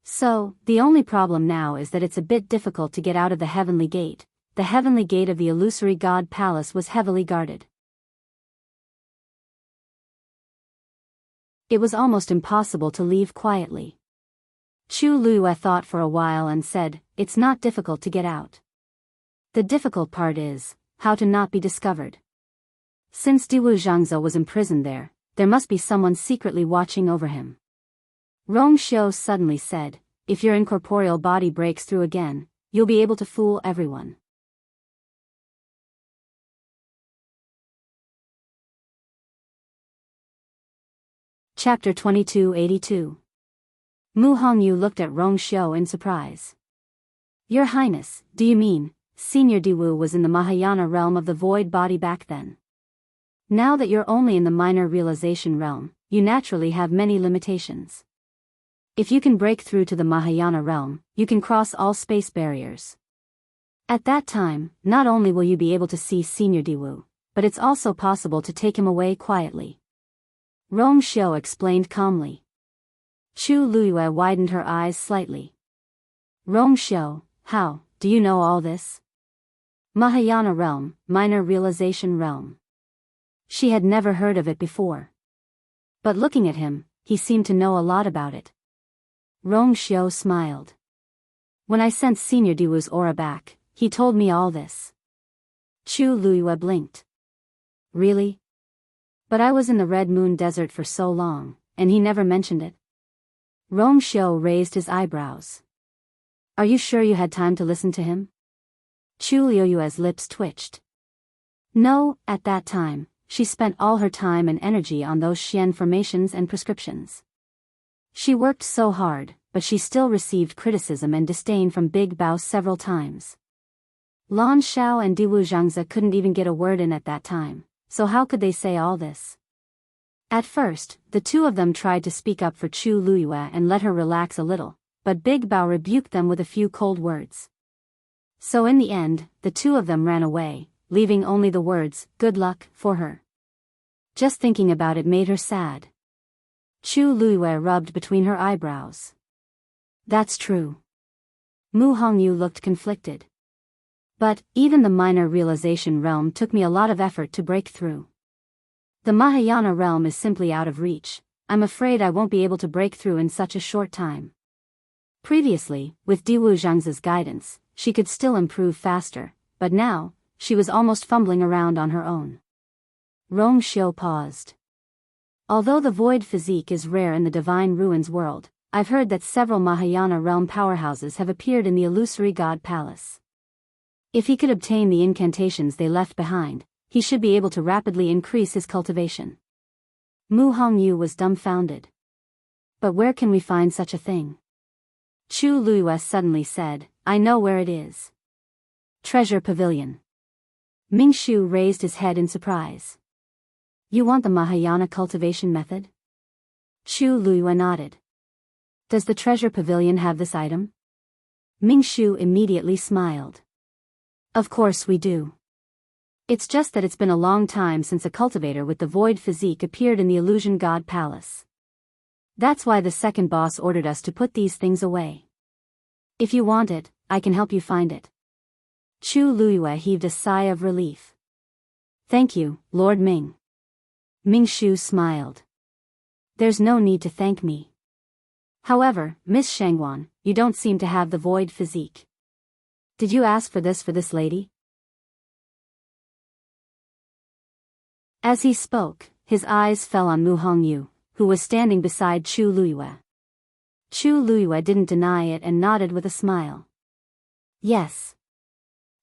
"So, the only problem now is that it's a bit difficult to get out of the Heavenly Gate. The Heavenly Gate of the illusory god palace was heavily guarded. It was almost impossible to leave quietly." Chu Luyue thought for a while and said, "It's not difficult to get out. The difficult part is, how to not be discovered. Since Diwu Zhangze was imprisoned there must be someone secretly watching over him." Rong Xiu suddenly said, "If your incorporeal body breaks through again, you'll be able to fool everyone." Chapter 2282. Mu Hongyu looked at Rong Xiu in surprise. "Your Highness, do you mean, Senior Diwu was in the Mahayana realm of the void body back then? Now that you're only in the minor realization realm, you naturally have many limitations. If you can break through to the Mahayana realm, you can cross all space barriers. At that time, not only will you be able to see Senior Diwu, but it's also possible to take him away quietly." Rong Xiu explained calmly. Chu Luyue widened her eyes slightly. "Rong Xiu, how do you know all this? Mahayana realm, minor realization realm." She had never heard of it before. But looking at him, he seemed to know a lot about it. Rong Xiu smiled. "When I sent Senior Diwu's aura back, he told me all this." Chu Luyue blinked. "Really? But I was in the Red Moon Desert for so long, and he never mentioned it." Rong Xiu raised his eyebrows. "Are you sure you had time to listen to him?" Chu Liyue's lips twitched. "No, at that time, she spent all her time and energy on those Xian formations and prescriptions. She worked so hard, but she still received criticism and disdain from Big Bao several times. Lan Shao and Diwu Zhangze couldn't even get a word in at that time, so how could they say all this?" At first, the two of them tried to speak up for Chu Luyue and let her relax a little, but Big Bao rebuked them with a few cold words. So in the end, the two of them ran away, leaving only the words, "Good luck," for her. Just thinking about it made her sad. Chu Luyue rubbed between her eyebrows. "That's true." Mu Hongyu looked conflicted. "But, even the minor realization realm took me a lot of effort to break through. The Mahayana realm is simply out of reach. I'm afraid I won't be able to break through in such a short time." Previously, with Diwu Zhangze's guidance, she could still improve faster, but now, she was almost fumbling around on her own. Rong Xiu paused. "Although the void physique is rare in the Divine Ruins world, I've heard that several Mahayana realm powerhouses have appeared in the illusory god palace. If he could obtain the incantations they left behind, he should be able to rapidly increase his cultivation." Mu Hongyu was dumbfounded. "But where can we find such a thing?" Chu Luyue suddenly said, "I know where it is. Treasure Pavilion." Ming Shu raised his head in surprise. "You want the Mahayana cultivation method?" Chu Luyue nodded. "Does the Treasure Pavilion have this item?" Ming Shu immediately smiled. "Of course we do. It's just that it's been a long time since a cultivator with the void physique appeared in the Illusion God Palace. That's why the second boss ordered us to put these things away. If you want it, I can help you find it." Chu Luyue heaved a sigh of relief. "Thank you, Lord Ming." Ming Shu smiled. There's no need to thank me. However, Miss Shangwan, you don't seem to have the void physique. Did you ask for this lady? As he spoke, his eyes fell on Mu Hongyu, who was standing beside Chu Luiyue. Chu Luiyue didn't deny it and nodded with a smile. Yes.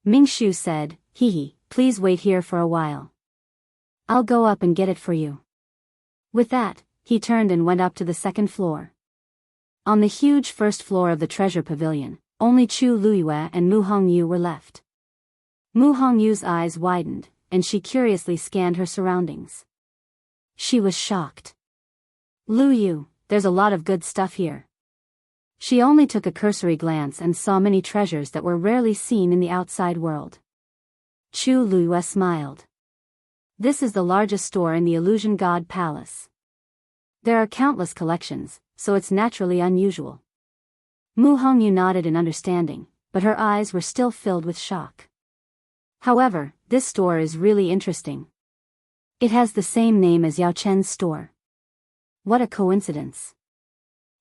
Ming Shu said, hee, please wait here for a while. I'll go up and get it for you. With that, he turned and went up to the second floor. On the huge first floor of the treasure pavilion, only Chu Luiyue and Mu Hongyu were left. Mu Hongyu's eyes widened, and she curiously scanned her surroundings. She was shocked. Lu Yu, there's a lot of good stuff here. She only took a cursory glance and saw many treasures that were rarely seen in the outside world. Chu Luiyue smiled. This is the largest store in the Illusion God Palace. There are countless collections, so it's naturally unusual. Mu Hongyu nodded in understanding, but her eyes were still filled with shock. However, this store is really interesting. It has the same name as Yao Chen's store. What a coincidence.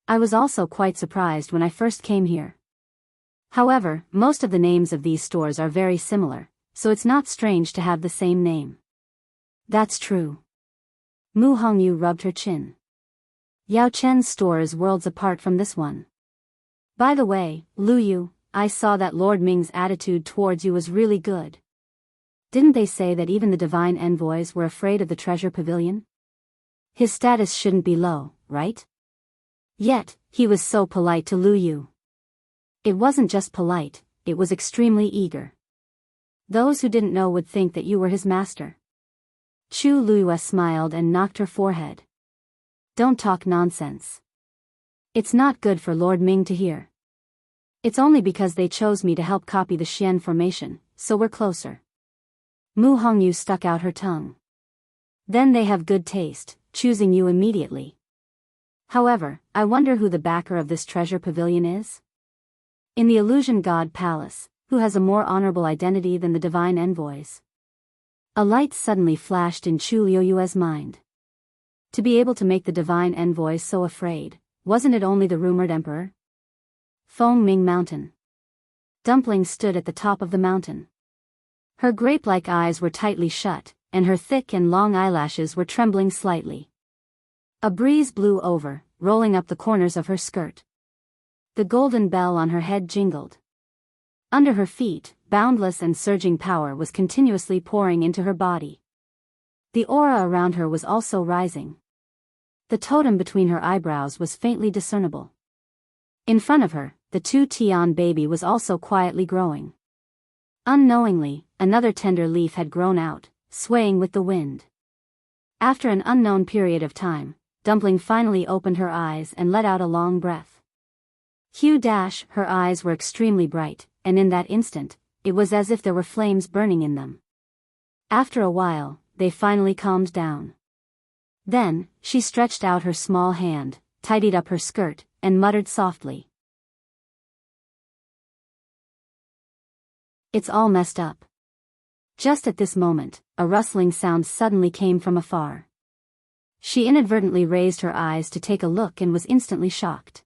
I was also quite surprised when I first came here. However, most of the names of these stores are very similar, so it's not strange to have the same name. That's true. Mu Hongyu rubbed her chin. Yao Chen's store is worlds apart from this one. By the way, Lu Yu, I saw that Lord Ming's attitude towards you was really good. Didn't they say that even the divine envoys were afraid of the treasure pavilion? His status shouldn't be low, right? Yet, he was so polite to Lu Yu. It wasn't just polite, it was extremely eager. Those who didn't know would think that you were his master. Chu Luiyue smiled and knocked her forehead. Don't talk nonsense. It's not good for Lord Ming to hear. It's only because they chose me to help copy the Xian formation, so we're closer. Mu Hongyu stuck out her tongue. Then they have good taste, choosing you immediately. However, I wonder who the backer of this treasure pavilion is? In the Illusion God Palace, who has a more honorable identity than the divine envoys? A light suddenly flashed in Chu Luiyue's mind. To be able to make the divine envoys so afraid, wasn't it only the rumored emperor? Feng Ming Mountain. Dumpling stood at the top of the mountain. Her grape-like eyes were tightly shut, and her thick and long eyelashes were trembling slightly. A breeze blew over, rolling up the corners of her skirt. The golden bell on her head jingled. Under her feet, boundless and surging power was continuously pouring into her body. The aura around her was also rising. The totem between her eyebrows was faintly discernible. In front of her, the 2-Tian baby was also quietly growing. Unknowingly, another tender leaf had grown out, swaying with the wind. After an unknown period of time, Dumpling finally opened her eyes and let out a long breath. Her eyes were extremely bright, and in that instant, it was as if there were flames burning in them. After a while, they finally calmed down. Then, she stretched out her small hand, tidied up her skirt, and muttered softly. It's all messed up. Just at this moment, a rustling sound suddenly came from afar. She inadvertently raised her eyes to take a look and was instantly shocked.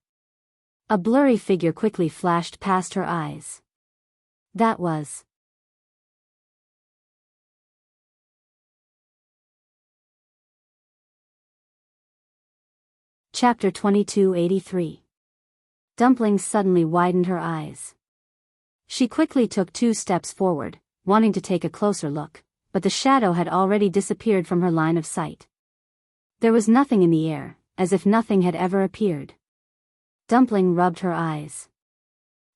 A blurry figure quickly flashed past her eyes. That was Chapter 2283. Dumpling suddenly widened her eyes. She quickly took 2 steps forward, wanting to take a closer look, but the shadow had already disappeared from her line of sight. There was nothing in the air, as if nothing had ever appeared. Dumpling rubbed her eyes.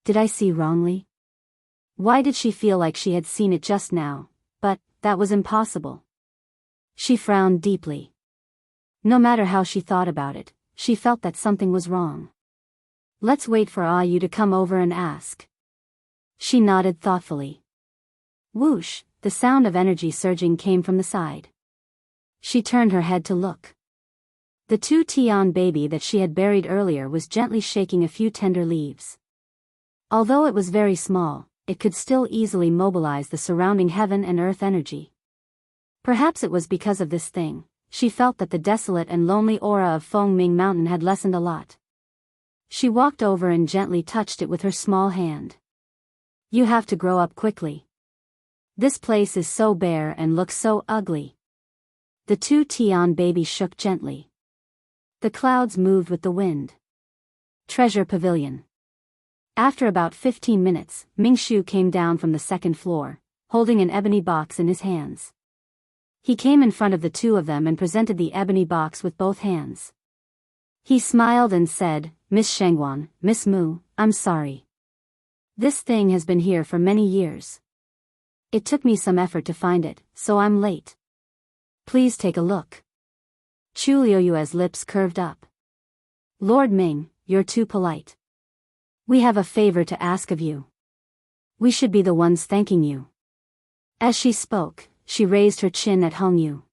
Did I see wrongly? Why did she feel like she had seen it just now, but that was impossible? She frowned deeply. No matter how she thought about it, she felt that something was wrong. Let's wait for Yu to come over and ask. She nodded thoughtfully. Whoosh, the sound of energy surging came from the side. She turned her head to look. The 2-Tian baby that she had buried earlier was gently shaking a few tender leaves. Although it was very small, it could still easily mobilize the surrounding heaven and earth energy. Perhaps it was because of this thing, she felt that the desolate and lonely aura of Fengming Mountain had lessened a lot. She walked over and gently touched it with her small hand. You have to grow up quickly. This place is so bare and looks so ugly. The two Tian babies shook gently. The clouds moved with the wind. Treasure Pavilion. After about 15 minutes, Mingshu came down from the second floor, holding an ebony box in his hands. He came in front of the two of them and presented the ebony box with both hands. He smiled and said, Miss Shangwan, Miss Mu, I'm sorry. This thing has been here for many years. It took me some effort to find it, so I'm late. Please take a look. Chu Liuyue's lips curved up. Lord Ming, you're too polite. We have a favor to ask of you. We should be the ones thanking you. As she spoke, she raised her chin at Hongyu.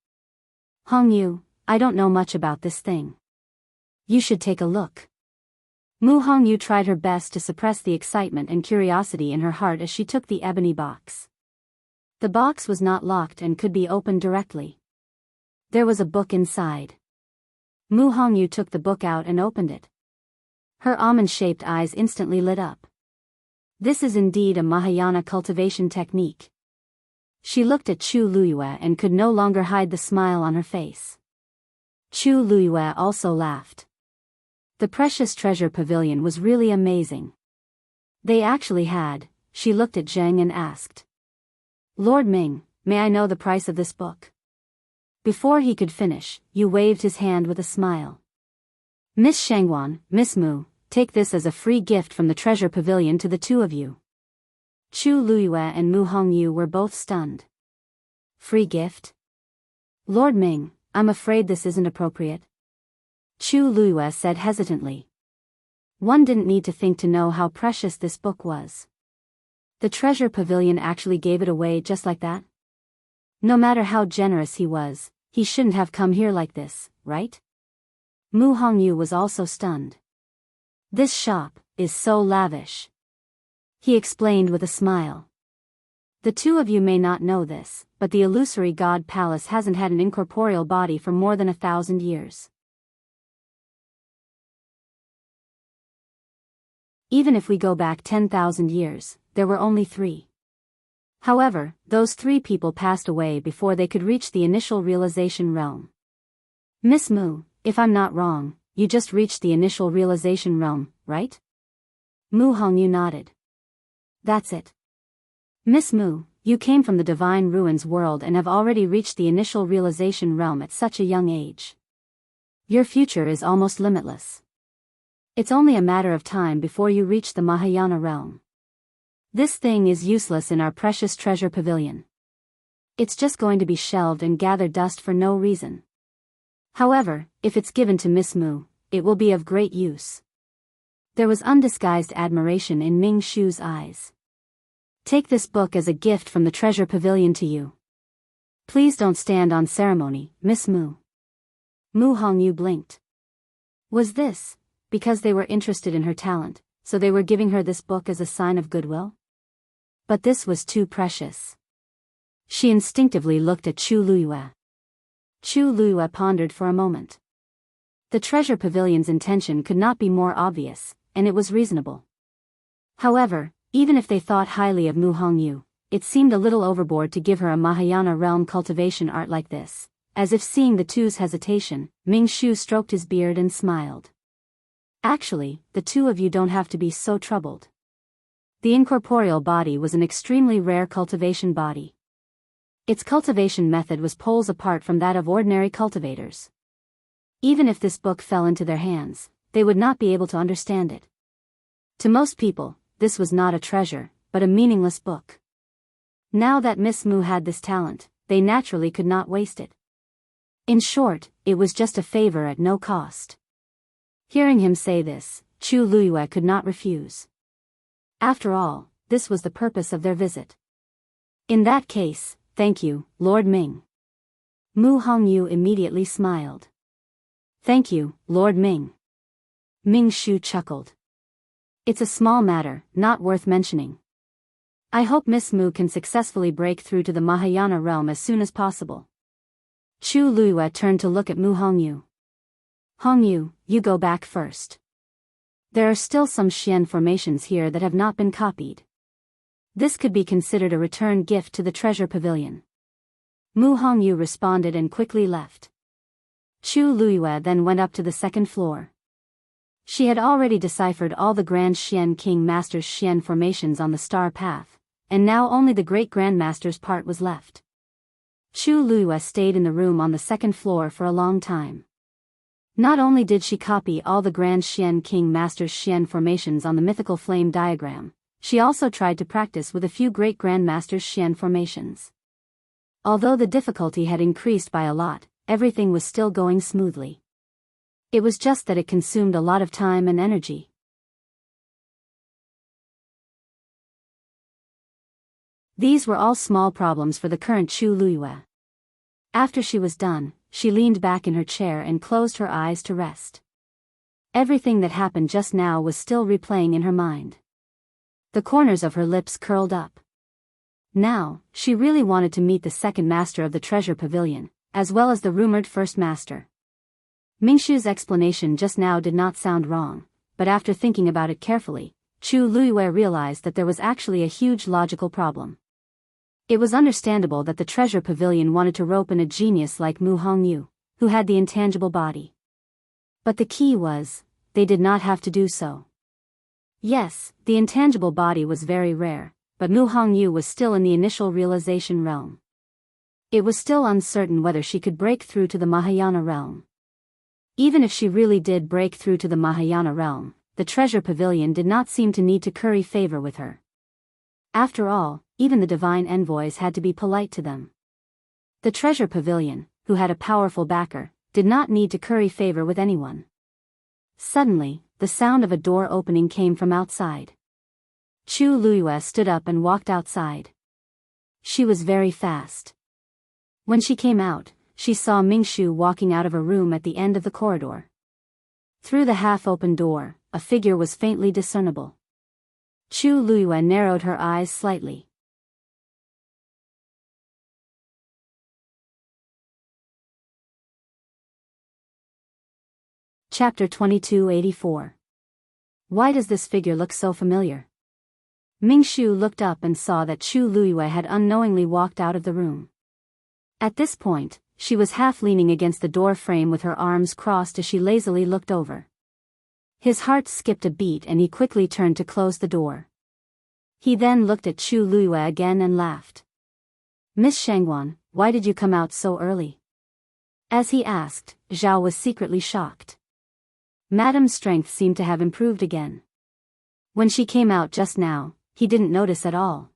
Hongyu, I don't know much about this thing. You should take a look. Mu Hongyu tried her best to suppress the excitement and curiosity in her heart as she took the ebony box. The box was not locked and could be opened directly. There was a book inside. Mu Hongyu took the book out and opened it. Her almond-shaped eyes instantly lit up. This is indeed a Mahayana cultivation technique. She looked at Chu Luyue and could no longer hide the smile on her face. Chu Luyue also laughed. The precious treasure pavilion was really amazing. They actually had. She looked at Zheng and asked. Lord Ming, may I know the price of this book? Before he could finish, Yu waved his hand with a smile. Miss Shangwan, Miss Mu, take this as a free gift from the treasure pavilion to the two of you. Chu Luyue and Mu Hongyu were both stunned. Free gift? Lord Ming, I'm afraid this isn't appropriate. Chu Luyue said hesitantly. One didn't need to think to know how precious this book was. The treasure pavilion actually gave it away just like that? No matter how generous he was, he shouldn't have come here like this, right? Mu Hongyu was also stunned. This shop is so lavish. He explained with a smile. The two of you may not know this, but the illusory god palace hasn't had an incorporeal body for more than 1,000 years. Even if we go back 10,000 years, there were only 3. However, those 3 people passed away before they could reach the initial realization realm. Miss Mu, if I'm not wrong, you just reached the initial realization realm, right? Mu Hongyu nodded. That's it. Miss Mu, you came from the divine ruins world and have already reached the initial realization realm at such a young age. Your future is almost limitless. It's only a matter of time before you reach the Mahayana realm. This thing is useless in our precious treasure pavilion. It's just going to be shelved and gather dust for no reason. However, if it's given to Miss Mu, it will be of great use. There was undisguised admiration in Ming Shu's eyes. Take this book as a gift from the treasure pavilion to you. Please don't stand on ceremony, Miss Mu. Mu Hongyu blinked. Was this because they were interested in her talent, so they were giving her this book as a sign of goodwill? But this was too precious. She instinctively looked at Chu Luyue. Chu Luyue pondered for a moment. The treasure pavilion's intention could not be more obvious, and it was reasonable. However, even if they thought highly of Mu Hongyu, it seemed a little overboard to give her a Mahayana realm cultivation art like this. As if seeing the two's hesitation, Ming Shu stroked his beard and smiled. Actually, the two of you don't have to be so troubled. The incorporeal body was an extremely rare cultivation body. Its cultivation method was poles apart from that of ordinary cultivators. Even if this book fell into their hands, they would not be able to understand it. To most people, this was not a treasure, but a meaningless book. Now that Miss Mu had this talent, they naturally could not waste it. In short, it was just a favor at no cost. Hearing him say this, Chu Luyue could not refuse. After all, this was the purpose of their visit. In that case, thank you, Lord Ming. Mu Hongyu immediately smiled. Thank you, Lord Ming. Ming Shu chuckled. It's a small matter, not worth mentioning. I hope Miss Mu can successfully break through to the Mahayana realm as soon as possible. Chu Luiyue turned to look at Mu Hongyu. Hongyu, you go back first. There are still some Xian formations here that have not been copied. This could be considered a return gift to the treasure pavilion. Mu Hongyu responded and quickly left. Chu Luiyue then went up to the second floor. She had already deciphered all the Grand Xian King Master's Xian formations on the star path, and now only the Great Grand Master's part was left. Chu Luiyue stayed in the room on the second floor for a long time. Not only did she copy all the Grand Xian King Master's Xian formations on the mythical flame diagram, she also tried to practice with a few Great Grand Master's Xian formations. Although the difficulty had increased by a lot, everything was still going smoothly. It was just that it consumed a lot of time and energy. These were all small problems for the current Chu Luiyue. After she was done, she leaned back in her chair and closed her eyes to rest. Everything that happened just now was still replaying in her mind. The corners of her lips curled up. Now, she really wanted to meet the second master of the treasure pavilion, as well as the rumored first master. Mingshu's explanation just now did not sound wrong, but after thinking about it carefully, Chu Luiyue realized that there was actually a huge logical problem. It was understandable that the treasure pavilion wanted to rope in a genius like Mu Hongyu, who had the intangible body. But the key was, they did not have to do so. Yes, the intangible body was very rare, but Mu Hongyu was still in the initial realization realm. It was still uncertain whether she could break through to the Mahayana realm. Even if she really did break through to the Mahayana realm, the treasure pavilion did not seem to need to curry favor with her. After all, even the divine envoys had to be polite to them. The treasure pavilion, who had a powerful backer, did not need to curry favor with anyone. Suddenly, the sound of a door opening came from outside. Chu Luiyue stood up and walked outside. She was very fast. When she came out, she saw Mingshu walking out of a room at the end of the corridor. Through the half-open door, a figure was faintly discernible. Chu Luiyue narrowed her eyes slightly. Chapter 2284. Why does this figure look so familiar? Mingshu looked up and saw that Chu Luiyue had unknowingly walked out of the room. At this point, she was half leaning against the door frame with her arms crossed as she lazily looked over. His heart skipped a beat and he quickly turned to close the door. He then looked at Chu Luiyue again and laughed. "Miss Shangwan, why did you come out so early?" As he asked, Zhao was secretly shocked. Madame's strength seemed to have improved again. When she came out just now, he didn't notice at all.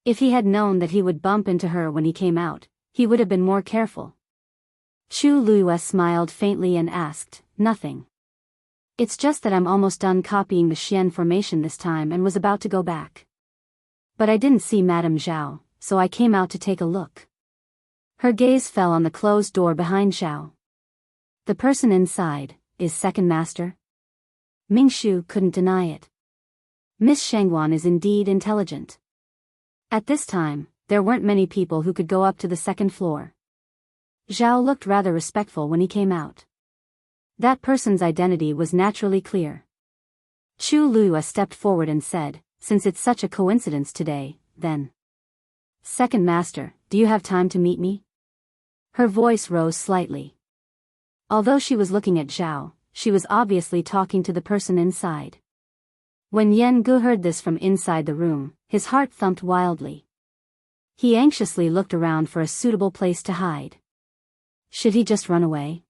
If he had known that he would bump into her when he came out, he would have been more careful. Chu Luiyue smiled faintly and asked, "Nothing. It's just that I'm almost done copying the Xian formation this time and was about to go back. But I didn't see Madame Zhao, so I came out to take a look." Her gaze fell on the closed door behind Zhao. The person inside is second master? Mingshu couldn't deny it. Miss Shangwan is indeed intelligent. At this time, there weren't many people who could go up to the second floor. Zhao looked rather respectful when he came out. That person's identity was naturally clear. Chu Luiyue stepped forward and said, "Since it's such a coincidence today, then. Second master, do you have time to meet me?" Her voice rose slightly. Although she was looking at Zhao, she was obviously talking to the person inside. When Yan Gu heard this from inside the room, his heart thumped wildly. He anxiously looked around for a suitable place to hide. Should he just run away?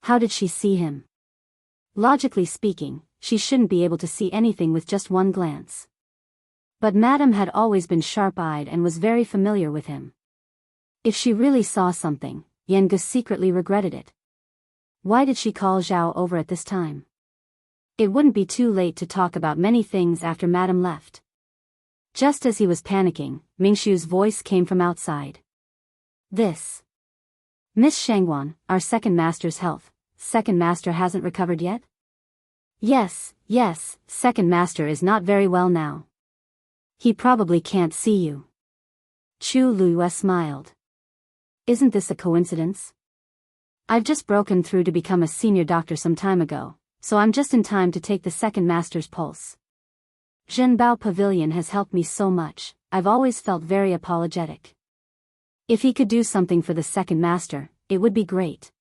How did she see him? Logically speaking, she shouldn't be able to see anything with just one glance. But Madame had always been sharp-eyed and was very familiar with him. If she really saw something, Yan Gu secretly regretted it. Why did she call Zhao over at this time? It wouldn't be too late to talk about many things after Madame left. Just as he was panicking, Mingshu's voice came from outside. "This. Miss Shangwan, our second master's health. Second master hasn't recovered yet?" Yes, second master is not very well now. He probably can't see you." Chu Luiyue smiled. Isn't this a coincidence? I've just broken through to become a senior doctor some time ago, so I'm just in time to take the second master's pulse. Jianghu Pavilion has helped me so much, I've always felt very apologetic. If he could do something for the second master, it would be great.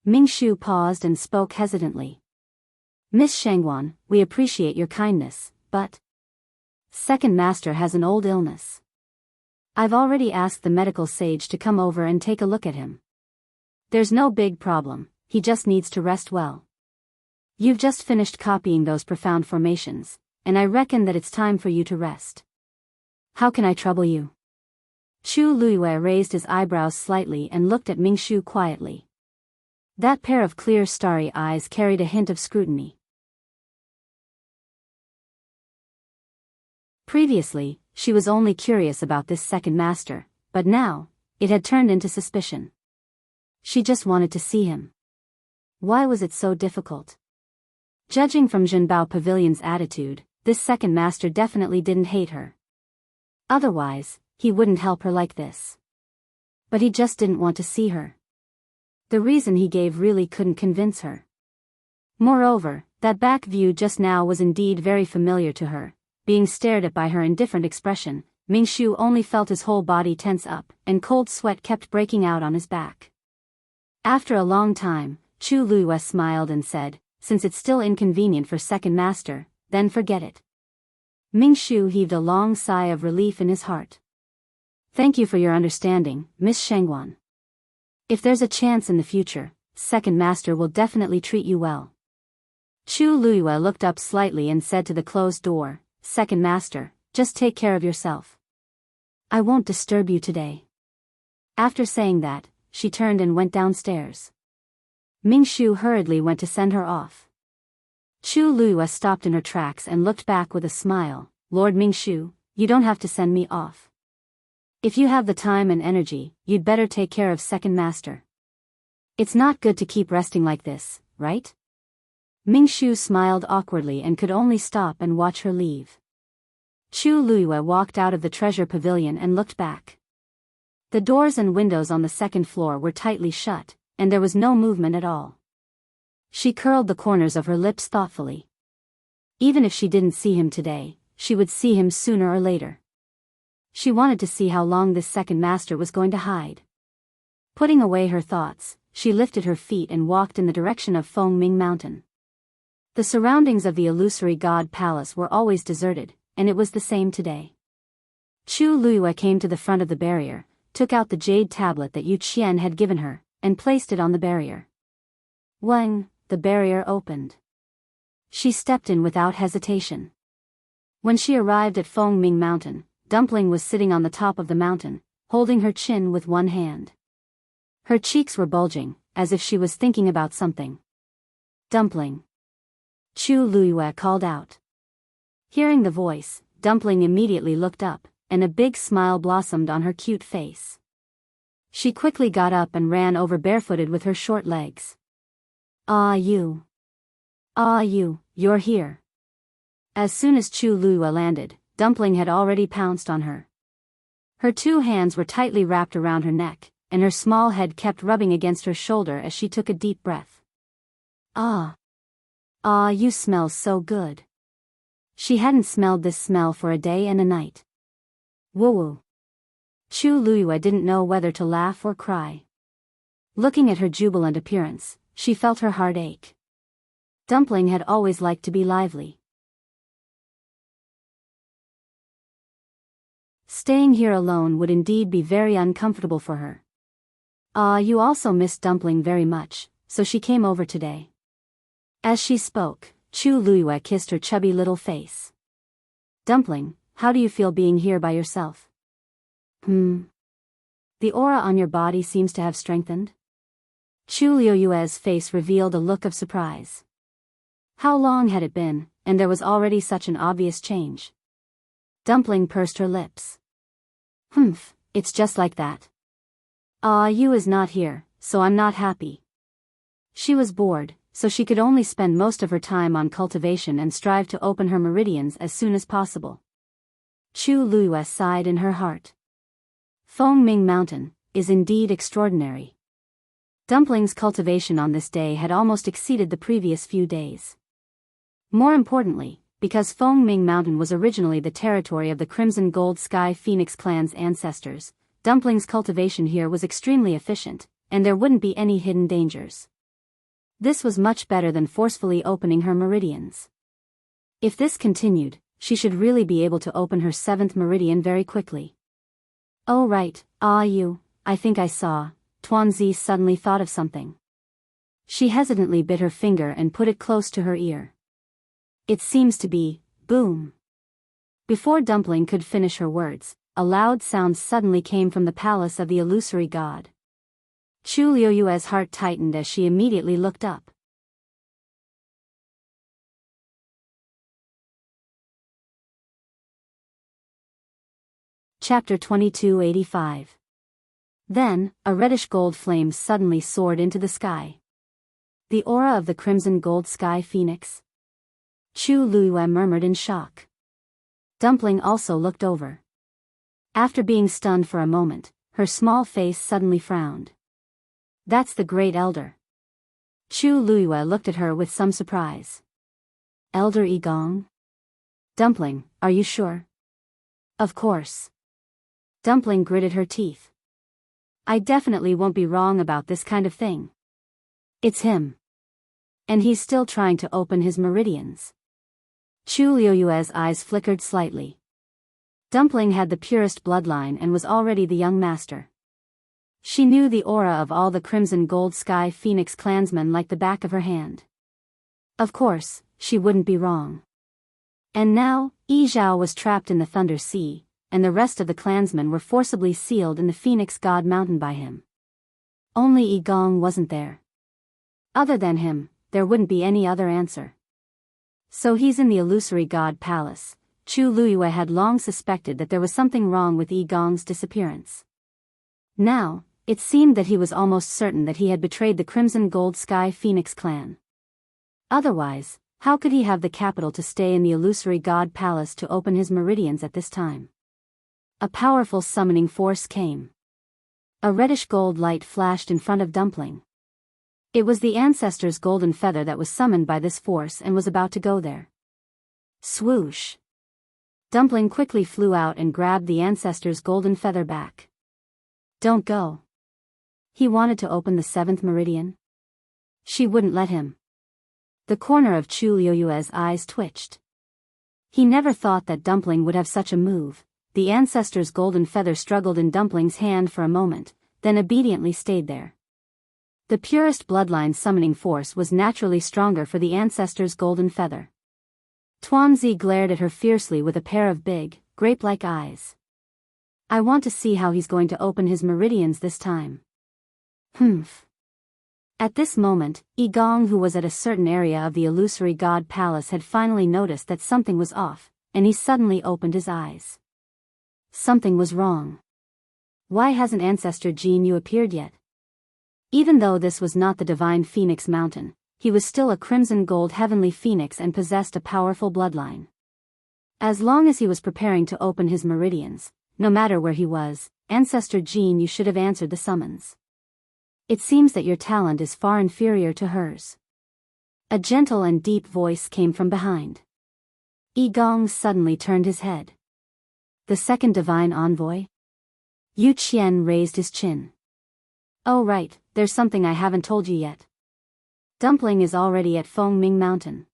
Mingshu paused and spoke hesitantly. Miss Shangwan, we appreciate your kindness, but second master has an old illness. I've already asked the medical sage to come over and take a look at him. There's no big problem, he just needs to rest well. You've just finished copying those profound formations, and I reckon that it's time for you to rest. How can I trouble you? Chu Luiyue raised his eyebrows slightly and looked at Mingshu quietly. That pair of clear starry eyes carried a hint of scrutiny. Previously, she was only curious about this second master, but now, it had turned into suspicion. She just wanted to see him. Why was it so difficult? Judging from Jianghu Pavilion's attitude, this second master definitely didn't hate her. Otherwise, he wouldn't help her like this. But he just didn't want to see her. The reason he gave really couldn't convince her. Moreover, that back view just now was indeed very familiar to her. Being stared at by her indifferent expression, Mingshu only felt his whole body tense up, and cold sweat kept breaking out on his back. After a long time, Chu Luiyue smiled and said, since it's still inconvenient for second master, then forget it. Mingshu heaved a long sigh of relief in his heart. Thank you for your understanding, Miss Shangwan. If there's a chance in the future, second master will definitely treat you well. Chu Luiyue looked up slightly and said to the closed door, second master, just take care of yourself. I won't disturb you today. After saying that, she turned and went downstairs. Mingshu hurriedly went to send her off. Chu Luiyue stopped in her tracks and looked back with a smile. Lord Mingshu, you don't have to send me off. If you have the time and energy, you'd better take care of second master. It's not good to keep resting like this, right? Mingshu smiled awkwardly and could only stop and watch her leave. Chu Luiyue walked out of the treasure pavilion and looked back. The doors and windows on the second floor were tightly shut, and there was no movement at all. She curled the corners of her lips thoughtfully. Even if she didn't see him today, she would see him sooner or later. She wanted to see how long this second master was going to hide. Putting away her thoughts, she lifted her feet and walked in the direction of Fengming Mountain. The surroundings of the illusory god palace were always deserted, and it was the same today. Chu Luiyue came to the front of the barrier, took out the jade tablet that Yu Qian had given her, and placed it on the barrier. Wang, the barrier opened. She stepped in without hesitation. When she arrived at Fengming Mountain, Dumpling was sitting on the top of the mountain, holding her chin with one hand. Her cheeks were bulging, as if she was thinking about something. Dumpling. Chu Luiyue called out. Hearing the voice, Dumpling immediately looked up, and a big smile blossomed on her cute face. She quickly got up and ran over barefooted with her short legs. Ah you, you're here. As soon as Chu Luiyue landed, Dumpling had already pounced on her. Her two hands were tightly wrapped around her neck, and her small head kept rubbing against her shoulder as she took a deep breath. You smell so good. She hadn't smelled this smell for a day and a night. Woo-woo. Chu Luiyue didn't know whether to laugh or cry. Looking at her jubilant appearance, she felt her heart ache. Dumpling had always liked to be lively. Staying here alone would indeed be very uncomfortable for her. You also missed Dumpling very much, so she came over today. As she spoke, Chu Luiyue kissed her chubby little face. Dumpling, how do you feel being here by yourself? The aura on your body seems to have strengthened. Chu Luiyue's face revealed a look of surprise. How long had it been, and there was already such an obvious change? Dumpling pursed her lips. It's just like that. Yu is not here, so I'm not happy. She was bored, so she could only spend most of her time on cultivation and strive to open her meridians as soon as possible. Chu Luiyue sighed in her heart. Fengming Mountain, is indeed extraordinary. Dumpling's cultivation on this day had almost exceeded the previous few days. More importantly, because Fengming Mountain was originally the territory of the Crimson Gold Sky Phoenix clan's ancestors, Dumpling's cultivation here was extremely efficient, and there wouldn't be any hidden dangers. This was much better than forcefully opening her meridians. If this continued, she should really be able to open her 7th meridian very quickly. Oh right, I think I saw. Tuanzi suddenly thought of something. She hesitantly bit her finger and put it close to her ear. It seems to be, boom. Before Dumpling could finish her words, a loud sound suddenly came from the palace of the illusory god. Chu Liuyue's heart tightened as she immediately looked up. Chapter 2285. Then, a reddish gold flame suddenly soared into the sky. The aura of the Crimson Gold Sky Phoenix? Chu Liyue murmured in shock. Dumpling also looked over. After being stunned for a moment, her small face suddenly frowned. That's the Great Elder. Chu Liyue looked at her with some surprise. Elder Yigong? Dumpling, are you sure? Of course. Dumpling gritted her teeth. I definitely won't be wrong about this kind of thing. It's him. And he's still trying to open his meridians. Chu Liuyue's eyes flickered slightly. Dumpling had the purest bloodline and was already the young master. She knew the aura of all the Crimson Gold Sky Phoenix clansmen like the back of her hand. Of course, she wouldn't be wrong. And now, Yi Zhao was trapped in the Thunder Sea, and the rest of the clansmen were forcibly sealed in the Phoenix God Mountain by him. Only Yi Gong wasn't there. Other than him, there wouldn't be any other answer. So he's in the illusory god palace. Chu Liyue had long suspected that there was something wrong with Yi Gong's disappearance. Now, it seemed that he was almost certain that he had betrayed the Crimson Gold Sky Phoenix clan. Otherwise, how could he have the capital to stay in the illusory god palace to open his meridians at this time? A powerful summoning force came. A reddish gold light flashed in front of Dumpling. It was the ancestor's golden feather that was summoned by this force and was about to go there. Swoosh! Dumpling quickly flew out and grabbed the ancestor's golden feather back. Don't go. He wanted to open the 7th meridian. She wouldn't let him. The corner of Chu Liuyue's eyes twitched. He never thought that Dumpling would have such a move. The ancestor's golden feather struggled in Dumpling's hand for a moment, then obediently stayed there. The purest bloodline summoning force was naturally stronger for the ancestor's golden feather. Tuanzi glared at her fiercely with a pair of big, grape-like eyes. I want to see how he's going to open his meridians this time. Humph. At this moment, Yi Gong, who was at a certain area of the illusory god palace, had finally noticed that something was off, and he suddenly opened his eyes. Something was wrong. Why hasn't Ancestor Jianghu appeared yet? Even though this was not the divine Phoenix Mountain, he was still a crimson gold heavenly phoenix and possessed a powerful bloodline. As long as he was preparing to open his meridians, no matter where he was, Ancestor Jianghu should have answered the summons. It seems that your talent is far inferior to hers. A gentle and deep voice came from behind. Yi Gong suddenly turned his head. The second divine envoy? Yu Qian raised his chin. Oh right, there's something I haven't told you yet. Dumpling is already at Fengming Mountain.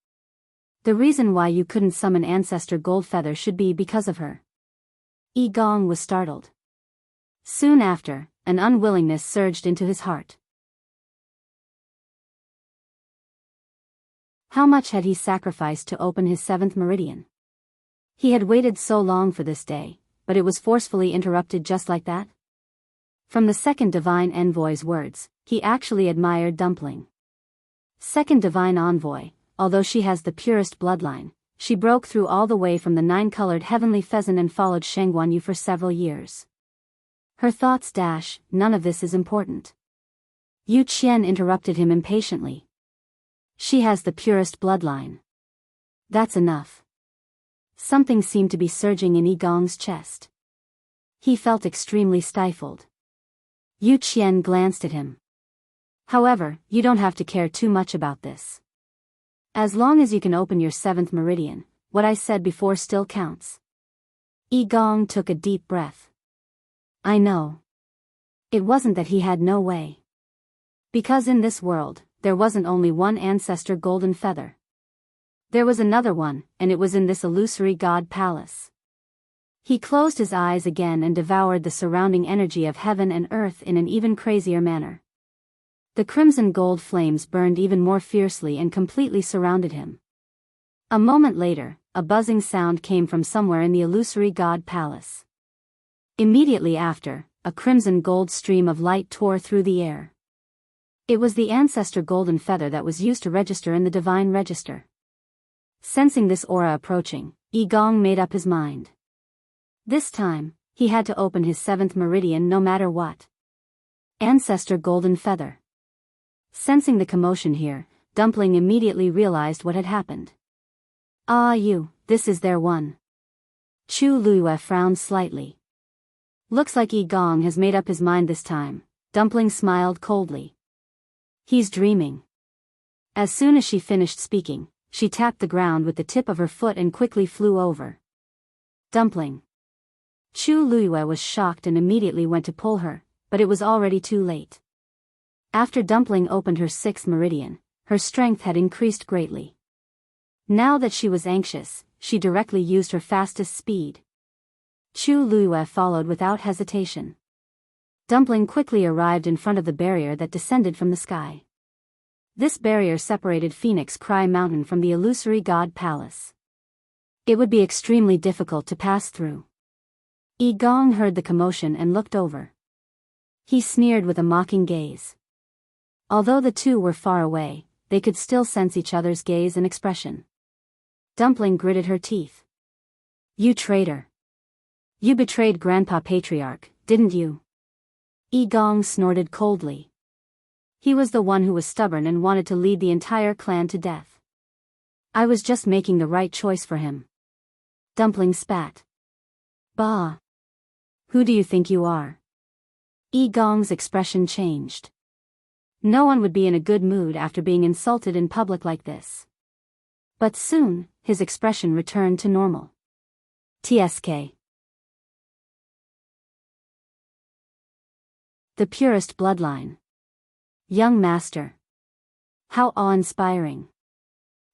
The reason why you couldn't summon Ancestor Goldfeather should be because of her. Yi Gong was startled. Soon after, an unwillingness surged into his heart. How much had he sacrificed to open his 7th meridian? He had waited so long for this day, but it was forcefully interrupted just like that? From the second divine envoy's words, he actually admired Dumpling. Second divine envoy, although she has the purest bloodline, she broke through all the way from the 9-colored heavenly pheasant and followed Shengguanyu for several years. Her thoughts dash, none of this is important. Yu Qian interrupted him impatiently. She has the purest bloodline. That's enough. Something seemed to be surging in Yi Gong's chest. He felt extremely stifled. Yu Qian glanced at him. However, you don't have to care too much about this. As long as you can open your 7th meridian, what I said before still counts. Yi Gong took a deep breath. I know. It wasn't that he had no way. Because in this world, there wasn't only one ancestor golden feather. There was another one, and it was in this illusory god palace. He closed his eyes again and devoured the surrounding energy of heaven and earth in an even crazier manner. The crimson gold flames burned even more fiercely and completely surrounded him. A moment later, a buzzing sound came from somewhere in the illusory god palace. Immediately after, a crimson gold stream of light tore through the air. It was the ancestor golden feather that was used to register in the divine register. Sensing this aura approaching, Yi Gong made up his mind. This time, he had to open his 7th meridian no matter what. Ancestor golden feather. Sensing the commotion here, Dumpling immediately realized what had happened. This is their one. Chu Luiyue frowned slightly. Looks like Yi Gong has made up his mind this time. Dumpling smiled coldly. He's dreaming. As soon as she finished speaking, she tapped the ground with the tip of her foot and quickly flew over. Dumpling. Chu Luiyue was shocked and immediately went to pull her, but it was already too late. After Dumpling opened her 6th meridian, her strength had increased greatly. Now that she was anxious, she directly used her fastest speed. Chu Luiyue followed without hesitation. Dumpling quickly arrived in front of the barrier that descended from the sky. This barrier separated Phoenix Cry Mountain from the illusory god palace. It would be extremely difficult to pass through. Yi Gong heard the commotion and looked over. He sneered with a mocking gaze. Although the two were far away, they could still sense each other's gaze and expression. Dumpling gritted her teeth. You traitor. You betrayed Grandpa Patriarch, didn't you? Yi Gong snorted coldly. He was the one who was stubborn and wanted to lead the entire clan to death. I was just making the right choice for him. Dumpling spat. Bah. Who do you think you are? Yi Gong's expression changed. No one would be in a good mood after being insulted in public like this. But soon, his expression returned to normal. TSK. The purest bloodline. Young master. How awe-inspiring.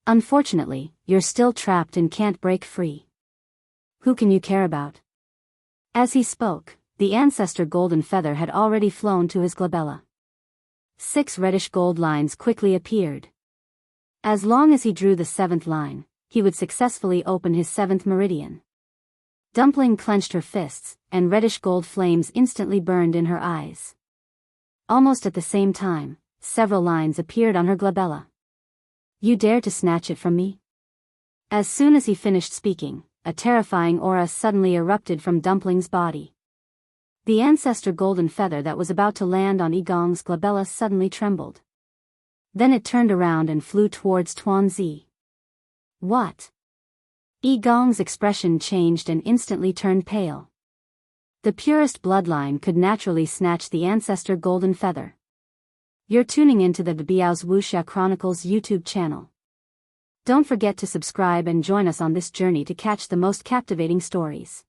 Unfortunately, you're still trapped and can't break free. Who can you care about? As he spoke, the ancestor golden feather had already flown to his glabella. 6 reddish gold lines quickly appeared. As long as he drew the 7th line, he would successfully open his 7th meridian. Dumpling clenched her fists, and reddish gold flames instantly burned in her eyes. Almost at the same time, several lines appeared on her glabella. You dare to snatch it from me? As soon as he finished speaking, a terrifying aura suddenly erupted from Dumpling's body. The ancestor golden feather that was about to land on Yi Gong's glabella suddenly trembled. Then it turned around and flew towards Tuanzi. What? Yi Gong's expression changed and instantly turned pale. The purest bloodline could naturally snatch the ancestor golden feather. You're tuning into the Biyao's Wuxia Chronicles YouTube channel. Don't forget to subscribe and join us on this journey to catch the most captivating stories.